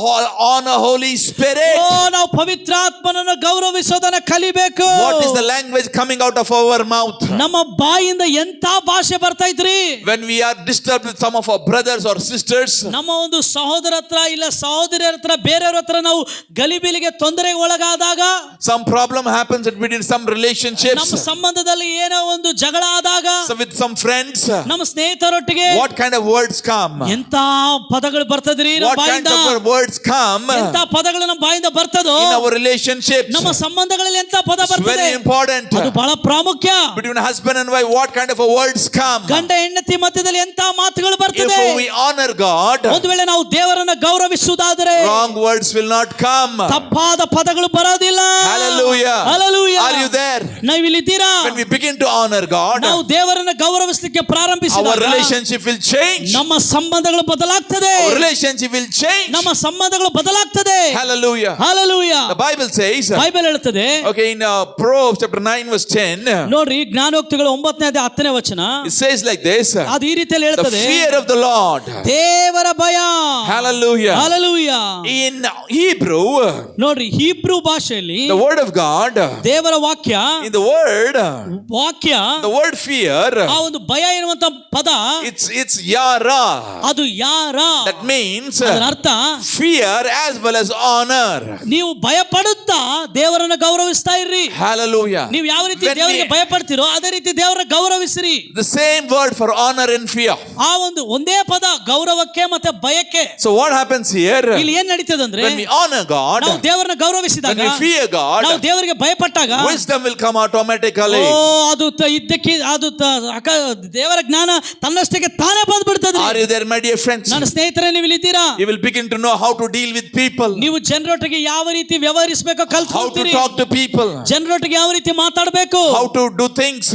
S1: honor Holy Spirit.
S2: ನಾವು ಪವಿತ್ರಾತ್ಮನನ್ನ ಗೌರವಿಸೋದನ್ನ ಕಲಿಬೇಕು.
S1: What is the language coming out of our mouth?
S2: ನಮ್ಮ ಬಾಯಿಂದ ಎಂತ ಭಾಷೆ ಬರ್ತಾ ಇದ್ರಿ?
S1: When we are disturbed with some of our brothers or sisters,
S2: ನಮ್ಮ ಒಂದು ಸಹೋದರ ಹತ್ರ ಇಲ್ಲ ಸಹೋದರಿಯರ ಹತ್ರ ಬೇರೆಯವ್ರ ಹತ್ರ ನಾವು ಗಲಿಬಿಲಿಗೆ ತೊಂದರೆಗೆ ಒಳಗಾದಾಗ,
S1: some problem happens between some relationships,
S2: ನಮ್ಮ ಸಂಬಂಧದಲ್ಲಿ ಏನೋ ಒಂದು ಜಗಳ ಆದಾಗ,
S1: so with some friends,
S2: ನಮ್ಮ ಸ್ನೇಹಿತರೊಟ್ಟಿಗೆ
S1: what kind of words come?
S2: ಎಂತ ಪದಗಳು ಬರ್ತದ್ರಿ ನಮ್ಮ
S1: What kind
S2: ಬಾಯಿಂದ?
S1: of words come
S2: ಎಂತ ಪದಗಳು ನಮ್ಮ ಬಾಯಿಂದ ಬರ್ತದೋ
S1: in our relationships?
S2: ನಮ್ಮ ಸಂಬಂಧಗಳಲ್ಲಿ ಎಂತ ಪದ
S1: It's
S2: ಬರ್ತದೆ?
S1: very important.
S2: ಅದು ಬಹಳ ಪ್ರಾಮುಖ್ಯ.
S1: Between husband and wife, what kind of words come?
S2: ಗಂಡ ಹೆಂಡತಿ ಮಧ್ಯದಲ್ಲಿ ಎಂತ ಮಾತುಗಳು ಬರ್ತದೆ?
S1: If we honor God,
S2: ಒಂದು ವೇಳೆ ನಾವು ದೇವರನ್ನ ಗೌರವಿಸುವುದಾದರೆ
S1: wrong words will not come.
S2: ತಪ್ಪಾದ ಪದಗಳು ಬರೋದಿಲ್ಲ.
S1: Hallelujah.
S2: Hallelujah.
S1: Are you there?
S2: ನಾವು ಇಲ್ಲಿದ್ದೀರಾ?
S1: When we begin to honor God,
S2: ನಾವು ದೇವರನ್ನ ಗೌರವಿಸಲಿಕ್ಕೆ
S1: our
S2: ಪ್ರಾರಂಭಿಸಿದಾಗ
S1: relationship will change.
S2: ನಮ್ಮ ಸಂಬಂಧಗಳು ಬದಲಾಗ್ತದೆ.
S1: Our relationship will change.
S2: ನಮ್ಮ ಸಂಬಂಧಗಳು ಬದಲಾಗ್ತದೆ.
S1: Hallelujah.
S2: Hallelujah.
S1: The Bible says,
S2: Bible ಹೇಳ್ತದೆ,
S1: okay, in Proverbs chapter 9 verse 10,
S2: ನೋಡ್ರಿ ಜ್ಞಾನೋಕ್ತಿಗಳು 9ನೇ ಅಧ್ಯಾಯ 10ನೇ ವಚನ,
S1: it says like this,
S2: ಅದು ಈ ರೀತಿಯಲ್ಲಿ
S1: the
S2: ಹೇಳ್ತದೆ,
S1: fear of the Lord.
S2: ದೇವರ ಭಯ.
S1: Hallelujah.
S2: Hallelujah.
S1: In Hebrew,
S2: ನೋಡ್ರಿ ಹೀಬ್ರೂ ಭಾಷೆಯಲ್ಲಿ
S1: the word of God,
S2: ದೇವರ ವಾಕ್ಯ,
S1: in the word fear,
S2: ಆ ಒಂದು ಭಯ ಎನ್ನುವಂತ ಪದ,
S1: it's yara.
S2: ಅದು ಯಾರ?
S1: That means
S2: ಅದರ ಅರ್ಥ
S1: fear as well as honor.
S2: ನೀವು ಭಯ ಪಡುತ್ತಾ ದೇವರನ್ನ ಗೌರವಿಸ್ತಾ ಇರ್ರಿ.
S1: Hallelujah.
S2: ನೀವು ಯಾವ ರೀತಿ
S1: When
S2: ದೇವರಿಗೆ
S1: we-
S2: ಭಯ ಪಡ್ತೀರೋ ಅದೇ ರೀತಿ ದೇವರನ್ನ ಗೌರವಿಸ್ರಿ.
S1: The same word for honor and fear.
S2: ಆ ಒಂದು ಒಂದೇ ಪದ ಗೌರವಕ್ಕೆ ಮತ್ತೆ ಭಯಕ್ಕೆ.
S1: So what happens here?
S2: ಇಲ್ಲಿ ಏನ್ ನಡೀತದೆ ಅಂದ್ರೆ,
S1: When we honor God,
S2: ನಾವು ದೇವರನ್ನ ಗೌರವಿಸಿದಾಗ,
S1: when we fear God,
S2: ನಾವು ದೇವರಿಗೆ ಭಯಪಟ್ಟಾಗ
S1: wisdom will come automatically.
S2: ಅದು ಇದ್ದಕ್ಕೆ ಅದು ದೇವರ ಜ್ಞಾನ ತನ್ನಷ್ಟಕ್ಕೆ ತಾನೇ ಬಂದ್ಬಿಡ್ತದೆ.
S1: Are you there, my dear friends?
S2: ನನ್ನ ಸ್ನೇಹಿತರೆ ನೀವು ಇಲ್ಲಿದ್ದೀರಾ?
S1: You will begin to know how to deal with people,
S2: ನೀವು ಜನರೊಟ್ಟಿಗೆ ಯಾವ ರೀತಿ ವ್ಯವಹರಿಸಬೇಕು
S1: how to
S2: ಕಲ್ತ್ಕೊಳ್ತೀರಿ.
S1: talk to people,
S2: ಜನರೊಟ್ಟಿಗೆ ಯಾವ ರೀತಿ ಮಾತಾಡಬೇಕು,
S1: how to do things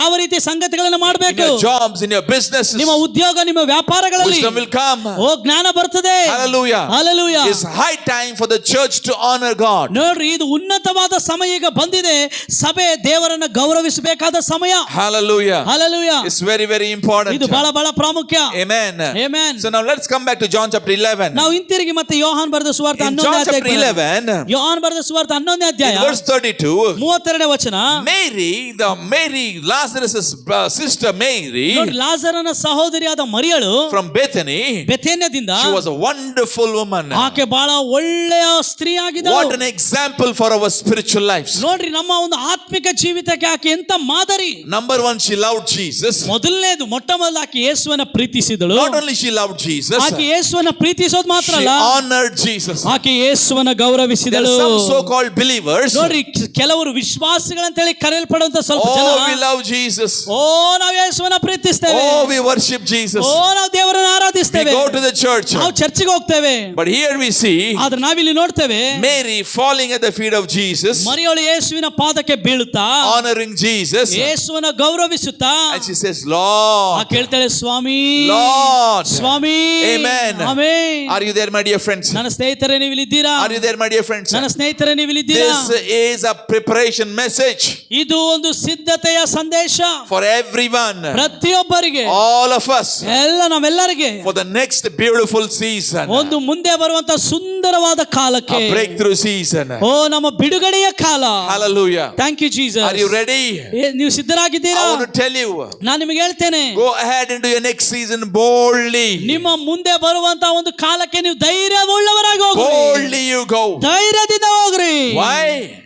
S2: ಯಾವ ರೀತಿ ಸಂಗತಿಗಳನ್ನ
S1: in
S2: ಮಾಡಬೇಕು,
S1: your jobs, in your businesses.
S2: ನಿಮ್ಮ ಉದ್ಯೋಗ ನಿಮ್ಮ ವ್ಯಾಪಾರಗಳಲ್ಲಿ
S1: Wisdom will come.
S2: ಜ್ಞಾನ ಬರ್ತದೆ.
S1: Hallelujah.
S2: Hallelujah.
S1: It's high time for the church to honor God.
S2: ನೋಡ್ರಿ, ಇದು ಉನ್ನತವಾದ ಸಮಯ ಈಗ ಬಂದಿದೆ. ಸಭೆ ದೇವರನ್ನ ಗೌರವಿಸಬೇಕಾದ ಸಮಯ.
S1: Hallelujah.
S2: Hallelujah.
S1: It's very, very important.
S2: ಇದು ಬಹಳ ಬಹಳ ಪ್ರಾಮುಖ್ಯ.
S1: Amen.
S2: Amen.
S1: So now let's come back to John chapter 11.
S2: ನಾವು ಹಿಂತಿರುಗಿ ಮತ್ತೆ ಯೋಹಾನ್ ಬರೆದ ಸುವಾರ್ತೆ
S1: In
S2: 11ನೇ
S1: John chapter
S2: ಅಧ್ಯಾಯಕ್ಕೆ
S1: 11,
S2: ಯೋಹಾನ್ ಬರೆದ ಸುವಾರ್ತೆ 11ನೇ ಅಧ್ಯಾಯ
S1: in verse 32,
S2: 32ನೇ ವಚನ,
S1: Mary, Lazarus' sister Mary,
S2: ನೋಡಿ, ಲಾಜರನ ಸಹೋದರಿಯಾದ ಮರಿಯಳು
S1: from Bethany,
S2: ಬೆಥೇನ್ಯದಿಂದ,
S1: she was a wonderful woman.
S2: ಆಕೆ ಬಹಳ ಒಳ್ಳೆಯ ಸ್ತ್ರೀ ಆಗಿದ್ದಳು.
S1: What an example for our spiritual lives.
S2: ನೋಡ್ರಿ, ನಮ್ಮ ಒಂದು ಆತ್ಮಿಕ ಜೀವಿತಕ್ಕೆ ಆಕೆ ಎಂತ ಮಾದರಿ.
S1: Number one, she loved Jesus.
S2: ಮೊದಲನೇದು, ಮೊಟ್ಟ ಮೊದಲು ಆಕೆ ಯೇಸುವನ್ನ ಪ್ರೀತಿಸಿದಳು.
S1: Not only she loved Jesus,
S2: ಆಕೆ ಯೇಸುವನ್ನ ಪ್ರೀತಿಸೋದು ಮಾತ್ರ
S1: she
S2: ಅಲ್ಲ,
S1: honored Jesus.
S2: ಆಕೆ ಯೇಸುವನ್ನ
S1: There
S2: ಗೌರವಿಸಿದಳು.
S1: are some so-called believers.
S2: ನೋಡ್ರಿ, ಕೆಲವರು ವಿಶ್ವಾಸಿಗಳಂತೇಳಿ ಕರೆಯಲ್ಪಡುವಂತ ಸ್ವಲ್ಪ ಜನ,
S1: Oh, we love Jesus.
S2: ನಾವು ಯೇಸುವನ್ನ ಪ್ರೀತಿಸ್ತೇವೆ,
S1: Oh, we worship Jesus.
S2: ನಾವು ದೇವರನ್ನ
S1: We
S2: ಆರಾಧಿಸ್ತೇವೆ,
S1: go to the church.
S2: ನಾವು ಚರ್ಚಿಗೆ ಹೋಗ್ತೇವೆ.
S1: But here we see
S2: ಆದ್ರೆ ನಾವಿಲ್ಲಿ ನೋಡ್ತೇವೆ
S1: Mary falling at the feet of Jesus,
S2: ಮರಿಯಳು ಯೇಸುವಿನ ಪಾದಕ್ಕೆ ಬೀಳುತ್ತಾ,
S1: honoring Jesus,
S2: ಯೇಸುವನ್ನ ಗೌರವಿಸುತ್ತಾ,
S1: and she says, Lord,
S2: ಕೇಳ್ತಾಳೆ, ಸ್ವಾಮಿ,
S1: Lord.
S2: ಸ್ವಾಮಿ.
S1: Amen.
S2: Amen.
S1: Are you there, my dear friends?
S2: ನನ್ನ ಸ್ನೇಹಿತರೆ ನೀವು ಇಲ್ಲಿ ಇಲ್ಲಿದ್ದೀರಾ?
S1: Are you there, my dear friends?
S2: ನನ್ನ ಸ್ನೇಹಿತರೆ, ನೀವು ಇಲ್ಲಿದ್ದೀರಾ?
S1: This is a preparation message
S2: ಇದು ಒಂದು ಸಿದ್ಧತೆಯ ಸಂದೇಶ
S1: for everyone,
S2: ಪ್ರತಿಯೊಬ್ಬರಿಗೆ,
S1: all of us,
S2: ನಾವೆಲ್ಲರಿಗೆ
S1: for the next beautiful season,
S2: ಒಂದು ಮುಂದೆ ಬರುವಂತ ಸುಂದರವಾದ ಕಾಲಕ್ಕೆ,
S1: a breakthrough season.
S2: ಓ ನಮ್ಮ ಬಿಡುಗಡೆಯ ಕಾಲ.
S1: Hallelujah.
S2: Thank you Jesus.
S1: Are you ready?
S2: ನೀವು ಸಿದ್ಧರಾಗಿದ್ದೀರಾ?
S1: I want to tell you,
S2: ನಾನು ನಿಮಗೆ ಹೇಳ್ತೇನೆ,
S1: go ahead into your next season boldly.
S2: ನಿಮ್ಮ ಮುಂದೆ ಬರುವಂತ ಒಂದು ಕಾಲಕ್ಕೆ ನೀವು ಧೈರ್ಯವುಳ್ಳವರಾಗಿ ಹೋಗ್ರಿ.
S1: Boldly you go.
S2: ಧೈರ್ಯದಿಂದ ಹೋಗ್ರಿ.
S1: Why?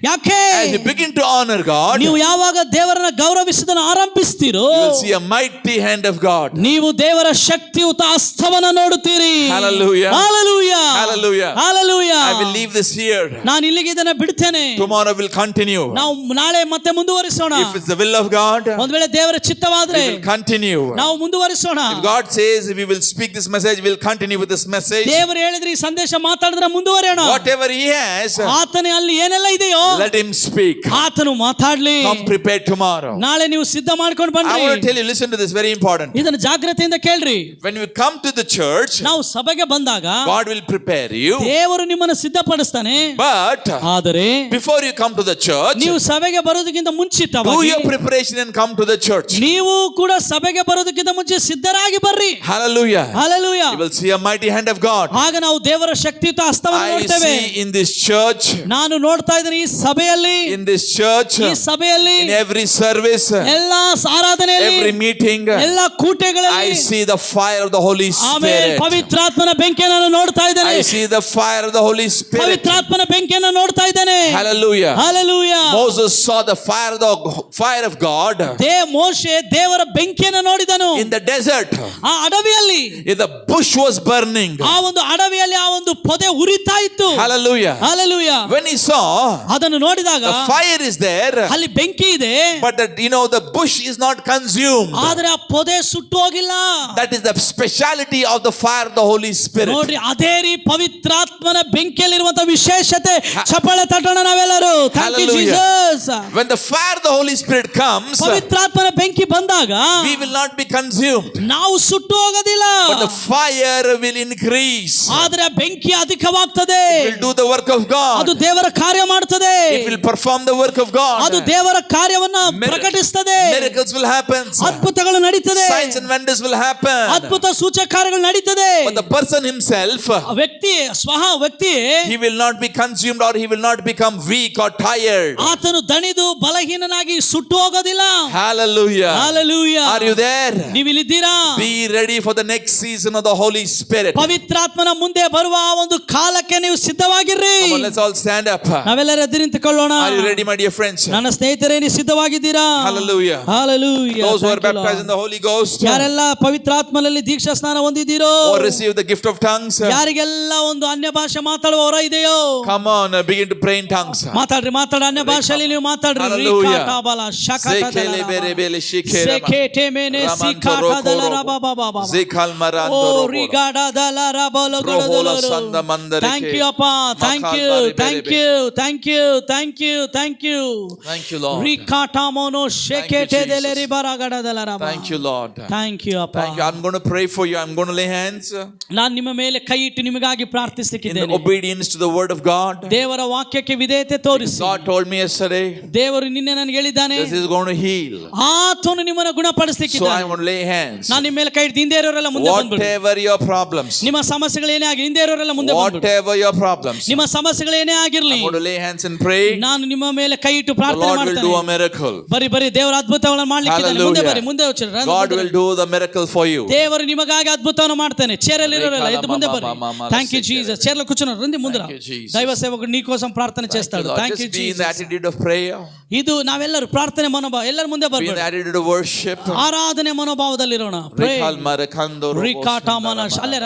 S2: ಯಾಕೆ?
S1: As you begin to honor God,
S2: ನೀವು ಯಾವಾಗ ದೇವರನ್ನ ಗೌರವಿಸುವುದನ್ನು ಆರಂಭಿಸ್ತೀರೋ,
S1: you will see a mighty hand of God.
S2: ನೀವು ದೇವರ ಶಕ್ತಿಯುತ ಹಸ್ತವನ್ನು ನೋಡುತ್ತೀರಿ.
S1: Hallelujah.
S2: Hallelujah.
S1: Hallelujah.
S2: Hallelujah.
S1: I will leave this here.
S2: ನಾನು ಇಲ್ಲಿಗೆ ಇದನ್ನ ಬಿಡ್ತೇನೆ.
S1: Tomorrow will continue.
S2: ನಾವು ನಾಳೆ ಮತ್ತೆ ಮುಂದುವರಿಸೋಣ.
S1: If it's the will of God,
S2: ಒಂದು ವೇಳೆ ದೇವರ ಚಿತ್ತವಾದ್ರೆ
S1: we will continue.
S2: ನಾವು ಮುಂದುವರಿಸೋಣ.
S1: If God says we will speak this message, we will continue with this message.
S2: ದೇವರು ಹೇಳಿದ್ರೆ ಈ ಸಂದೇಶ ಮಾತಾಡಿದ್ರೆ ಮುಂದುವರಿಯೋಣ.
S1: Whatever he has,
S2: ಆತನೇ ಅಲ್ಲಿ ಏನೆಲ್ಲ ಇದೆಯೋ
S1: let him speak.
S2: ಆತನು ಮಾತಾಡ್ಲಿ.
S1: Come prepared tomorrow.
S2: ನಾಳೆ ನೀವು ಸಿದ್ಧ ಮಾಡ್ಕೊಂಡು
S1: I
S2: ಬನ್ನಿ.
S1: want to tell you, listen to this, very important.
S2: ಇದನ್ನು ಜಾಗ್ರತೆಯಿಂದ ಕೇಳ್ರಿ.
S1: When you come to the church,
S2: ನಾವು ಸಭೆಗೆ ಬಂದಾಗ
S1: God will prepare you.
S2: ದೇವರು ನಿಮ್ಮನ್ನು ಸಿದ್ಧಪಡಿಸ್ತಾನೆ.
S1: But
S2: ಆದರೆ
S1: before you come to the church,
S2: ನೀವು ಸಭೆಗೆ ಬರೋದಕ್ಕಿಂತ
S1: do
S2: ಮುಂಚಿತವಾಗಿ
S1: your preparation and come to the church.
S2: ನೀವು ಕೂಡ ಸಭೆಗೆ ಬರೋದಕ್ಕಿಂತ ಮುಂಚೆ ಸಿದ್ಧರಾಗಿ ಬರ್ರಿ.
S1: Hallelujah.
S2: Hallelujah.
S1: You will see a mighty hand of God.
S2: ಆಗ ನಾವು ದೇವರ ಶಕ್ತಿಯುತ ಹಸ್ತವನ್ನು
S1: I
S2: ನೋಡ್ತೇವೆ.
S1: see in this church,
S2: ನಾನು ನೋಡ್ತಾ ಇದ್ದೀನಿ ಈ ಸಭೆಯಲ್ಲಿ,
S1: in this church,
S2: ಈ ಸಭೆಯಲ್ಲಿ,
S1: in every service,
S2: ಎಲ್ಲಾ ಆರಾಧನೆಯಲ್ಲಿ,
S1: every meeting,
S2: ಎಲ್ಲಾ ಕೂಟಗಳಲ್ಲಿ
S1: I see the fire of the Holy
S2: amen,
S1: Spirit.
S2: ಪವಿತ್ರಾತ್ಮನ ಬೆಂಕಿಯನ್ನು ನೋಡ್ತಾ ಇದ್ದೇನೆ.
S1: I see the fire of the Holy Spirit.
S2: ಪವಿತ್ರಾತ್ಮನ ಬೆಂಕಿಯನ್ನು ನೋಡ್ತಾ ಇದ್ದೇನೆ.
S1: Hallelujah.
S2: Hallelujah.
S1: Moses saw the fire of God
S2: ಮೋಶೆ ದೇವರ ಬೆಂಕಿಯನ್ನು ನೋಡಿದನು
S1: in the desert.
S2: ಆ ಅಡವಿಯಲ್ಲಿ.
S1: The bush was burning.
S2: ಆ ಒಂದು ಅಡವಿಯಲ್ಲಿ ಆ ಒಂದು ಪೊದೆ ಉರಿತಾ ಇತ್ತು.
S1: Hallelujah.
S2: Hallelujah.
S1: When he saw
S2: ಅದನ್ನು ನೋಡಿದಾಗ
S1: the fire is there,
S2: ಅಲ್ಲಿ ಬೆಂಕಿ ಇದೆ,
S1: but the bush is not consumed.
S2: ಆದರೆ ಆ ಪೊದೆ ಸುಟ್ಟು ಹೋಗಿಲ್ಲ.
S1: That is the speciality of the fire of the Holy Spirit.
S2: ನೋಡ್ರಿ, ಅದೇ ರೀ ಪವಿತ್ರಾತ್ಮನ ಬೆಂಕಿಯಲ್ಲಿರುವಂತ ವಿಶೇಷತೆ. ಚಪ್ಪಾಳೆ ತಟ್ಟೋಣ ನಾವೆಲ್ಲರೂ. Thank you Jesus.
S1: When the fire of the Holy Spirit comes,
S2: ಪವಿತ್ರಾತ್ಮನ ಬೆಂಕಿ ಬಂದಾಗ
S1: we will not be consumed,
S2: ನಾವು ಸುಟ್ಟು ಹೋಗೋದಿಲ್ಲ,
S1: but the fire will increase.
S2: ಆದರೆ ಬೆಂಕಿ ಅಧಿಕವಾಗ್ತದೆ.
S1: It will do the work of God.
S2: ಅದು ದೇವರ ಕಾರ್ಯ ಮಾಡುತ್ತದೆ.
S1: It will perform the work of God.
S2: ಅದು ದೇವರ ಕಾರ್ಯವನ್ನ ಪ್ರಕಟಿಸುತ್ತದೆ.
S1: Miracles will happen.
S2: ಅದ್ಭುತಗಳು ನಡೀತದೆ.
S1: Signs and wonders will happen.
S2: ಅದ್ಭುತ ಸೂಚಕ ಕಾರ್ಯಗಳು ನಡೀತದೆ.
S1: But the person himself,
S2: ವ್ಯಕ್ತಿ
S1: he will not be consumed, or he will not become weak or tired.
S2: ಆತನು ದಣಿದು ಬಲಹೀನನಾಗಿ ಸುಟ್ಟು ಹೋಗೋದಿಲ್ಲ.
S1: Hallelujah.
S2: Hallelujah.
S1: Are you there?
S2: ನೀವು ಇಲ್ಲಿದ್ದೀರಾ?
S1: Be ready for the next season of the Holy Spirit.
S2: ಪವಿತ್ರಾತ್ಮನ ಮುಂದೆ ಬರುವ ಆ ಒಂದು ಕಾಲಕ್ಕೆ ನೀವು ಸಿದ್ಧವಾಗಿರ್ರಿ.
S1: Come on, let's all stand up.
S2: ನಾವೆಲ್ಲರೂ ಎದ್ದು ನಿಂತುಕೊಳ್ಳೋಣ.
S1: Are you ready, my dear friends?
S2: ನನ್ನ ಸ್ನೇಹಿತರೇ, ನೀವು ಸಿದ್ಧವಾಗಿದ್ದೀರಾ?
S1: Hallelujah.
S2: Hallelujah.
S1: Those who are baptized in the Holy Ghost,
S2: ಯಾರೆಲ್ಲ ಪವಿತ್ರಾತ್ಮನಲ್ಲಿ ದೀಕ್ಷಾ ಸ್ನಾನ ಹೊಂದಿದ್ದೀರೋ,
S1: or receive the gift of tongues,
S2: ಯಾರಿಗೆಲ್ಲ ಒಂದು ಅನ್ಯ ಭಾಷೆ ಮಾತಾಡುವ ಹೊರ ಇದೆಯೋ,
S1: come on, begin to pray in tongues.
S2: ಮಾತಾಡ್ರಿ, ಅನ್ಯ ಭಾಷೆಯಲ್ಲಿ ನೀವು ಮಾತಾಡ್ರಿ.
S1: Hallelujah.
S2: Thank you, Appa. Thank you, thank you, thank you, thank you, thank you.
S1: Thank you, Lord. Thank you, Lord.
S2: Thank you, Appa.
S1: Thank you. I'm going to pray for you. I'm going to lay hands
S2: ನಾನು ನಿಮ್ಮ ಮೇಲೆ ಕೈ ಇಟ್ಟು ನಿಮಗಾಗಿ
S1: in
S2: ಪ್ರಾರ್ಥಿಸಲಿಕ್ಕಿದ್ದೇನೆ.
S1: obedience to the word of God.
S2: ದೇವರ ವಾಕ್ಯಕ್ಕೆ ವಿಧೇಯತೆ ತೋರಿಸಿ.
S1: God told me yesterday,
S2: ದೇವರು ನಿನ್ನೆ ನನಗೆ ಹೇಳಿದ್ದಾನೆ,
S1: this is going to heal.
S2: ಆತನು ನಿಮ್ಮನ್ನು
S1: So
S2: ಗುಣಪಡಿಸಲಿಕ್ಕಿದ್ದಾನೆ.
S1: I want to lay hands.
S2: ನಾನು ನಿಮ್ಮ ಮೇಲೆ ಕೈ ಇಟ್ಟು ಹಿಂದೆ ಇರೋರೆಲ್ಲ ಮುಂದೆ ಬಂದ್ಬಿಡಿ.
S1: Whatever your problems,
S2: ನಿಮ್ಮ ಸಮಸ್ಯೆಗಳೇನೇ ಆಗಿ ಹಿಂದೆ ಇರೋರೆಲ್ಲ ಮುಂದೆ ಬಂದ್ಬಿಡಿ.
S1: whatever your problems,
S2: ನಿಮ್ಮ ಸಮಸ್ಯೆಗಳೇನೇ ಆಗಿರ್ಲಿ,
S1: I'm going to lay hands and pray.
S2: ನಾನು ನಿಮ್ಮ ಮೇಲೆ ಕೈ ಇಟ್ಟು
S1: The
S2: ಪ್ರಾರ್ಥನೆ
S1: Lord will
S2: ಮಾಡ್ತೇನೆ.
S1: do a miracle.
S2: ಬರಿ ದೇವರ ಅದ್ಭುತಗಳನ್ನು ಮಾಡ್ಲಿಕ್ಕಿದ್ದಾನೆ. ಮುಂದೆ
S1: Hallelujah.
S2: ಬರಿ, ಮುಂದೆ ಹೋಗ್ರಿ.
S1: God will do the miracle for you.
S2: ದೇವರು ನಿಮಗಾಗಿ ಅದ್ಭುತವನ್ನು ಮಾಡ್ತಾನೆ. ಚೇರಲ್ಲಿ ಇರೋರೆಲ್ಲ ಎದ್ದು ಮುಂದೆ ಬರಿ. Thank you Jesus. ಚೇರ್లో కూర్చున్నారు, రండి ముందర. దైవ సేవకుడు నీ కోసం ప్రార్థన చేస్తాడు. Thank you
S1: Just be in the
S2: Jesus.
S1: attitude of prayer.
S2: ಇದು ನಾವೆಲ್ಲರೂ ಪ್ರಾರ್ಥನೆ ಮನೋಭಾವ, ಎಲ್ಲರ ಮುಂದೆ
S1: Be in
S2: ಬರ್ಬೇಕು.
S1: the attitude of worship.
S2: ಆರಾಧನೆ ಮನೋಭಾವದಲ್ಲಿರೋಣ.
S1: Rekal marakando robo
S2: ರಿಕಾಟಾಮನ ಅಲ್ಲೇ